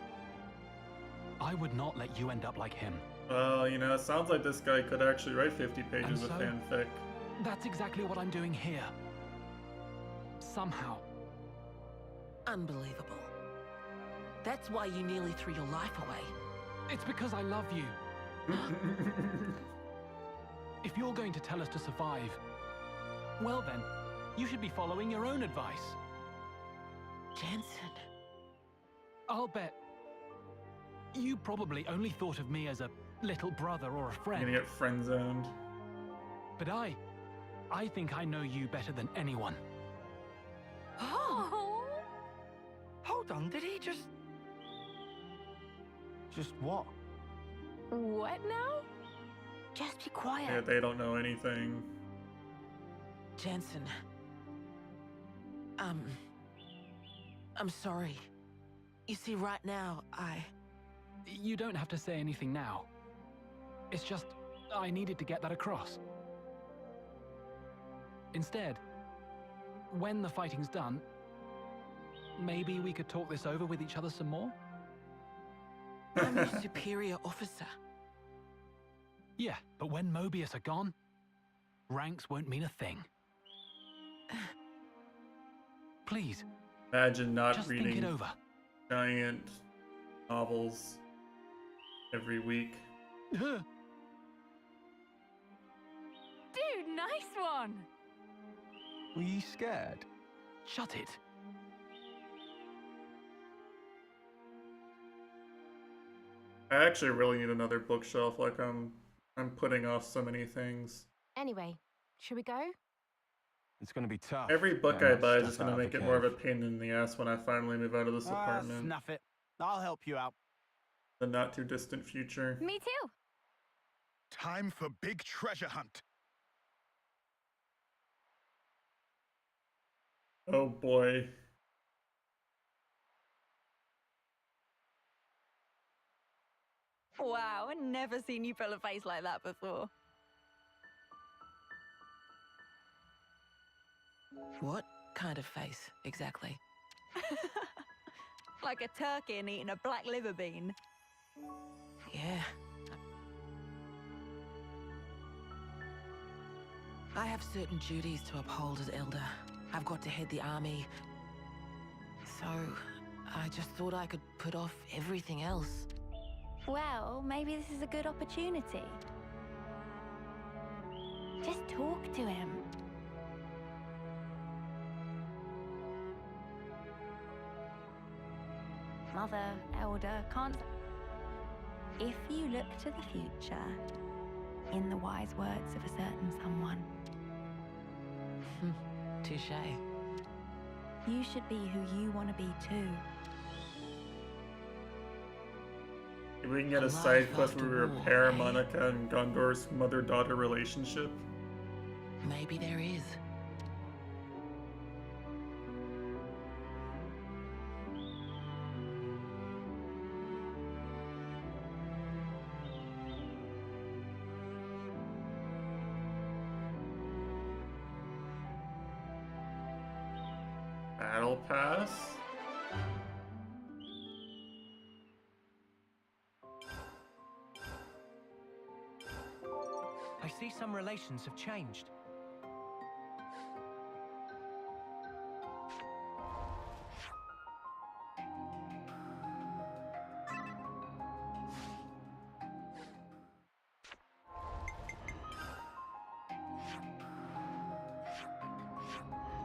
I would not let you end up like him. Well, you know, it sounds like this guy could actually write 50 pages of so, fanfic. That's exactly what I'm doing here. Somehow. Unbelievable. That's why you nearly threw your life away. It's because I love you. If you're going to tell us to survive, well then, you should be following your own advice. Jensen. I'll bet you probably only thought of me as a little brother or a friend. You're gonna get friend-zoned. But I think I know you better than anyone. Oh! Hold on, did he just... Just what? What now? Just be quiet. Yeah, they don't know anything. Jensen. I'm sorry. You see, right now, You don't have to say anything now. It's just, I needed to get that across. Instead, when the fighting's done, maybe we could talk this over with each other some more? I'm your superior officer. Yeah, but when Mobius are gone, ranks won't mean a thing. Please. Imagine not just reading think it over. Giant novels every week. Dude, nice one! Were you scared? Shut it. I actually really need another bookshelf. Like I'm putting off so many things. Anyway, should we go? It's gonna be tough. Every book getting I that buy is stuff just gonna out of make the it more of a cave. pain in the ass when I finally move out of this apartment. Snuff it. I'll help you out. The not too distant future. Me too. Time for big treasure hunt. Oh boy. Wow, I've never seen you pull a face like that before. What kind of face, exactly? Like a turkey eating a black liver bean. Yeah. I have certain duties to uphold as Elder. I've got to head the army. So, I just thought I could put off everything else. Well, maybe this is a good opportunity. Just talk to him. Mother, elder, can't... If you look to the future, in the wise words of a certain someone, Touché. you should be who you want to be too. If we can get a side quest where we repair Monica and Gondor's mother-daughter relationship. Maybe there is. Battle Pass? I see some relations have changed.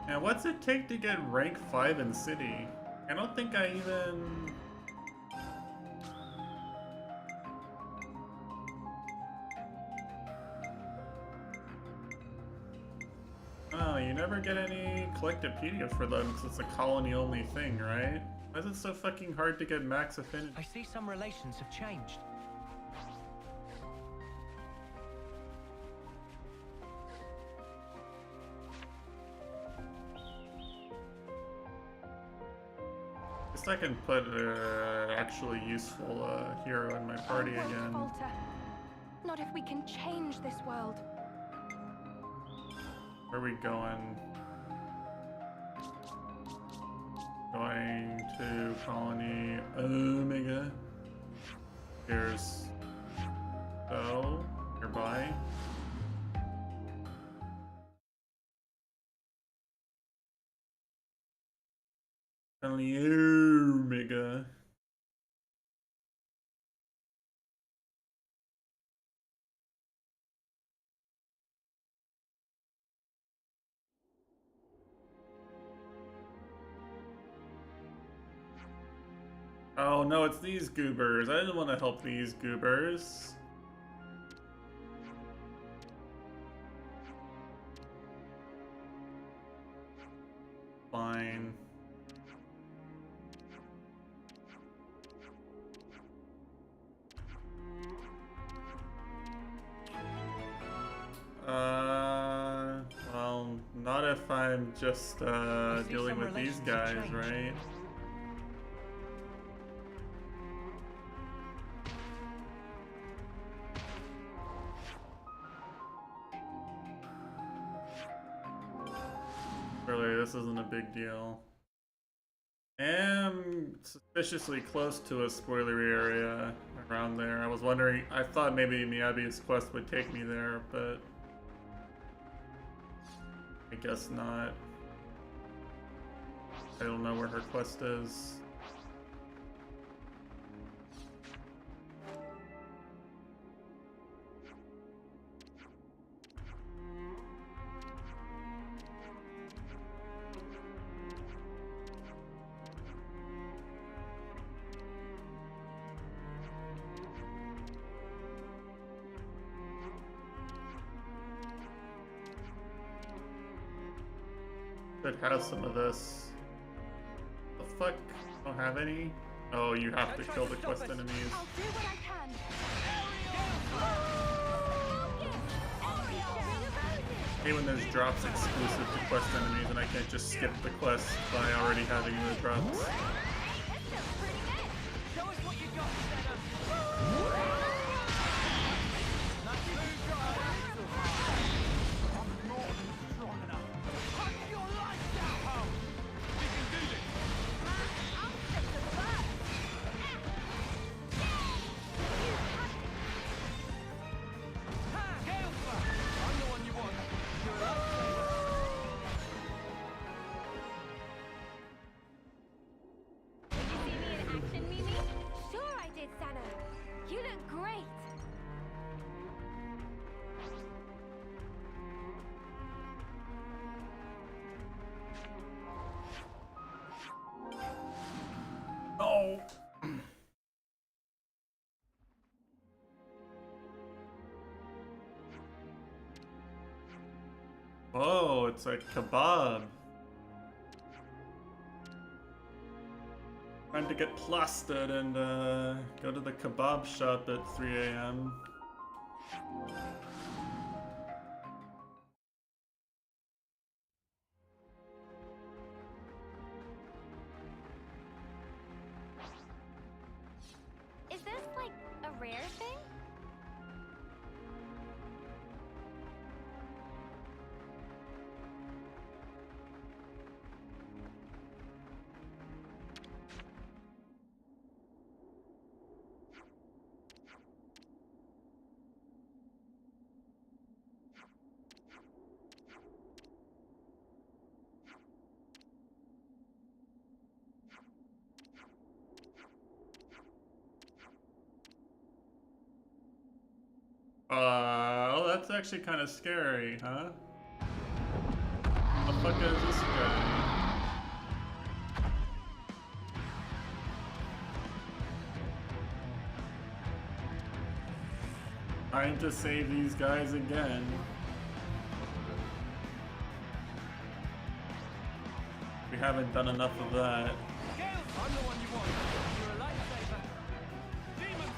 Now, what's it take to get rank 5 in City? I don't think I even... Oh, you never get any Collectopedia for them because it's a colony-only thing, right? Why is it so fucking hard to get max affinity? I see some relations have changed. Guess I can put actually useful hero in my party again. Falter. Not if we can change this world. Where are we going? Going to Colony Omega. Here's So nearby. Colony Omega. Oh no, it's these goobers. I didn't want to help these goobers. Fine. Well, not if I'm just dealing with these guys, right? Really, this isn't a big deal. Am suspiciously close to a spoilery area around there. I was wondering, I thought maybe Miyabi's quest would take me there, but I guess not. I don't know where her quest is. Should have some of this. The fuck? Don't have any? Oh, you have to kill the quest enemies. I'll do what I can. I hate when there's drops exclusive to quest enemies and I can't just skip the quest by already having the drops. Show us what you got, Venom. Oh. Oh, it's a kebab. Time to get plastered and go to the kebab shop at 3 a.m. Is this like a rare thing? Oh, that's actually kind of scary, huh? What the fuck is this guy? Trying to save these guys again. We haven't done enough of that. I'm the one you want. You're a lifesaver. Demon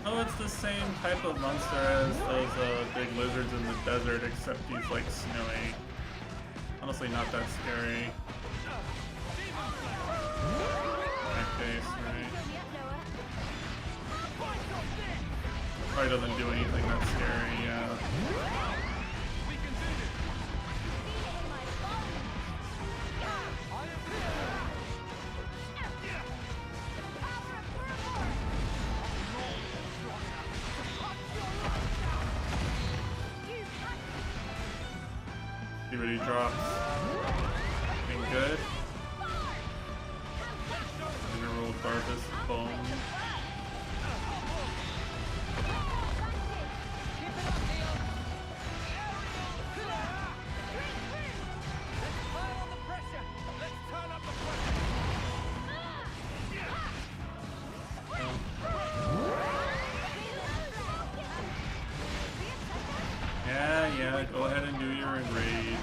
Oh, it's the same type of monster as those big lizards in the desert, except he's like snowy. Honestly, not that scary. Back base, right? Probably doesn't do anything that scary, yeah. See what he drops. Looking good. Mineral Barbus Bone. Yeah, go ahead and do your enrage.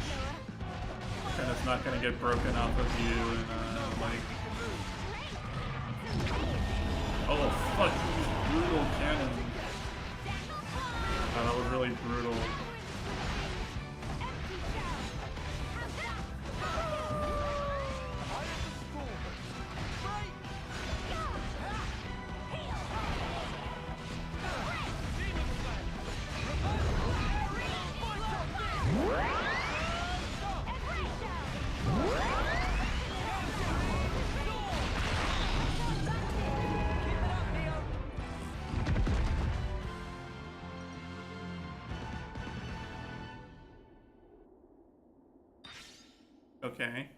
And it's not gonna get broken off of you and like. Oh fuck, these brutal cannon. Oh, that was really brutal. Okay.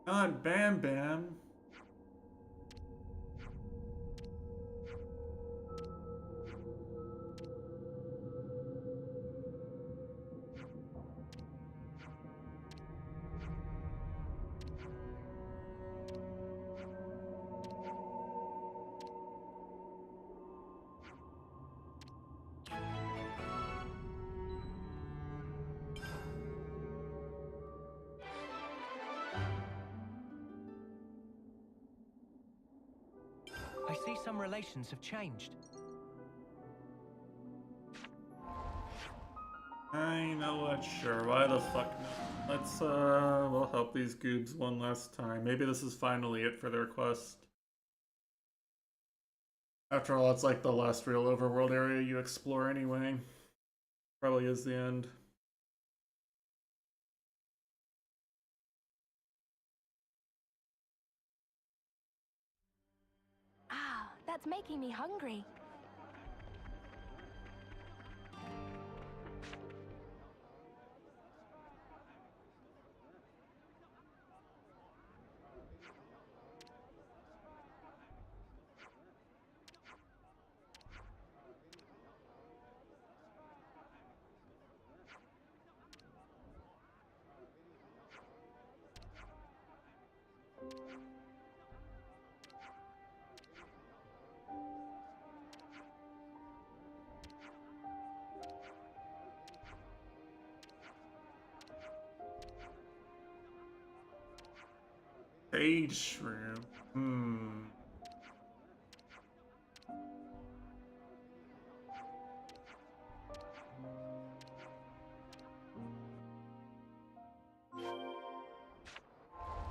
God, Bam Bam. I see some relations have changed. You know what? Sure, why the fuck not? Let's, we'll help these goobs one last time. Maybe this is finally it for their quest. After all, it's like the last real overworld area you explore anyway. Probably is the end. Ah, that's making me hungry. Sage shroom.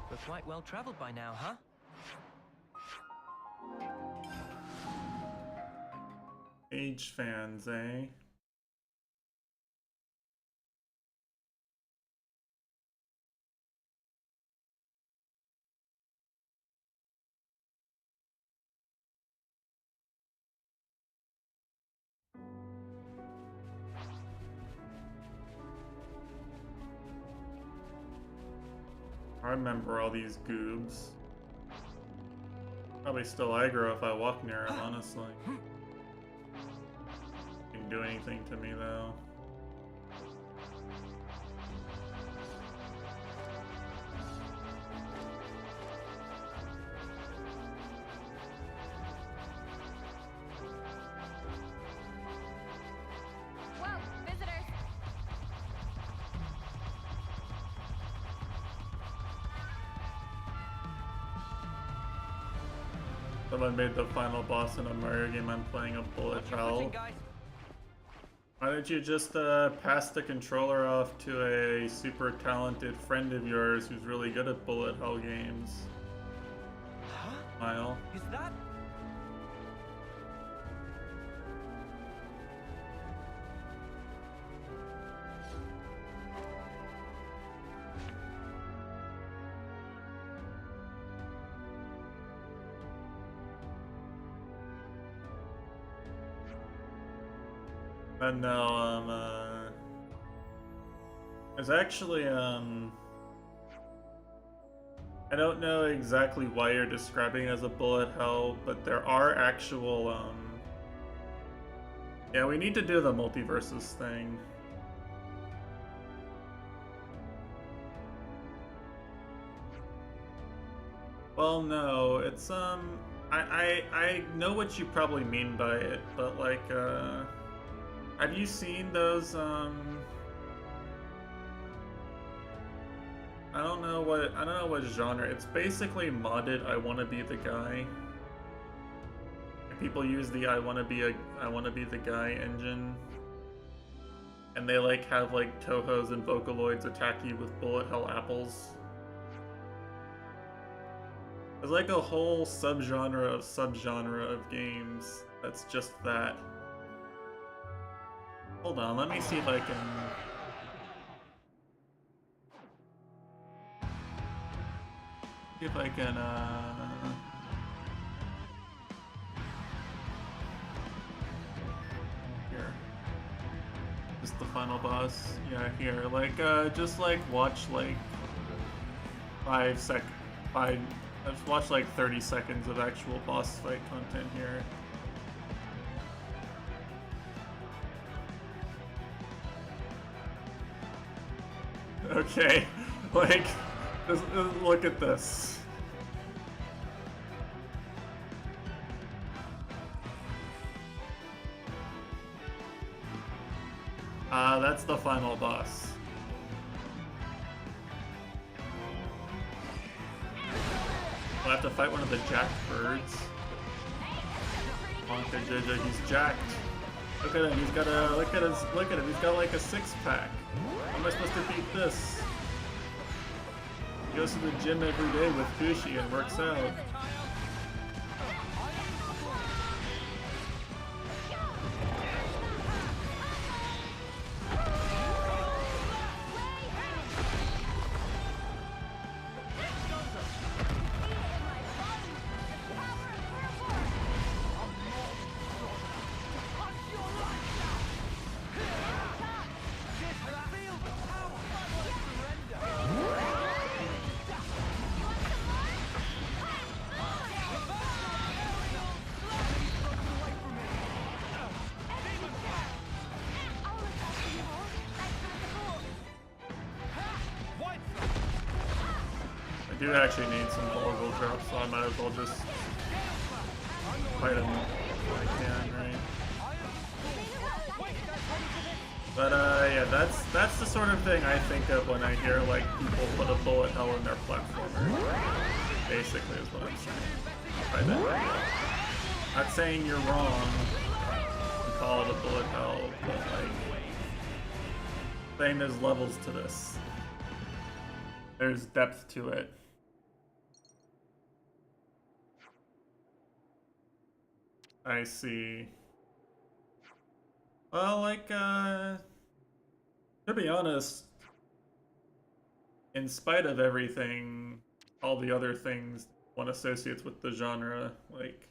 We're quite well traveled by now, huh? Age fans, eh? I remember all these goobs. Probably still aggro if I walk near him, honestly. Didn't do anything to me though. Whoa, visitors! Someone made the final boss in a Mario game I'm playing a bullet hell. Why don't you just pass the controller off to a super talented friend of yours who's really good at bullet hell games? Huh? Smile. Is that? No, there's actually, I don't know exactly why you're describing it as a bullet hell, but there are actual, yeah, we need to do the multiverses thing. Well, no, it's, I know what you probably mean by it, but like, have you seen those, I don't know what genre. It's basically modded I Wanna Be the Guy. And people use the I Wanna Be the Guy engine. And they like have like Tohos and Vocaloids attack you with bullet hell apples. There's like a whole subgenre of games that's just that. Hold on, let me see if I can... See if I can, Here. Is the final boss? Yeah, here. Like, just like watch like 5 I've watched like 30 seconds of actual boss fight content here. Okay, like, just look at this. That's the final boss. We'll have to fight one of the jacked birds. Okay, JJ, he's jacked. Look at him, he's got a, look at him, he's got like a 6-pack. How am I supposed to beat this? He goes to the gym every day with Fushi and works out. I do actually need some vulnerable drops, so I might as well just fight him if I can, right? But yeah, that's the sort of thing I think of when I hear like people put a bullet hell in their platformer. Basically is what I'm saying. By that. Not saying you're wrong and call it a bullet hell, but like saying there's levels to this. There's depth to it. I see. Well, like, to be honest, in spite of everything, all the other things one associates with the genre, like,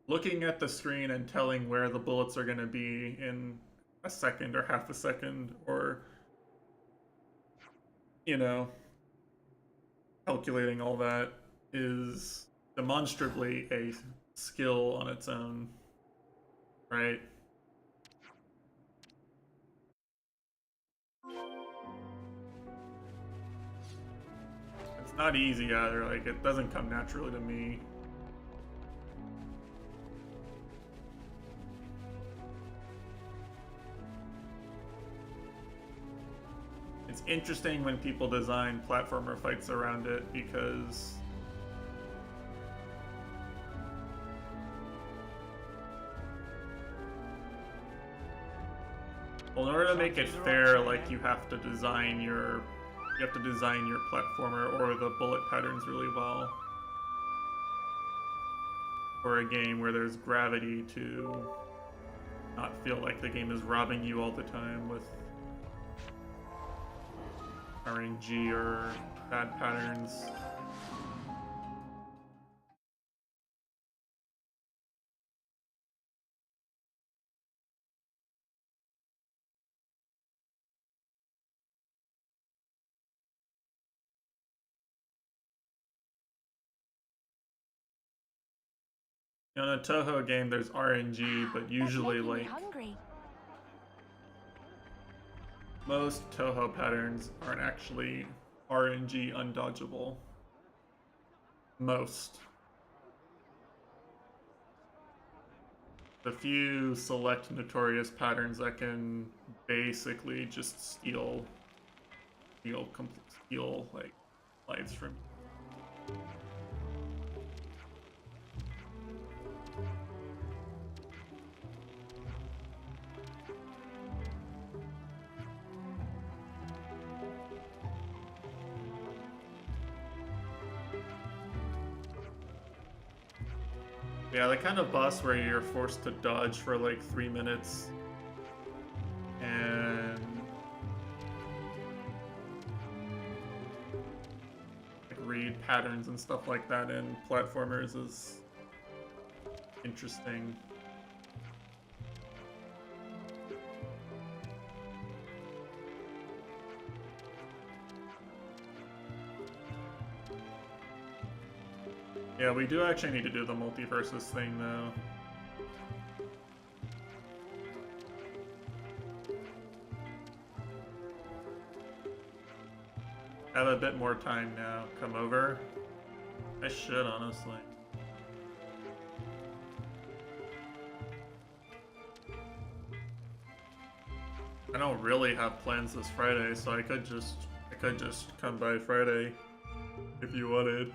looking at the screen and telling where the bullets are gonna be in a second or half a second, or, you know, calculating all that is demonstrably a skill on its own, right? It's not easy either, like, it doesn't come naturally to me. It's interesting when people design platformer fights around it because well, in order to make it fair, like you have to design your platformer or the bullet patterns really well for a game where there's gravity to not feel like the game is robbing you all the time with RNG or bad patterns. In a Toho game, there's RNG, but usually, like, most Toho patterns aren't actually RNG undodgeable. Most. The few select notorious patterns that can basically just steal like lights from. Yeah, the kind of boss where you're forced to dodge for like 3 minutes and like read patterns and stuff like that in platformers is interesting. Yeah, we do actually need to do the multiverses thing, though. I have a bit more time now. Come over. I should, honestly. I don't really have plans this Friday, so I could just come by Friday if you wanted.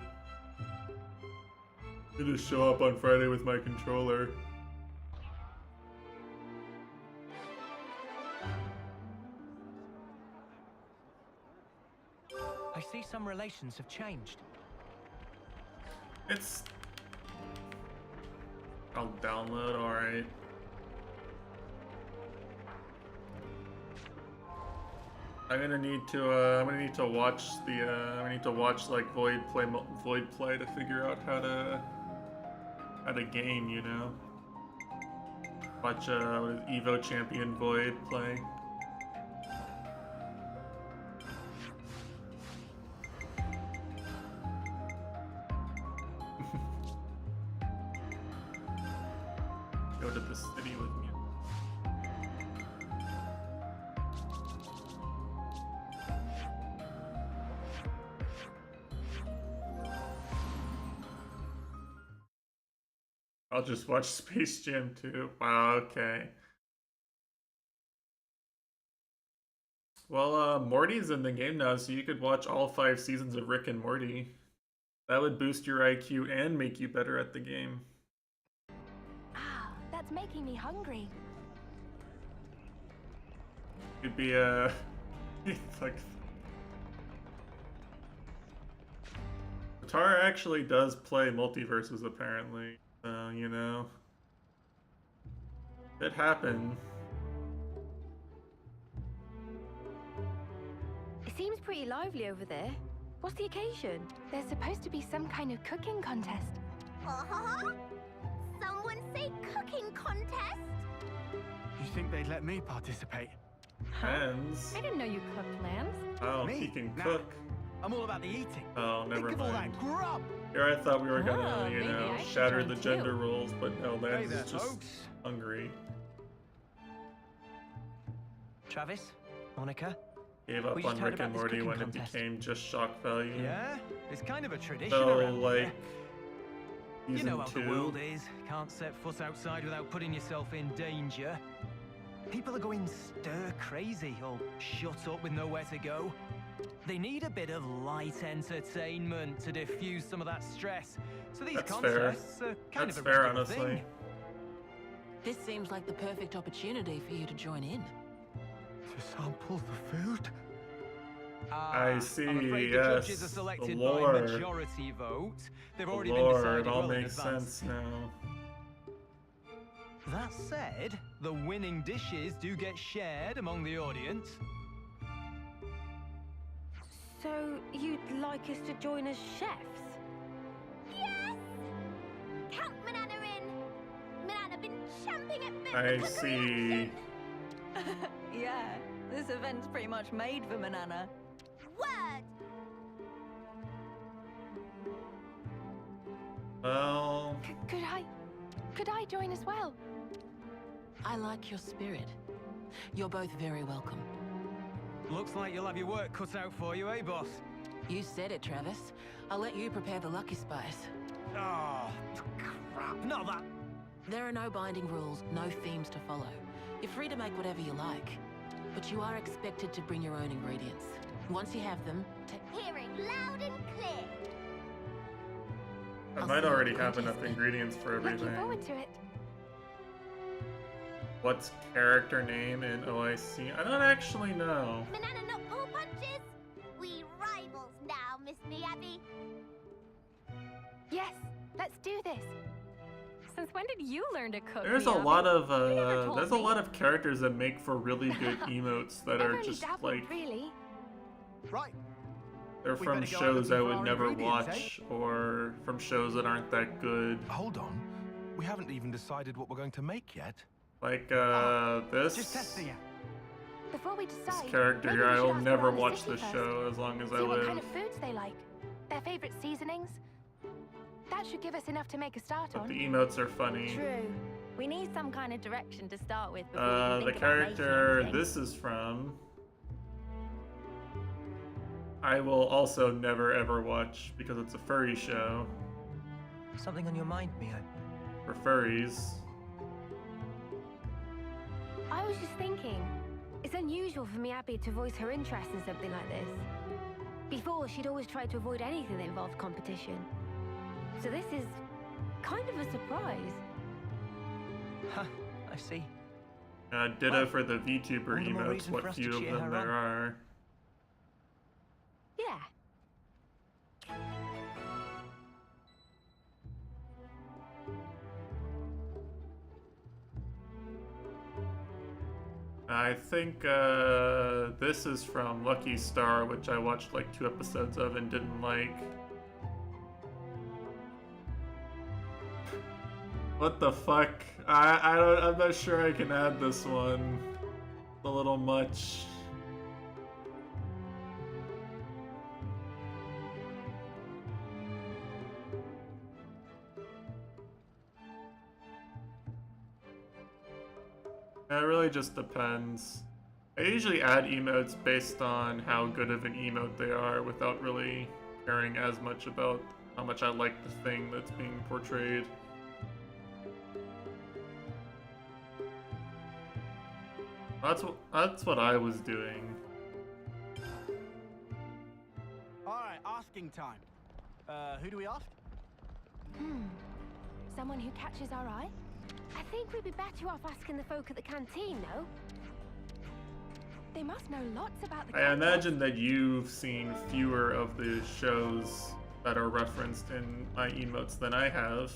I just show up on Friday with my controller. I see some relations have changed. I'll download, alright. I'm gonna need to watch like Void play to figure out how to game, you know? Watch Evo Champion Void play. Go to the city with me. I'll just watch Space Jam 2. Wow, okay. Well, Morty's in the game now, so you could watch all 5 seasons of Rick and Morty. That would boost your IQ and make you better at the game. Ah, that's making me hungry. It'd be it's like Tara actually does play multiverses apparently. You know, it happened. It seems pretty lively over there. What's the occasion? There's supposed to be some kind of cooking contest. Uh-huh. Someone say cooking contest? You think they'd let me participate? Depends. I didn't know you cooked lambs. Oh, he can cook. I'm all about the eating. Oh, never Think of all mind. that grub. Here I thought we were gonna, you maybe know, I should shatter join the too. gender roles, but no, Hey Lance there, is just folks. hungry. Travis? Monica? Gave up We just on heard Rick and about this Morty cooking when contest. it became just shock value. Yeah? It's kind of a tradition So, around like, here. You season know how the 2. world is. Can't set foot outside without putting yourself in danger. People are going stir crazy, all shut up with nowhere to go. They need a bit of light entertainment to diffuse some of that stress. So these That's fair. contests are kind That's of a fair, regular honestly. thing. This seems like the perfect opportunity for you to join in. To sample the food? I see, I'm afraid the yes. judges are The selected lore. by majority vote. They've The already lore, been decided it all well in makes advance. sense now. That said, the winning dishes do get shared among the audience. So, you'd like us to join as chefs? Yes! Count Manana in! Manana been champing at bit I for see. Yeah, this event's pretty much made for Manana. Word! Well, Could I join as well? I like your spirit. You're both very welcome. Looks like you'll have your work cut out for you, eh, boss? You said it, Travis. I'll let you prepare the Lucky Spice. Oh, crap. Not that. There are no binding rules, no themes to follow. You're free to make whatever you like. But you are expected to bring your own ingredients. Once you have them, Hearing loud and clear. I I'll might see you already at have contest enough then. ingredients for Looking everything. forward to it. What's character name in OIC? I don't actually know. Manana not pull punches. We rivals now, Miss Miyabi. Yes, let's do this. Since when did you learn to cook? There's a Miyabi? lot of never told there's a me. lot of characters that make for really good emotes that I've are only just dabbled, like really. Right. they're We from better go shows looking I for would our never ingredients, watch or from shows that aren't that good. Hold on. We haven't even decided what we're going to make yet. Like Just this testing you. Before we decide, character maybe here, we I should will ask never around the watch city this first. show as long as I See what live. kind of foods they like. Their favorite seasonings. That should give us enough to make a start But on. the emotes are funny. True. We need some kind of direction to start with before we The can think about character making anything. this is from, I will also never ever watch because it's a furry show Something on your mind, Mio? for furries. I was just thinking, it's unusual for Miyabi to voice her interest in something like this. Before, she'd always tried to avoid anything that involved competition. So this is kind of a surprise. Huh, I see. Ditto Well, for the VTuber all the more emotes, reason for what us to few of cheer them her there on. are. Yeah. I think this is from Lucky Star, which I watched like 2 episodes of and didn't like. What the fuck? I'm not sure I can add this one. It's a little much. It really just depends. I usually add emotes based on how good of an emote they are without really caring as much about how much I like the thing that's being portrayed. That's what I was doing. Alright, asking time. Who do we ask? Someone who catches our eye? I think we'd be better off asking the folk at the canteen, no? They must know lots about the I imagine that you've seen fewer of the shows that are referenced in my emotes than I have.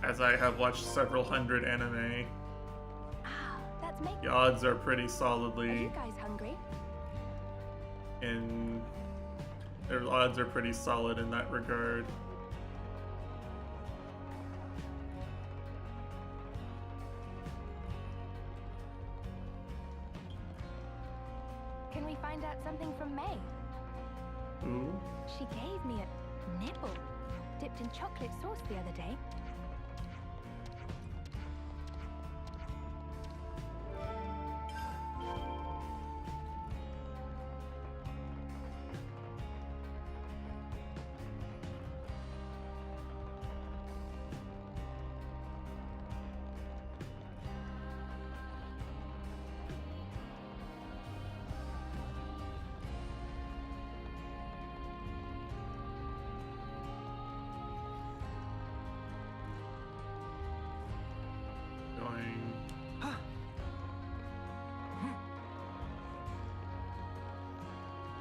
As I have watched several hundred anime, That's make. the odds are pretty Are solidly you guys hungry? in... Their odds are pretty solid in that regard. something from May. Ooh. She gave me a nibble dipped in chocolate sauce the other day.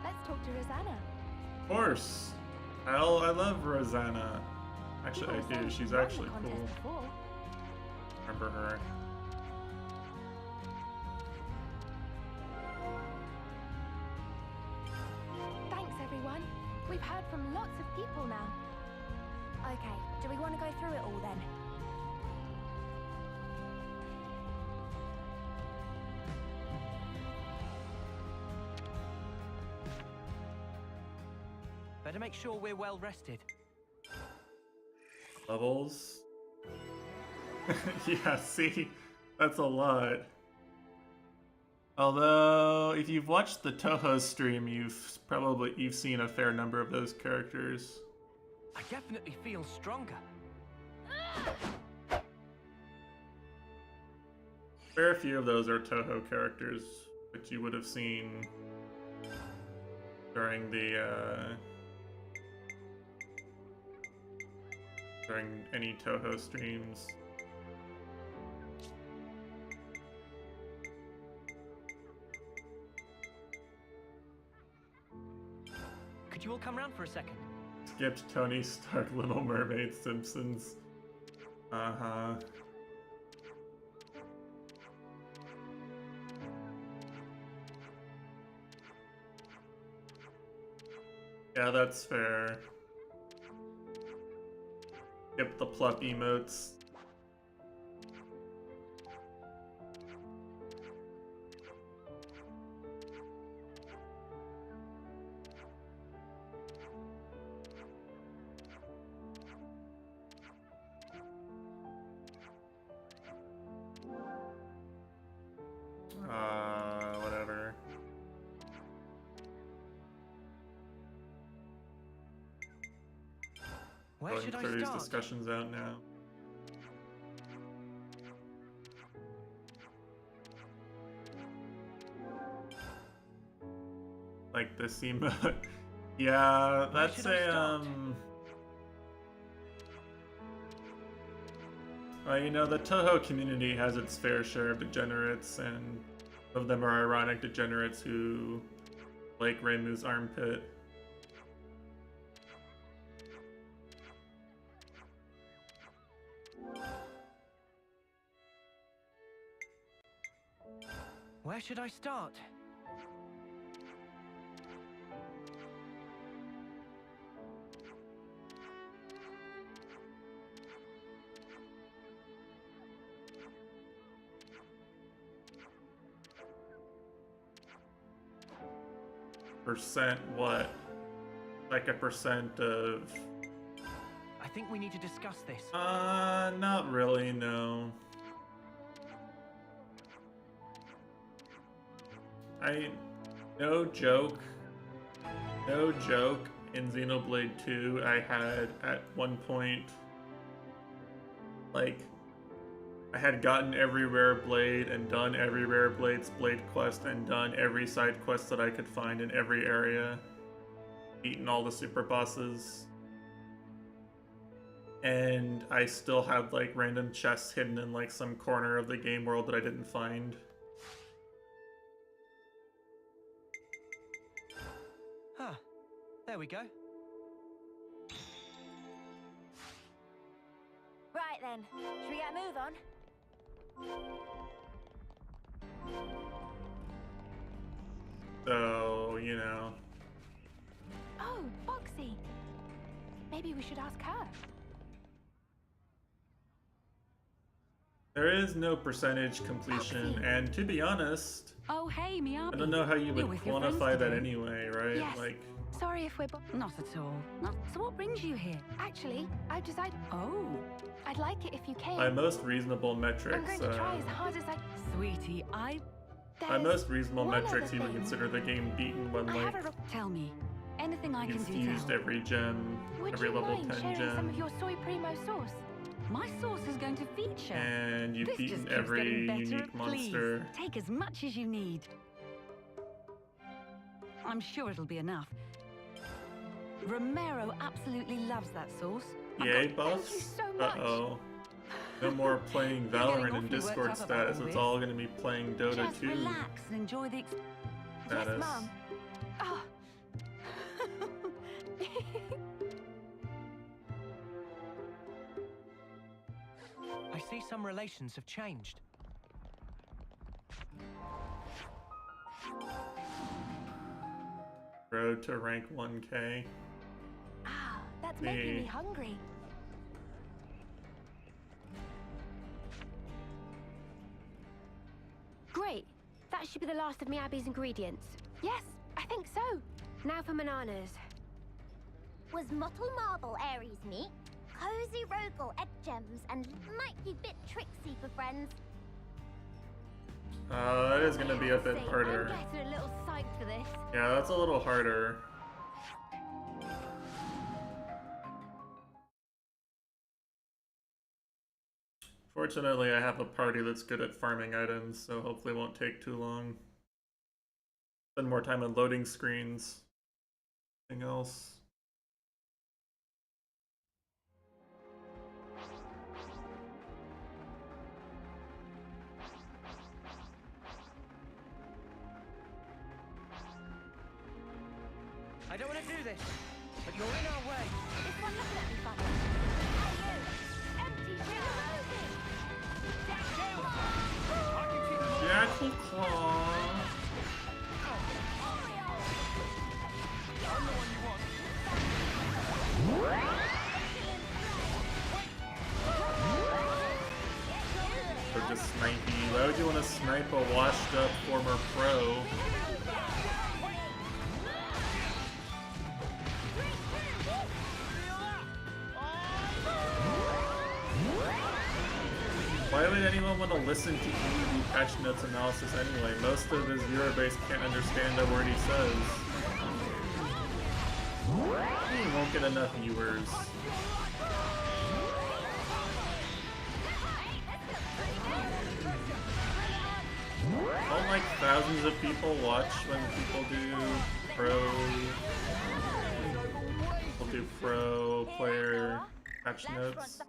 Let's talk to Rosanna. Of course. Hell, I love Rosanna. Actually, I do. She's actually cool. Remember her. Thanks, everyone. We've heard from lots of people now. Okay, do we want to go through it all then? Better make sure we're well rested. Levels? Yeah, see? That's a lot. Although, if you've watched the Toho stream, you've seen a fair number of those characters. I definitely feel stronger. Very few of those are Toho characters, which you would have seen during the during any Toho streams. Could you all come round for a second? Skipped Tony Stark, Little Mermaid, Simpsons. Uh-huh. Yeah, that's fair. Skip the plup emotes. Whatever. Where should I Clear these start? discussions out now. Like this emote. Yeah, that's a well, you know, the Toho community has its fair share of degenerates, and some of them are ironic degenerates who like Reimu's armpit. Where should I start? Percent what? Like a percent of... I think we need to discuss this. Not really, no. No joke, in Xenoblade 2, I had at one point, like, I had gotten every rare blade and done every rare blade's blade quest and done every side quest that I could find in every area, beaten all the super bosses, and I still had like random chests hidden in like some corner of the game world that I didn't find. Huh. There we go. Right then, should we get a move on? So, you know. Oh, Boxy. Maybe we should ask her. There is no percentage completion, and to be honest, Oh, hey, Miyabi. I don't know how you would You're with your friends quantify that today. anyway, right? Yes. Like, Sorry if we're... Not at all. So what brings you here? Actually, I've decided... Oh. I'd like it if you came. by most reasonable I'm metrics, going to try as hard as I... Sweetie, by most reasonable one metrics, other you would thing. consider the game beaten when, I like, have a... Tell me. Anything I can you've do to used help. every gem, Would every you level mind 10 sharing some of gem, your soy primo sauce? My sauce is going to feature. and you've This just beaten keeps every getting better. unique monster. Please, take as much as you need. I'm sure it'll be enough. Romero absolutely loves that sauce. Yay, buffs? Uh-oh. No more playing Valorant in Discord status, it's all gonna be playing Dota Just 2 relax and enjoy the status. Yes, Mum. Oh. I see some relations have changed. Road to rank 1K. Ah, that's making me hungry. Great. That should be the last of Miyabi's ingredients. Yes, I think so. Now for bananas. Was mottle marble Aries meat, cozy rogel egg gems, and might be bit tricksy for friends. That is gonna be a bit I'm harder. getting a little psyched for this. Yeah, that's a little harder. Fortunately, I have a party that's good at farming items, so hopefully it won't take too long. Spend more time on loading screens. Anything else? I don't want to do this, but you're in our way. Is one looking at me funny? Hey you! Empty Jackal Claw. Or just snipey. Why would you want to snipe a washed up former pro? Why would anyone want to listen to Unity patch notes analysis anyway? Most of his viewer base can't understand a word he says. He won't get enough viewers. Don't like thousands of people watch when people do pro player patch notes.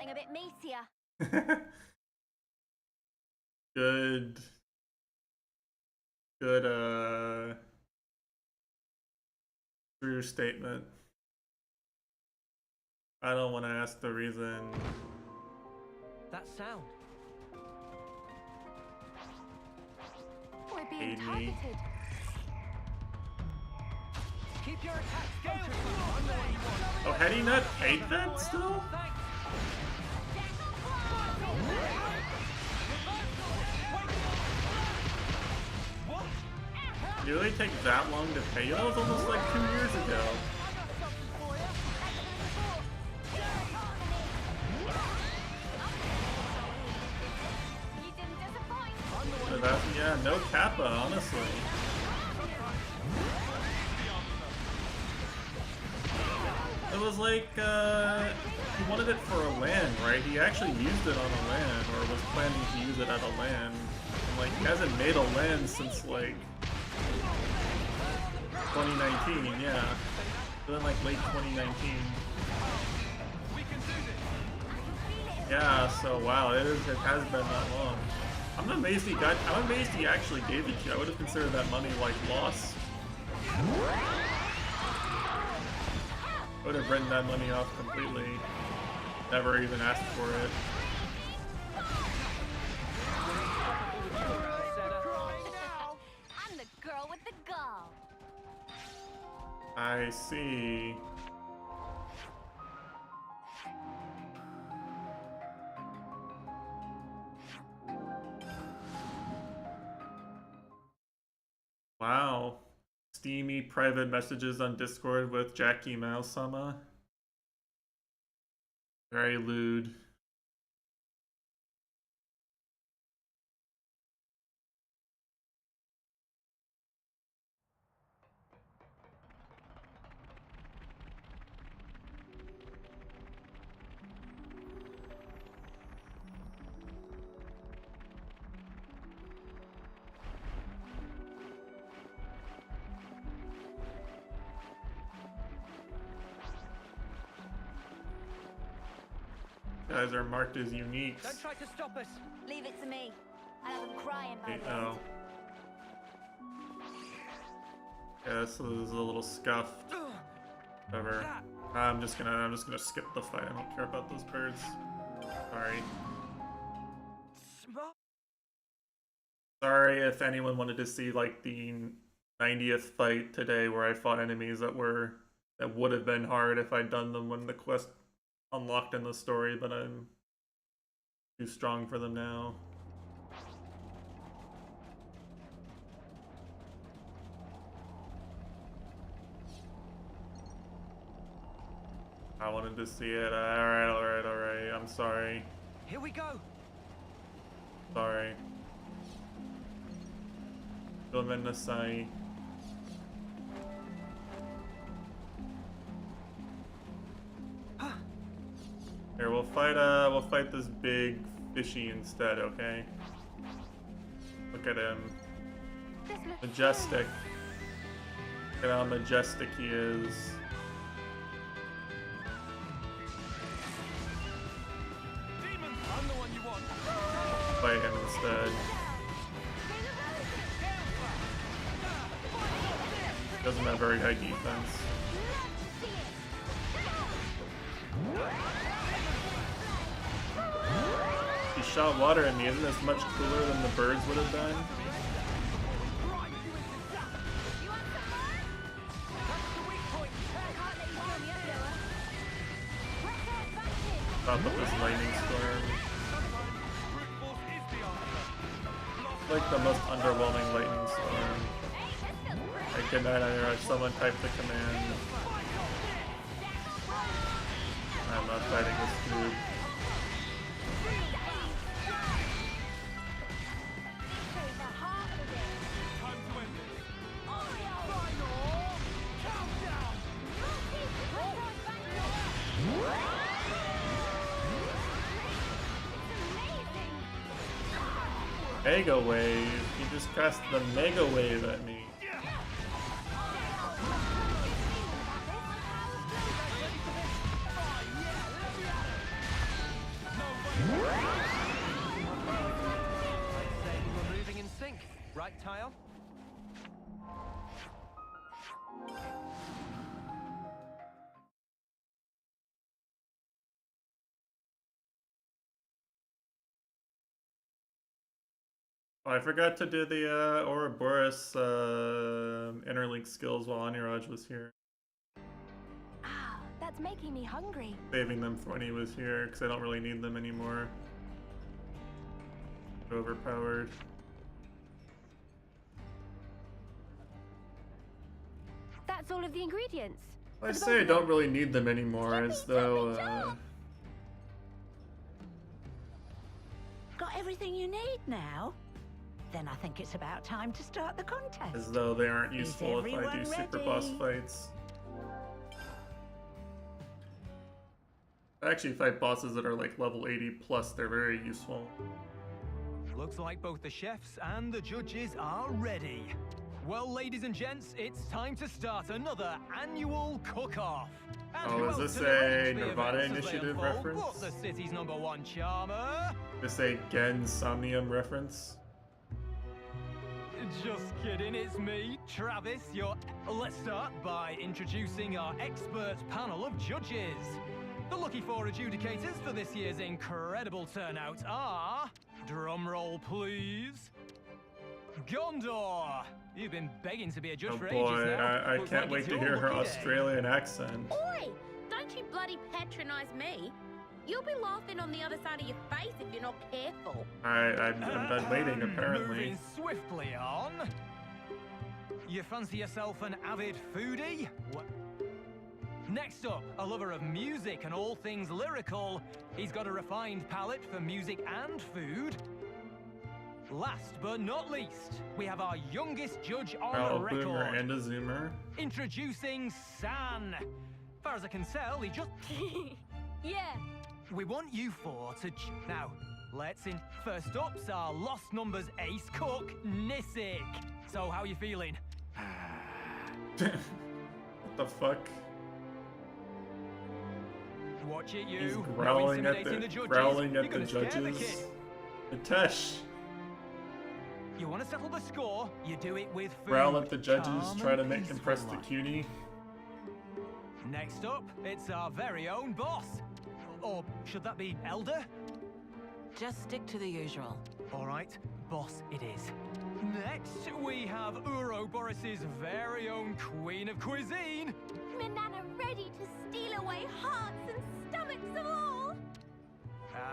something a bit meatier. Good, true statement. I don't want to ask the reason. That sound. We're being Aid me. targeted. Keep your attacks focused. Oh, had he not paid that still? Did it really take that long to pay you? That was almost like 2 years ago. So that, yeah, no Kappa, honestly. It was like, he wanted it for a LAN, right? He actually used it on a LAN, or was planning to use it at a LAN. And, like, he hasn't made a LAN since, like, 2019, yeah. Then, like, late 2019. Yeah, so, wow, it has been that long. I'm amazed he actually gave it to you. I would have considered that money, like, lost. I would have written that money off completely. Never even asked for it. I'm the girl with the gall. I see. steamy private messages on Discord with Jackie Mao-sama. Very lewd. Guys are marked as unique. Don't try to stop us. Leave it to me. I'll have them crying by the Oh. Yeah, so this is a little scuffed. Whatever. I'm just gonna skip the fight. I don't care about those birds. Sorry. Sorry if anyone wanted to see like the 90th fight today where I fought enemies that would have been hard if I'd done them when the quest unlocked in the story, but I'm too strong for them now. I wanted to see it. Alright. I'm sorry. Here we go. Sorry. Nasai. Here, we'll fight this big fishy instead, okay? Look at him. Majestic. Look at how majestic he is. I'm the one you want. Fight him instead. Doesn't have very high defense. He shot water at me. Isn't this much cooler than the birds would have been? Stop with this lightning storm. Like the most underwhelming lightning storm. Like, good night, Ira. Someone type the command. I'm not fighting this dude. Mega Wave. He just cast the Mega Wave at me. We're moving in sync, right, Tile? Oh, I forgot to do the Ouroboros interlink skills while Aniraj was here. Ah, that's making me hungry. Saving them for when he was here, because I don't really need them anymore. Overpowered. That's all of the ingredients. I say I don't really need them anymore, as though, Got everything you need now? Then I think it's about time to start the contest. as though they aren't Is useful if I do everyone super ready? boss fights. I actually fight bosses that are like level 80 plus, they're very useful. Looks like both the chefs and the judges are ready. Well, ladies and gents, it's time to start another annual cook-off. And Oh, who is else this to arrange a the Nirvana events as they Initiative unfold reference? but the city's #1 charmer. This a Gen Somnium reference? Just kidding, it's me, Travis, your... Let's start by introducing our expert panel of judges. The lucky 4 adjudicators for this year's incredible turnout are... Drumroll, please. Gondor! You've been begging to be a judge Oh for boy, ages now. I Looks can't like wait it's to your hear her lucky day. Australian accent. Oi! Don't you bloody patronize me. You'll be laughing on the other side of your face if you're not careful. I'm done waiting, apparently. Moving swiftly on. You fancy yourself an avid foodie? Next up, a lover of music and all things lyrical. He's got a refined palate for music and food. Last but not least, we have our youngest judge on record. Boomer and a Zoomer. Introducing San. Far as I can tell, he just... Yeah. We want you four to... Now, let's in... First up's our Lost Numbers ace cook, Nisik. So, how you feeling? What the fuck? Watch it, you. He's No growling at intimidating the judges. growling at You're the gonna scare the judges. kid. Nitesh. You want to settle the score? You do it with food. Growl at the judges, Calm try to and make him peaceful press the like. cutie. Next up, it's our very own boss. Or should that be Elder? Just stick to the usual. All right, boss it is. Next, we have Ouroboros' very own queen of cuisine. Manana ready to steal away hearts and stomachs of all.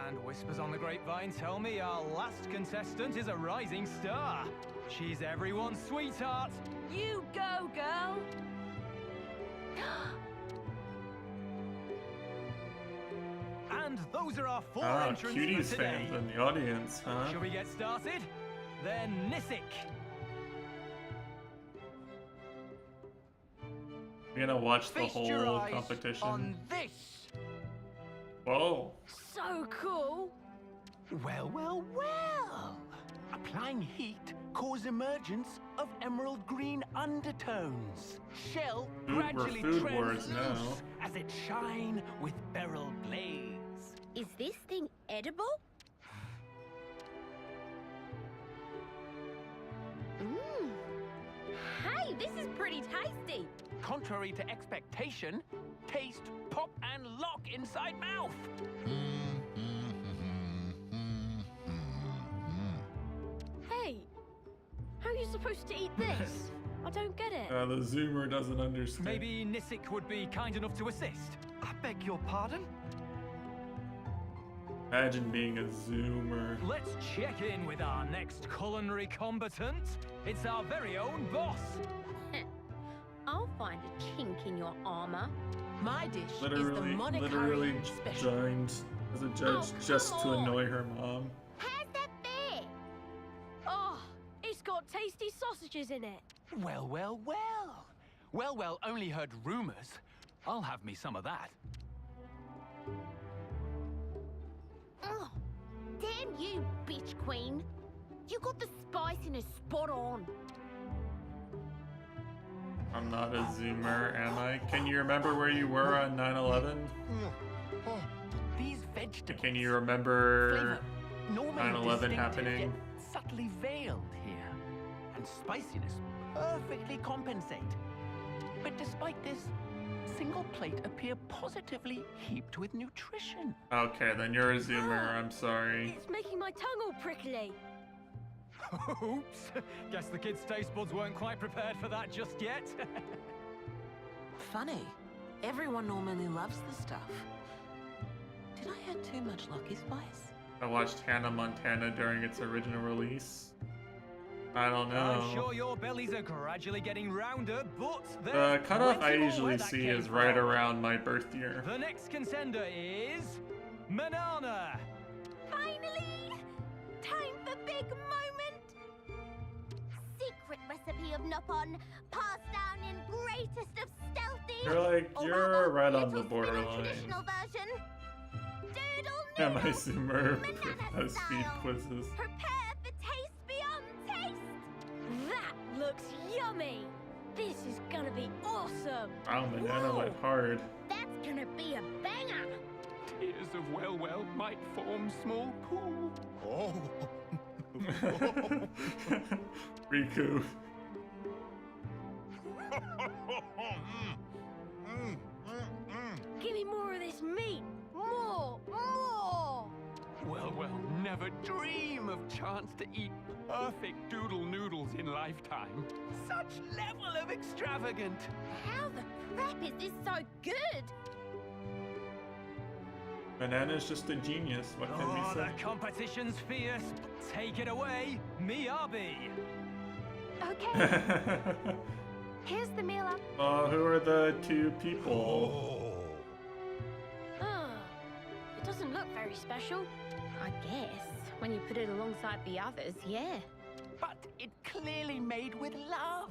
And whispers on the grapevine tell me our last contestant is a rising star. She's everyone's sweetheart. You go, girl. And those are our four entrants Cuties for today. fans in the audience, huh? Shall we get started? Then Nisik. You're gonna watch the Feast your whole eyes competition. on this. Whoa. So cool. Well, well, well. Applying heat causes emergence of emerald green undertones. Shell We're gradually Food Wars transluce now. as it shine with beryl glaze. Is this thing edible? Mmm. Hey, this is pretty tasty. Contrary to expectation, taste, pop, and lock inside mouth. Hey, how are you supposed to eat this? I don't get it. The Zoomer doesn't understand. Maybe Nisik would be kind enough to assist. I beg your pardon? Imagine being a Zoomer. Let's check in with our next culinary combatant. It's our very own boss. I'll find a chink in your armor. My dish is the Literally Monikari special. joined as a judge just to annoy her mom. How's that fair? Oh, it's got tasty sausages in it. Well, well, well. Well, well, only heard rumors. I'll have me some of that. Oh, damn you, bitch queen. You got the spiciness spot on. I'm not a Zoomer, am I? Can you remember where you were on 9/11? These vegetables. Can you remember Normally 9/11 distinctive, happening? yet subtly veiled here. And spiciness perfectly compensate. But despite this, single plate appear positively heaped with nutrition. Okay, then you're a Zoomer. I'm sorry. It's making my tongue all prickly. Oops. Guess the kids' taste buds weren't quite prepared for that just yet. Funny. Everyone normally loves the stuff. Did I add too much Lucky Spice? I watched Hannah Montana during its original release. I don't know. I'm sure your bellies are gradually getting rounder, but The cutoff I plenty more usually where that see came is right from. around my birth year. The next contender is Manana. Finally! Time for big moment! Secret recipe of Nopon, passed down in greatest of stealthy. You're right on the borderline. Traditional version. Doodle Am I noodle, Zoomer? banana BuzzFeed style. quizzes. Prepare for taste beyond taste. That looks yummy. This is gonna be awesome. Wow, Banana went hard. That's gonna be a banger. Tears of well might form small pool. Oh. Riku. Give me more of this meat. More, more. Well, never dream of chance to eat perfect doodle noodles in lifetime. Such level of extravagant. How the crap is this so good? Banana's just a genius. What can we Oh, say? the competition's fierce. Take it away, Miyabi. Okay. Here's the meal up. Who are the two people? It doesn't look very special. I guess, when you put it alongside the others, yeah. But it clearly made with love.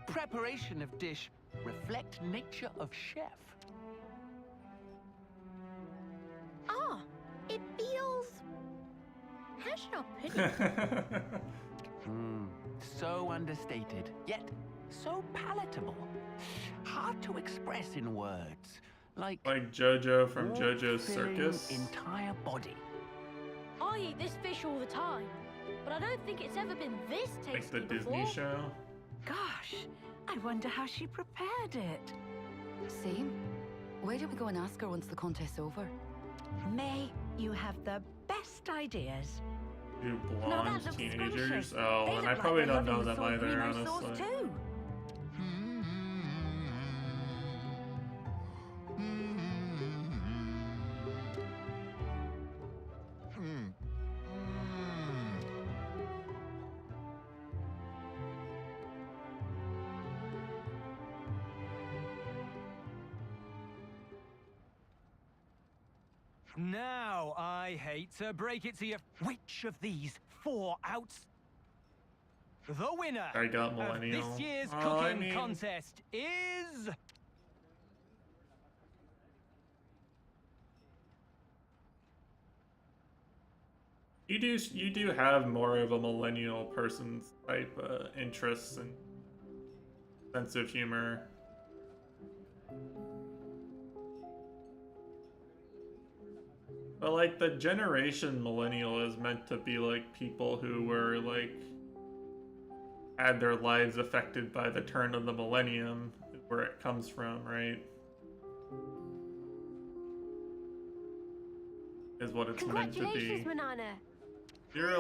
Preparation of dish reflect nature of chef. It feels... How should I put it? So understated, yet so palatable. Hard to express in words. Like JoJo from JoJo's filling Circus. Entire body. I eat this fish all the time, but I don't think it's ever been this tasty Like the before. Disney show. Gosh, I wonder how she prepared it. Same. Why don't we go and ask her once the contest's over? May, you have the best ideas. Two No, blonde that looks teenagers. scrumptious. Oh, They and look I like probably they're don't know loving the them soy either, primo sauce honestly. too. Now, I hate to break it to you. Which of these 4 outs? The winner I got of millennial. this year's Oh, cooking I mean- contest is... You do have more of a millennial person's type interests and sense of humor. But like the generation millennial is meant to be like people who were like had their lives affected by the turn of the millennium, where it comes from, right? Is what it's meant to be. Congratulations, Manana. You're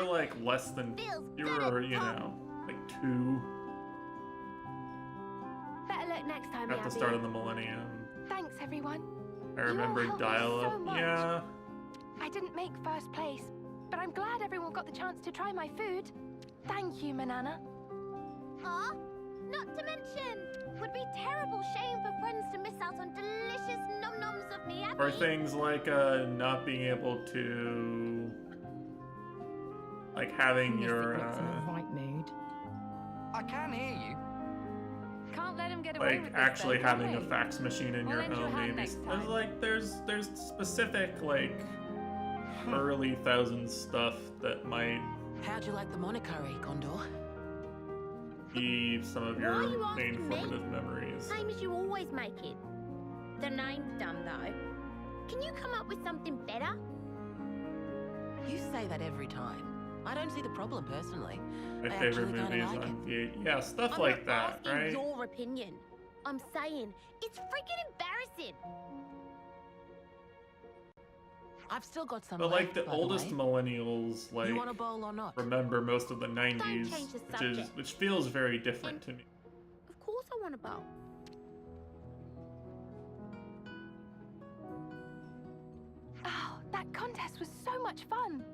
like less than you're, you know, like 2 Better luck next time, at the Abby. start of the millennium. Thanks, everyone. I remember helped me dial-up. so much. Yeah. I didn't make first place, but I'm glad everyone got the chance to try my food. Thank you, Manana. Aw, not to mention, would be terrible shame for friends to miss out on delicious nom-noms of me, Or things like not being able to, like having your right mood. I can hear you. Can't let him get away like with this, actually though, having can a we? fax machine in We'll your lend you a home. hand Maybe next there's time. like there's specific like early thousands stuff that might How'd you like the monokari, Condor? be some of Why your are you asking main me? formative memories. Same as you always make it. The name's dumb, though. Can you come up with something better? You say that every time. I don't see the problem personally. My I favorite actually kinda movies like on V8. Yeah, stuff I'm like not that, asking right? your opinion. I'm saying it's freaking embarrassing. I've still got some But like the left, by oldest way. millennials, like You want a bowl or not? remember most of the 90s, change the which feels very different to me. Of course I want a bowl. Oh, that contest was so much fun.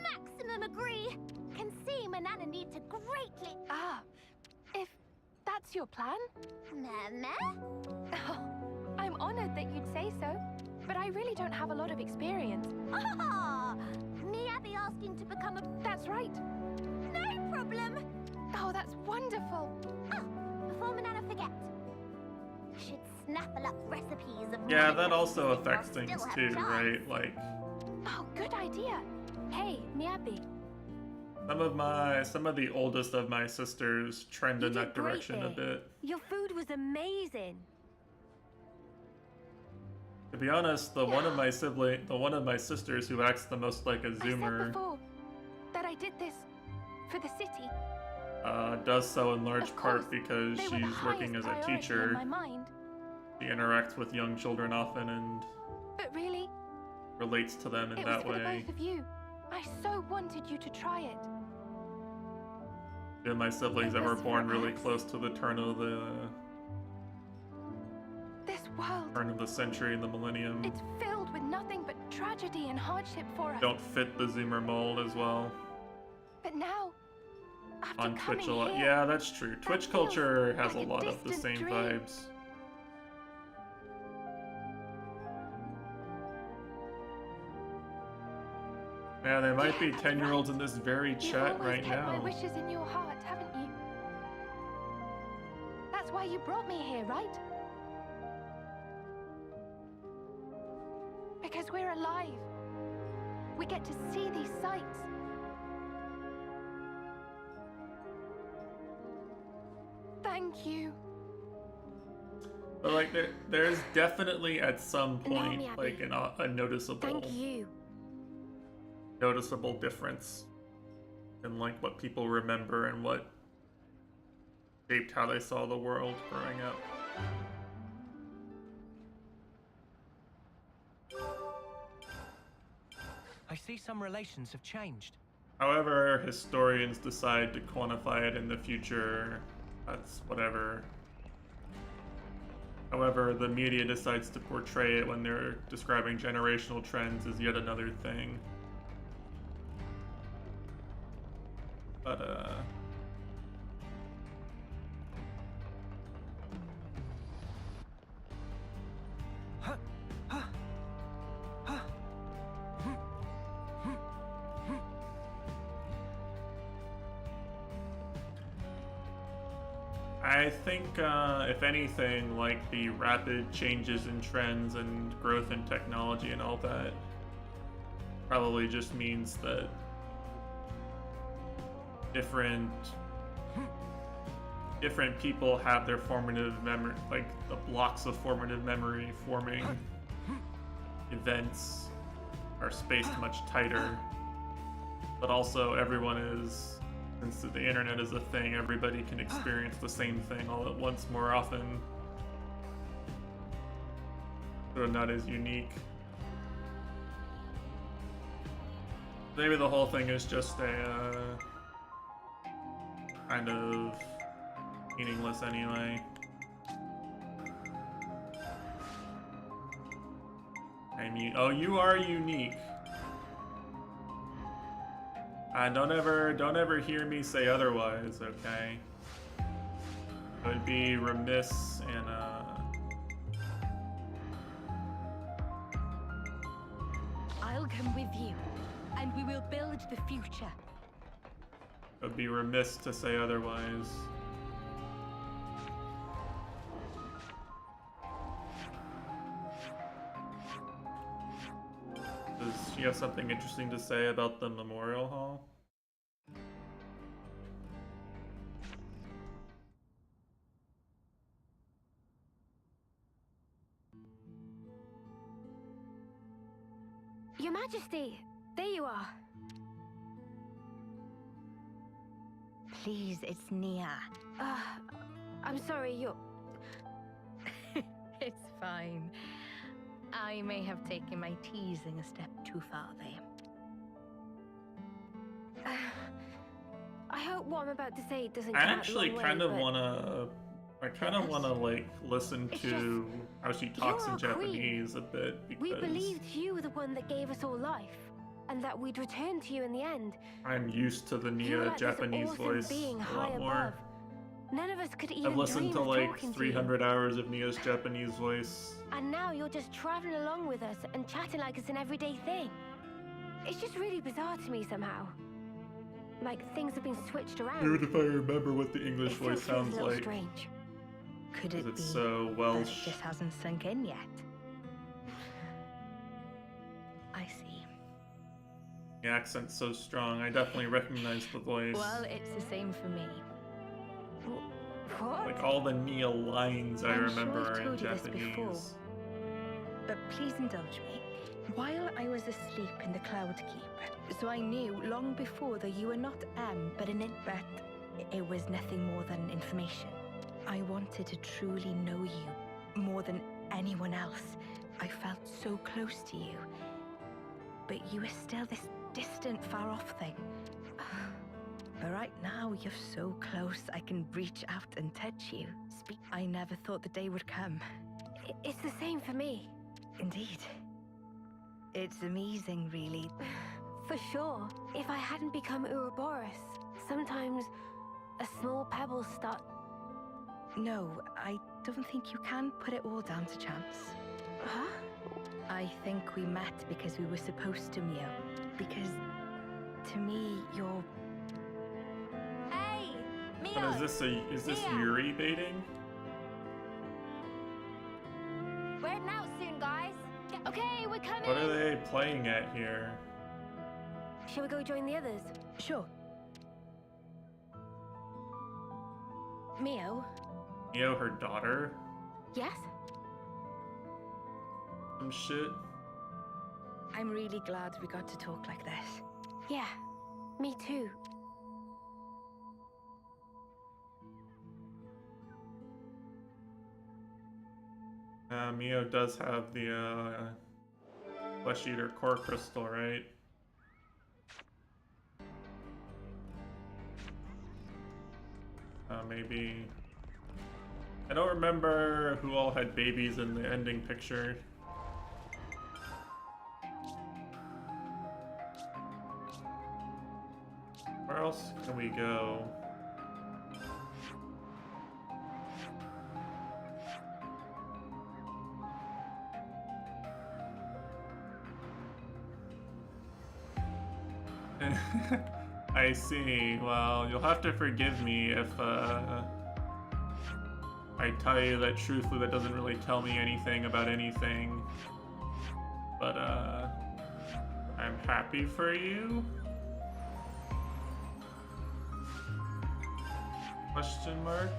Maximum agree. Can see Manana need to greatly... If that's your plan? Mama? Oh, I'm honored that you'd say so, but I really don't have a lot of experience. Ah, me Abby asking to become a... That's right. No problem. Oh, that's wonderful. Before Manana forget, should snaffle up recipes of... Yeah, my that also recipes affects while I things still too, have chance. right? Like Oh, good idea. Hey, Miyabi. some of the oldest of my sisters trend in that direction a bit. Your food was amazing. To be honest, the one of my sisters who acts the most like a I said Zoomer before that I did this for the city. does so in large Of course, part because they were the she's working highest as a priority in teacher. my mind. She interacts with young children often and But really, relates to them in it was that for the way. both of you. I so wanted you to try it. Two of my siblings that were born really close to the turn of the This world, century and the millennium it's filled with nothing but tragedy and hardship for us. don't fit the Zoomer mold as well. But now, on Twitch a lot. Yeah, that's true. Twitch culture has a lot of the same vibes. Man, there might be 10-year-olds in this very chat right now. You've always kept my wishes in your heart, haven't you? That's why you brought me here, right? Because we're alive. We get to see these sights. Thank you. But like, there's definitely at some point like a noticeable, noticeable difference in like what people remember and what shaped how they saw the world growing up. I see some relations have changed. However, historians decide to quantify it in the future. That's whatever. However, the media decides to portray it when they're describing generational trends is yet another thing. But, I think, if anything, like the rapid changes in trends and growth in technology and all that probably just means that different people have their formative memory, like the blocks of formative memory forming events are spaced much tighter, but also everyone is, since the internet is a thing, everybody can experience the same thing all at once more often. So not as unique. Maybe the whole thing is just a kind of meaningless anyway. I mean, oh, you are unique. Don't ever hear me say otherwise, okay? I would be remiss in, I'll come with you, and we will build the future. I would be remiss to say otherwise. Does she have something interesting to say about the memorial hall? Your Majesty, there you are. Please, it's Nia. I'm sorry, you're... It's fine. I may have taken my teasing a step too far there. I hope what I'm about to say doesn't I come out actually the wrong kind way, of but wanna... I kind of want to, like, listen to how she talks in you're a queen. Japanese a bit, because we believed you were the one that gave us all life, and that we'd return to you in the end. I'm used to the You were Nia like Japanese this awesome voice being a high lot more. above. None of us could even I've listened dream to of like talking 300 hours of Nia's Japanese voice. to you. And now you're just traveling along with us and chatting like it's an everyday thing. It's just really bizarre to me somehow. Like things have been switched around. Even if I remember what the English It still voice feels sounds a little like. strange. Could it It's be so that Welsh. it just hasn't sunk in yet? I see. The accent's so strong, I definitely recognize the voice. Well, it's the same for me. What? Like all the Nia lines I I'm remember sure I've are in told you this before. Japanese. But please indulge me. While I was asleep in the Cloud Keep, so I knew long before that you were not but but it was nothing more than information. I wanted to truly know you more than anyone else. I felt so close to you. But you were still this distant, far-off thing. But right now, you're so close, I can reach out and touch you. I never thought the day would come. It's the same for me. Indeed. It's amazing, really. For sure. If I hadn't become Ouroboros, Sometimes a small pebble start. No, I don't think you can put it all down to chance. Huh? I think we met because we were supposed to, Mio. Because, to me, you're... Hey, Mio! But is this Yuri baiting? We're heading out soon, guys. Okay, we're coming. What are they playing at here? Shall we go join the others? Sure. Mio? Mio, her daughter? Yes? Some shit? I'm really glad we got to talk like this. Yeah, me too. Mio does have the Flesh Eater core crystal, right? Maybe. I don't remember who all had babies in the ending picture. Where else can we go? I see. Well, you'll have to forgive me if I tell you that truthfully that doesn't really tell me anything about anything. But I'm happy for you? Question mark?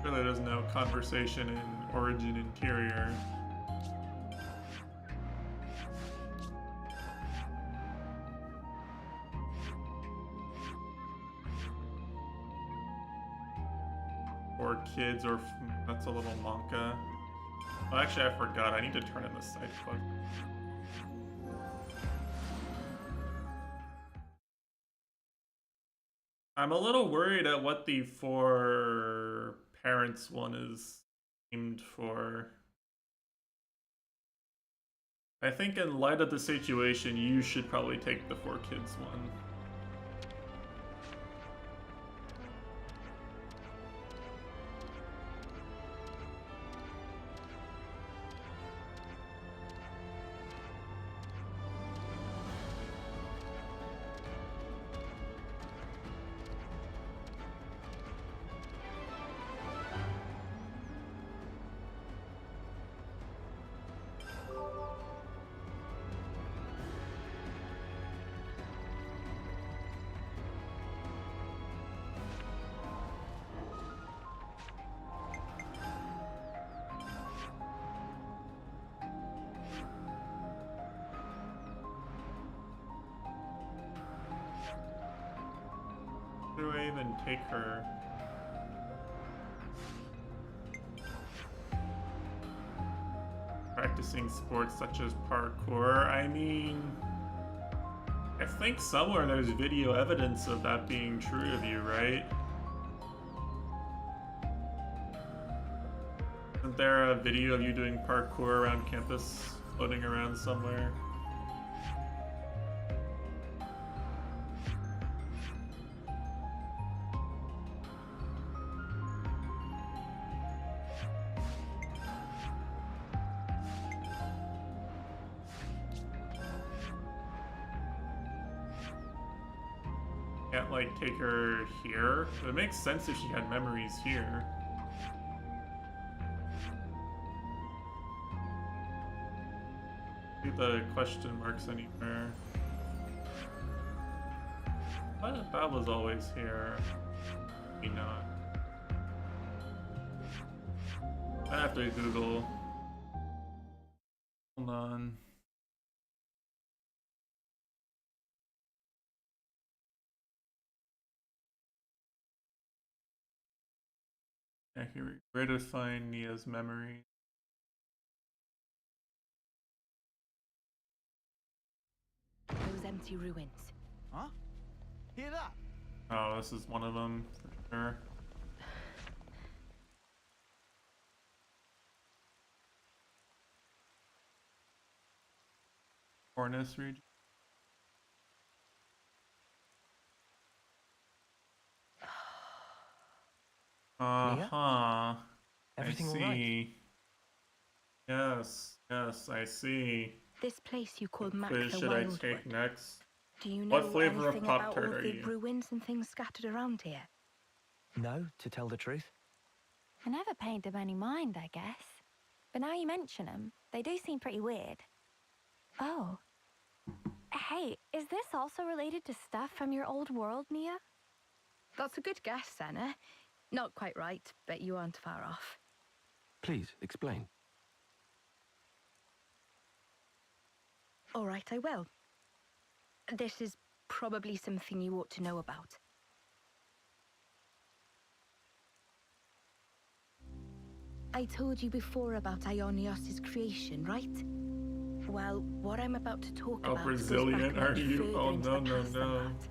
Surely there's no conversation in Origin Interior. Or kids, or that's a little Monka. Oh, actually, I forgot. I need to turn in the side quest. I'm a little worried at what the 4 parents one is aimed for. I think in light of the situation, you should probably take the 4 kids one. Where do I even take her? Practicing sports such as parkour. I mean, I think somewhere there's video evidence of that being true of you, right? Isn't there a video of you doing parkour around campus, floating around somewhere? Can't, like, take her here? It makes sense if she had memories here. See the question marks anywhere. But that was always here. Maybe not. I have to Google. Hold on. Yeah, here, where to find Nia's memory? Those empty ruins. Huh? Hear that? Oh, this is one of them, for sure. Cornice region. Uh-huh. Everything I all right? see. Yes, yes, I see. This place you call What Mac quiz the should I Wildwood. take next? Do you know What flavor of anything about all Pop-Tart of are the you? ruins and things scattered around here? No, to tell the truth. I never paid them any mind, I guess. But now you mention them, they do seem pretty weird. Oh. Hey, is this also related to stuff from your old world, Nia? That's a good guess, Senna. Not quite right, but you aren't far off. Please, explain. All right, I will. This is probably something you ought to know about. I told you before about Ionios' creation, right? Well, what I'm about to talk How about goes Brazilian back are much you? further Oh into no, the no, past than no. that.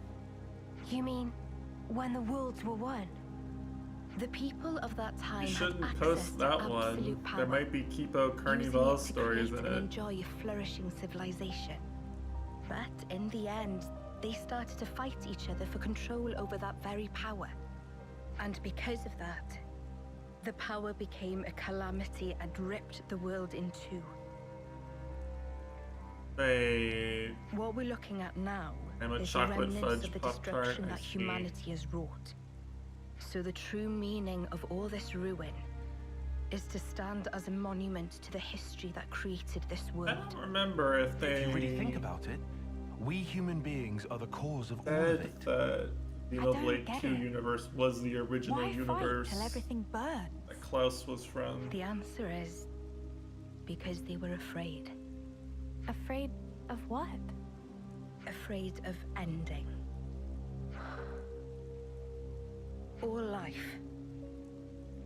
You mean when the worlds were one? The people of that time You had shouldn't access post to that one. absolute power, There might be Kipo using Carnival it to stories create in and it. enjoy a flourishing civilization. But in the end, they started to fight each other for control over that very power. And because of that, the power became a calamity and ripped the world in two. Wait. What we're looking at now I'm a is the chocolate remnants fudge of the Pop-Tart, destruction I that see. humanity has wrought. So the true meaning of all this ruin is to stand as a monument to the history that created this world. I don't remember if they If you really think about it, we human beings are the cause of all of said it. that the I don't Xenoblade get 2 it. universe was the original Why universe fight till everything burns? that Klaus was from. The answer is because they were afraid. Afraid of what? Afraid of ending. All life,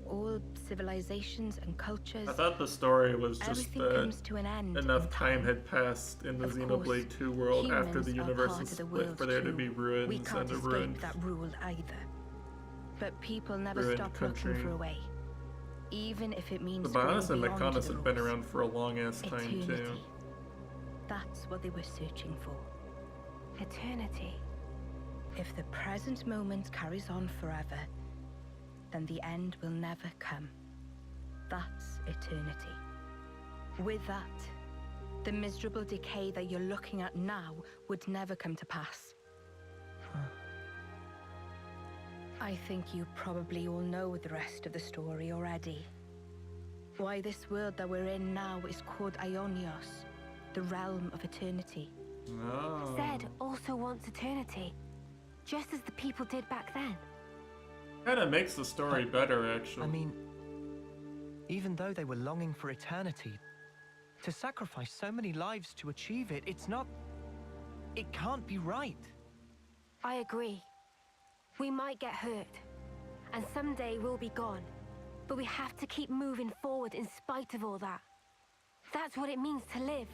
all civilizations and cultures. I thought the story was just everything that comes to an end enough in time had passed in the Of Xenoblade course, 2 world after the humans are universe part was of the split world for there to too. be We ruins can't and a escape ruined, that rule either. But people never ruined stop country. looking for a way, even if it means The Bionis going and beyond Mechonis the had been rules. around for a long ass time too. Eternity. That's what they were searching for. Eternity. If the present moment carries on forever, then the end will never come. That's eternity. With that, the miserable decay that you're looking at now would never come to pass. I think you probably all know the rest of the story already. Why this world that we're in now is called Ionios, the realm of eternity. No. Zed also wants eternity, just as the people did back then. Kinda makes the story better, actually. I mean, even though they were longing for eternity, to sacrifice so many lives to achieve it, it's not... It can't be right. I agree. We might get hurt, and someday we'll be gone. But we have to keep moving forward in spite of all that. That's what it means to live,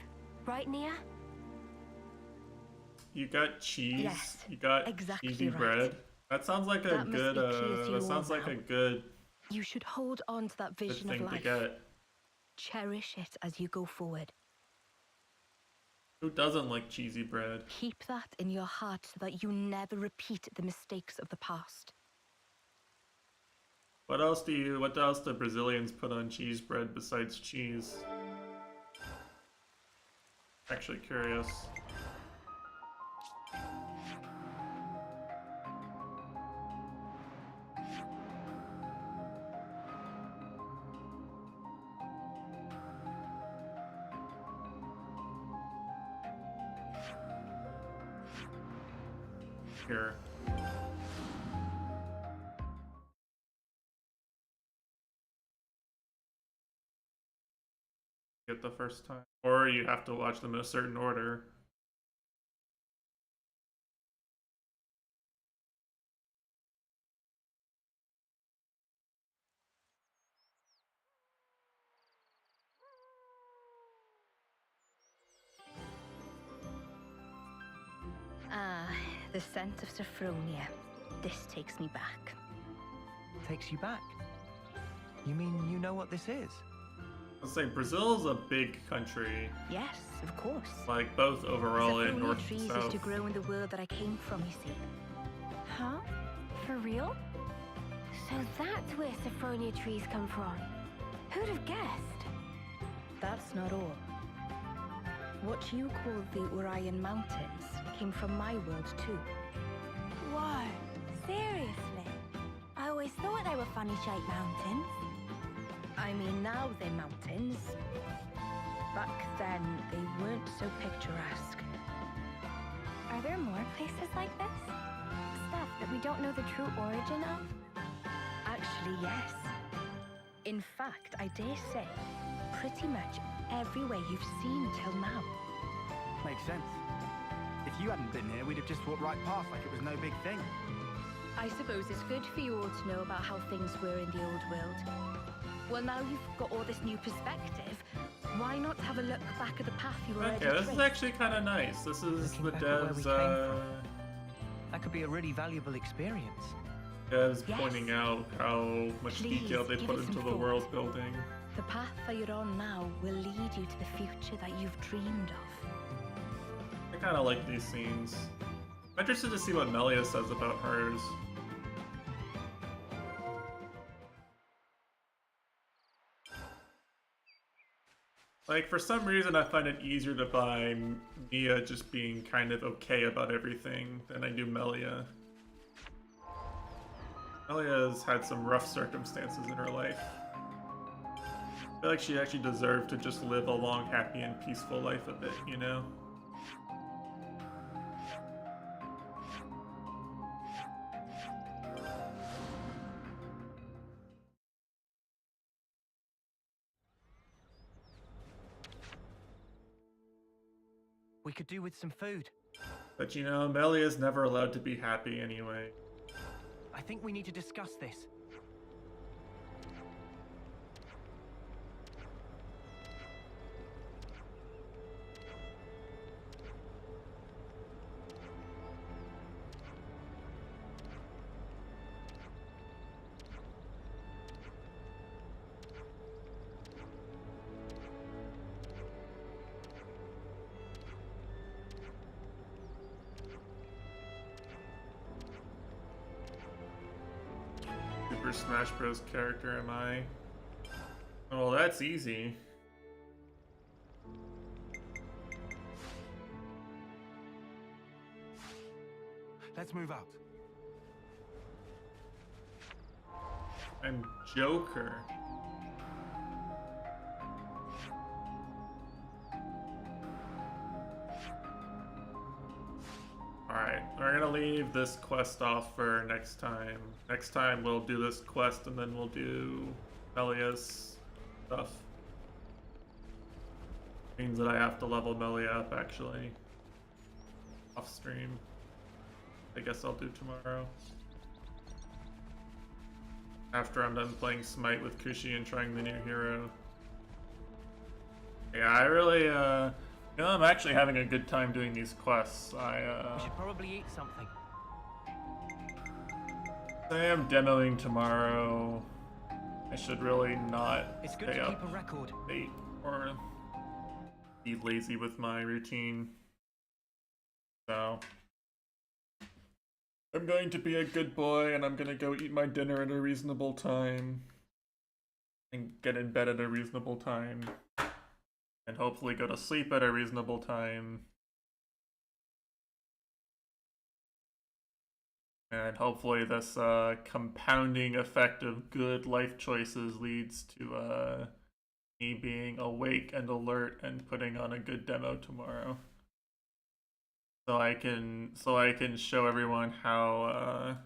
right, Nia? You got cheese. Yes, you got exactly cheesy right. bread. That sounds like a That must good. be clear to you That sounds all like now. a good You should hold on to that good vision of thing to life. get. Cherish it as you go forward. Who doesn't like cheesy bread? Keep that in your heart so that you never repeat the mistakes of the past. What else do Brazilians put on cheese bread besides cheese? Actually curious. Here. Get the first time. Or you have to watch them in a certain order. Ah, the scent of Sophronia. This takes me back. Takes you back. You mean you know what this is? I'll say Brazil's a big country. Yes, of course. Like both overall and Saphonia north trees and south. used to grow in the world that I came from, you see. Huh? For real? So that's where Saffronia trees come from. Who'd have guessed? That's not all. What you call the Urian Mountains came from my world too. Whoa, seriously? I always thought they were funny-shaped mountains. I mean, now they're mountains. Back then, they weren't so picturesque. Are there more places like this? Stuff that we don't know the true origin of? Actually, yes. In fact, I dare say, pretty much everywhere you've seen till now. Makes sense. If you hadn't been here, we'd have just walked right past like it was no big thing. I suppose it's good for you all to know about how things were in the old world. Well, now you've got all this new perspective, why not have a look back at the path you already Okay, this is traced? actually kind of nice. This is the back at where we devs, came from. That could be a really valuable experience. devs Yes. pointing out how much Please, detail they give put it some into the thought. world building. The path that you're on now will lead you to the future that you've dreamed of. I kind of like these scenes. I'm interested to see what Melia says about hers. Like, for some reason, I find it easier to buy Mia just being kind of okay about everything than I do Melia. Melia's had some rough circumstances in her life. I feel like she actually deserved to just live a long, happy, and peaceful life a bit, you know? We could do with some food. But you know, Melia's never allowed to be happy anyway. I think we need to discuss this. Super Smash Bros. Character am I? Well, that's easy. Let's move out. I'm Joker. Alright, we're gonna leave this quest off for next time. Next time we'll do this quest and then we'll do Melia's stuff. Means that I have to level Melia up actually. Off stream. I guess I'll do tomorrow. After I'm done playing Smite with Kushi and trying the new hero. Yeah, I really, you know, I'm actually having a good time doing these quests. We should probably eat something. I am demoing tomorrow. I should really not It's good stay to up keep a record. late or be lazy with my routine. So I'm going to be a good boy and I'm gonna go eat my dinner at a reasonable time and get in bed at a reasonable time and hopefully go to sleep at a reasonable time. And hopefully this compounding effect of good life choices leads to me being awake and alert and putting on a good demo tomorrow. So I can show everyone how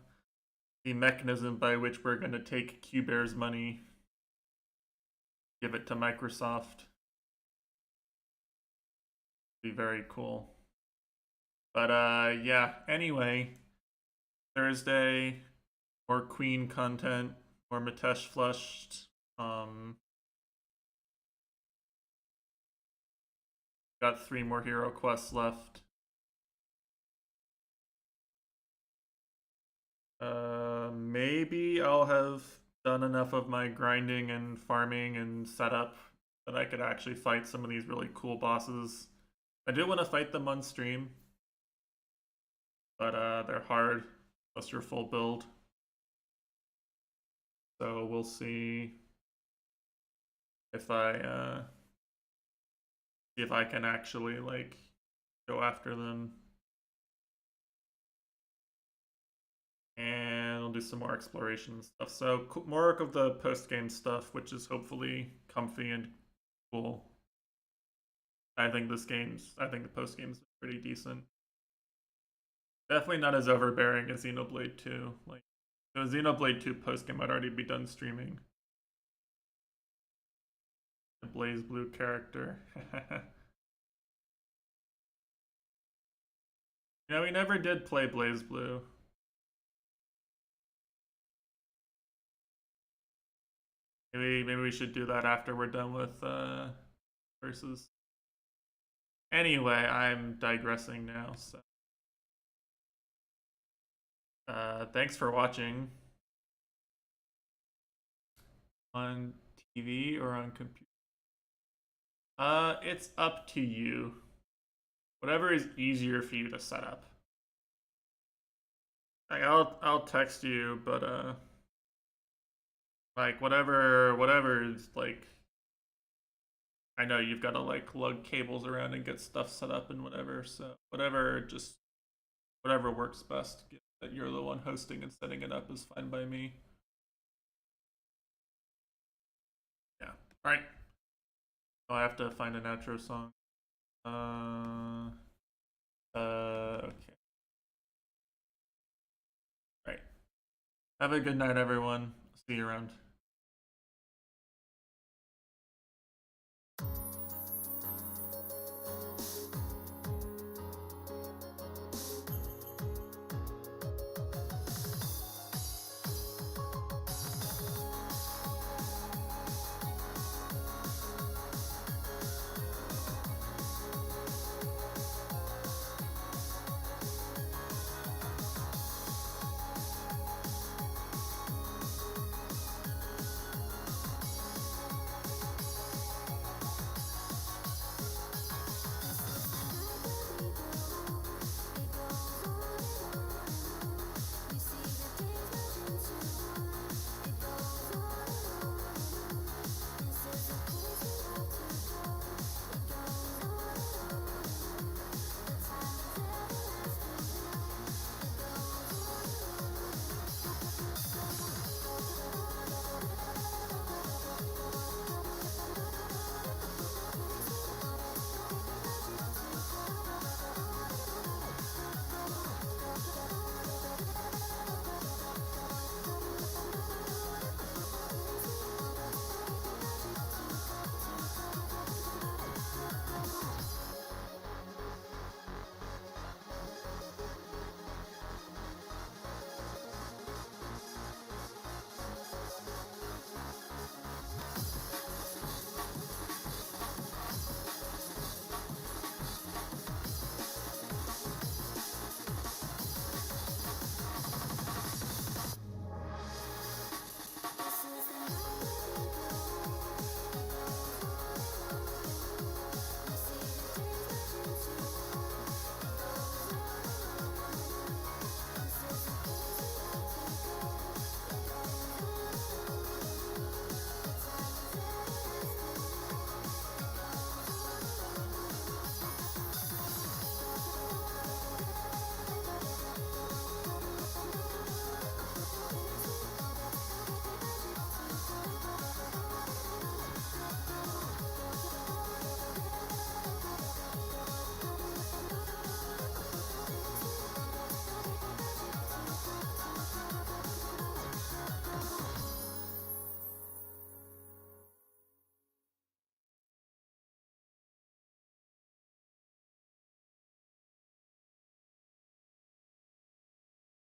the mechanism by which we're going to take Q-Bear's money, give it to Microsoft. Be very cool. But yeah, anyway, Thursday, more Queen content, more Mitesh Flushed. Got 3 more hero quests left. Maybe I'll have done enough of my grinding and farming and setup that I could actually fight some of these really cool bosses. I do want to fight them on stream, but they're hard unless you're full build. So we'll see if I can actually like go after them. And we'll do some more exploration and stuff. So more of the post-game stuff, which is hopefully comfy and cool. I think the post-game's pretty decent. Definitely not as overbearing as Xenoblade 2. Like, the Xenoblade 2 post-game I'd already be done streaming. The Blaze Blue character. Yeah, we never did play Blaze Blue. Maybe we should do that after we're done with versus. Anyway, I'm digressing now, so thanks for watching. On TV or on computer? It's up to you. Whatever is easier for you to set up. Like, I'll text you, but like whatever is like. I know you've got to like lug cables around and get stuff set up and whatever. So whatever works best. Given that you're the one hosting and setting it up is fine by me. Yeah. All right. Oh, I have to find an outro song. Okay. All right. Have a good night, everyone. See you around.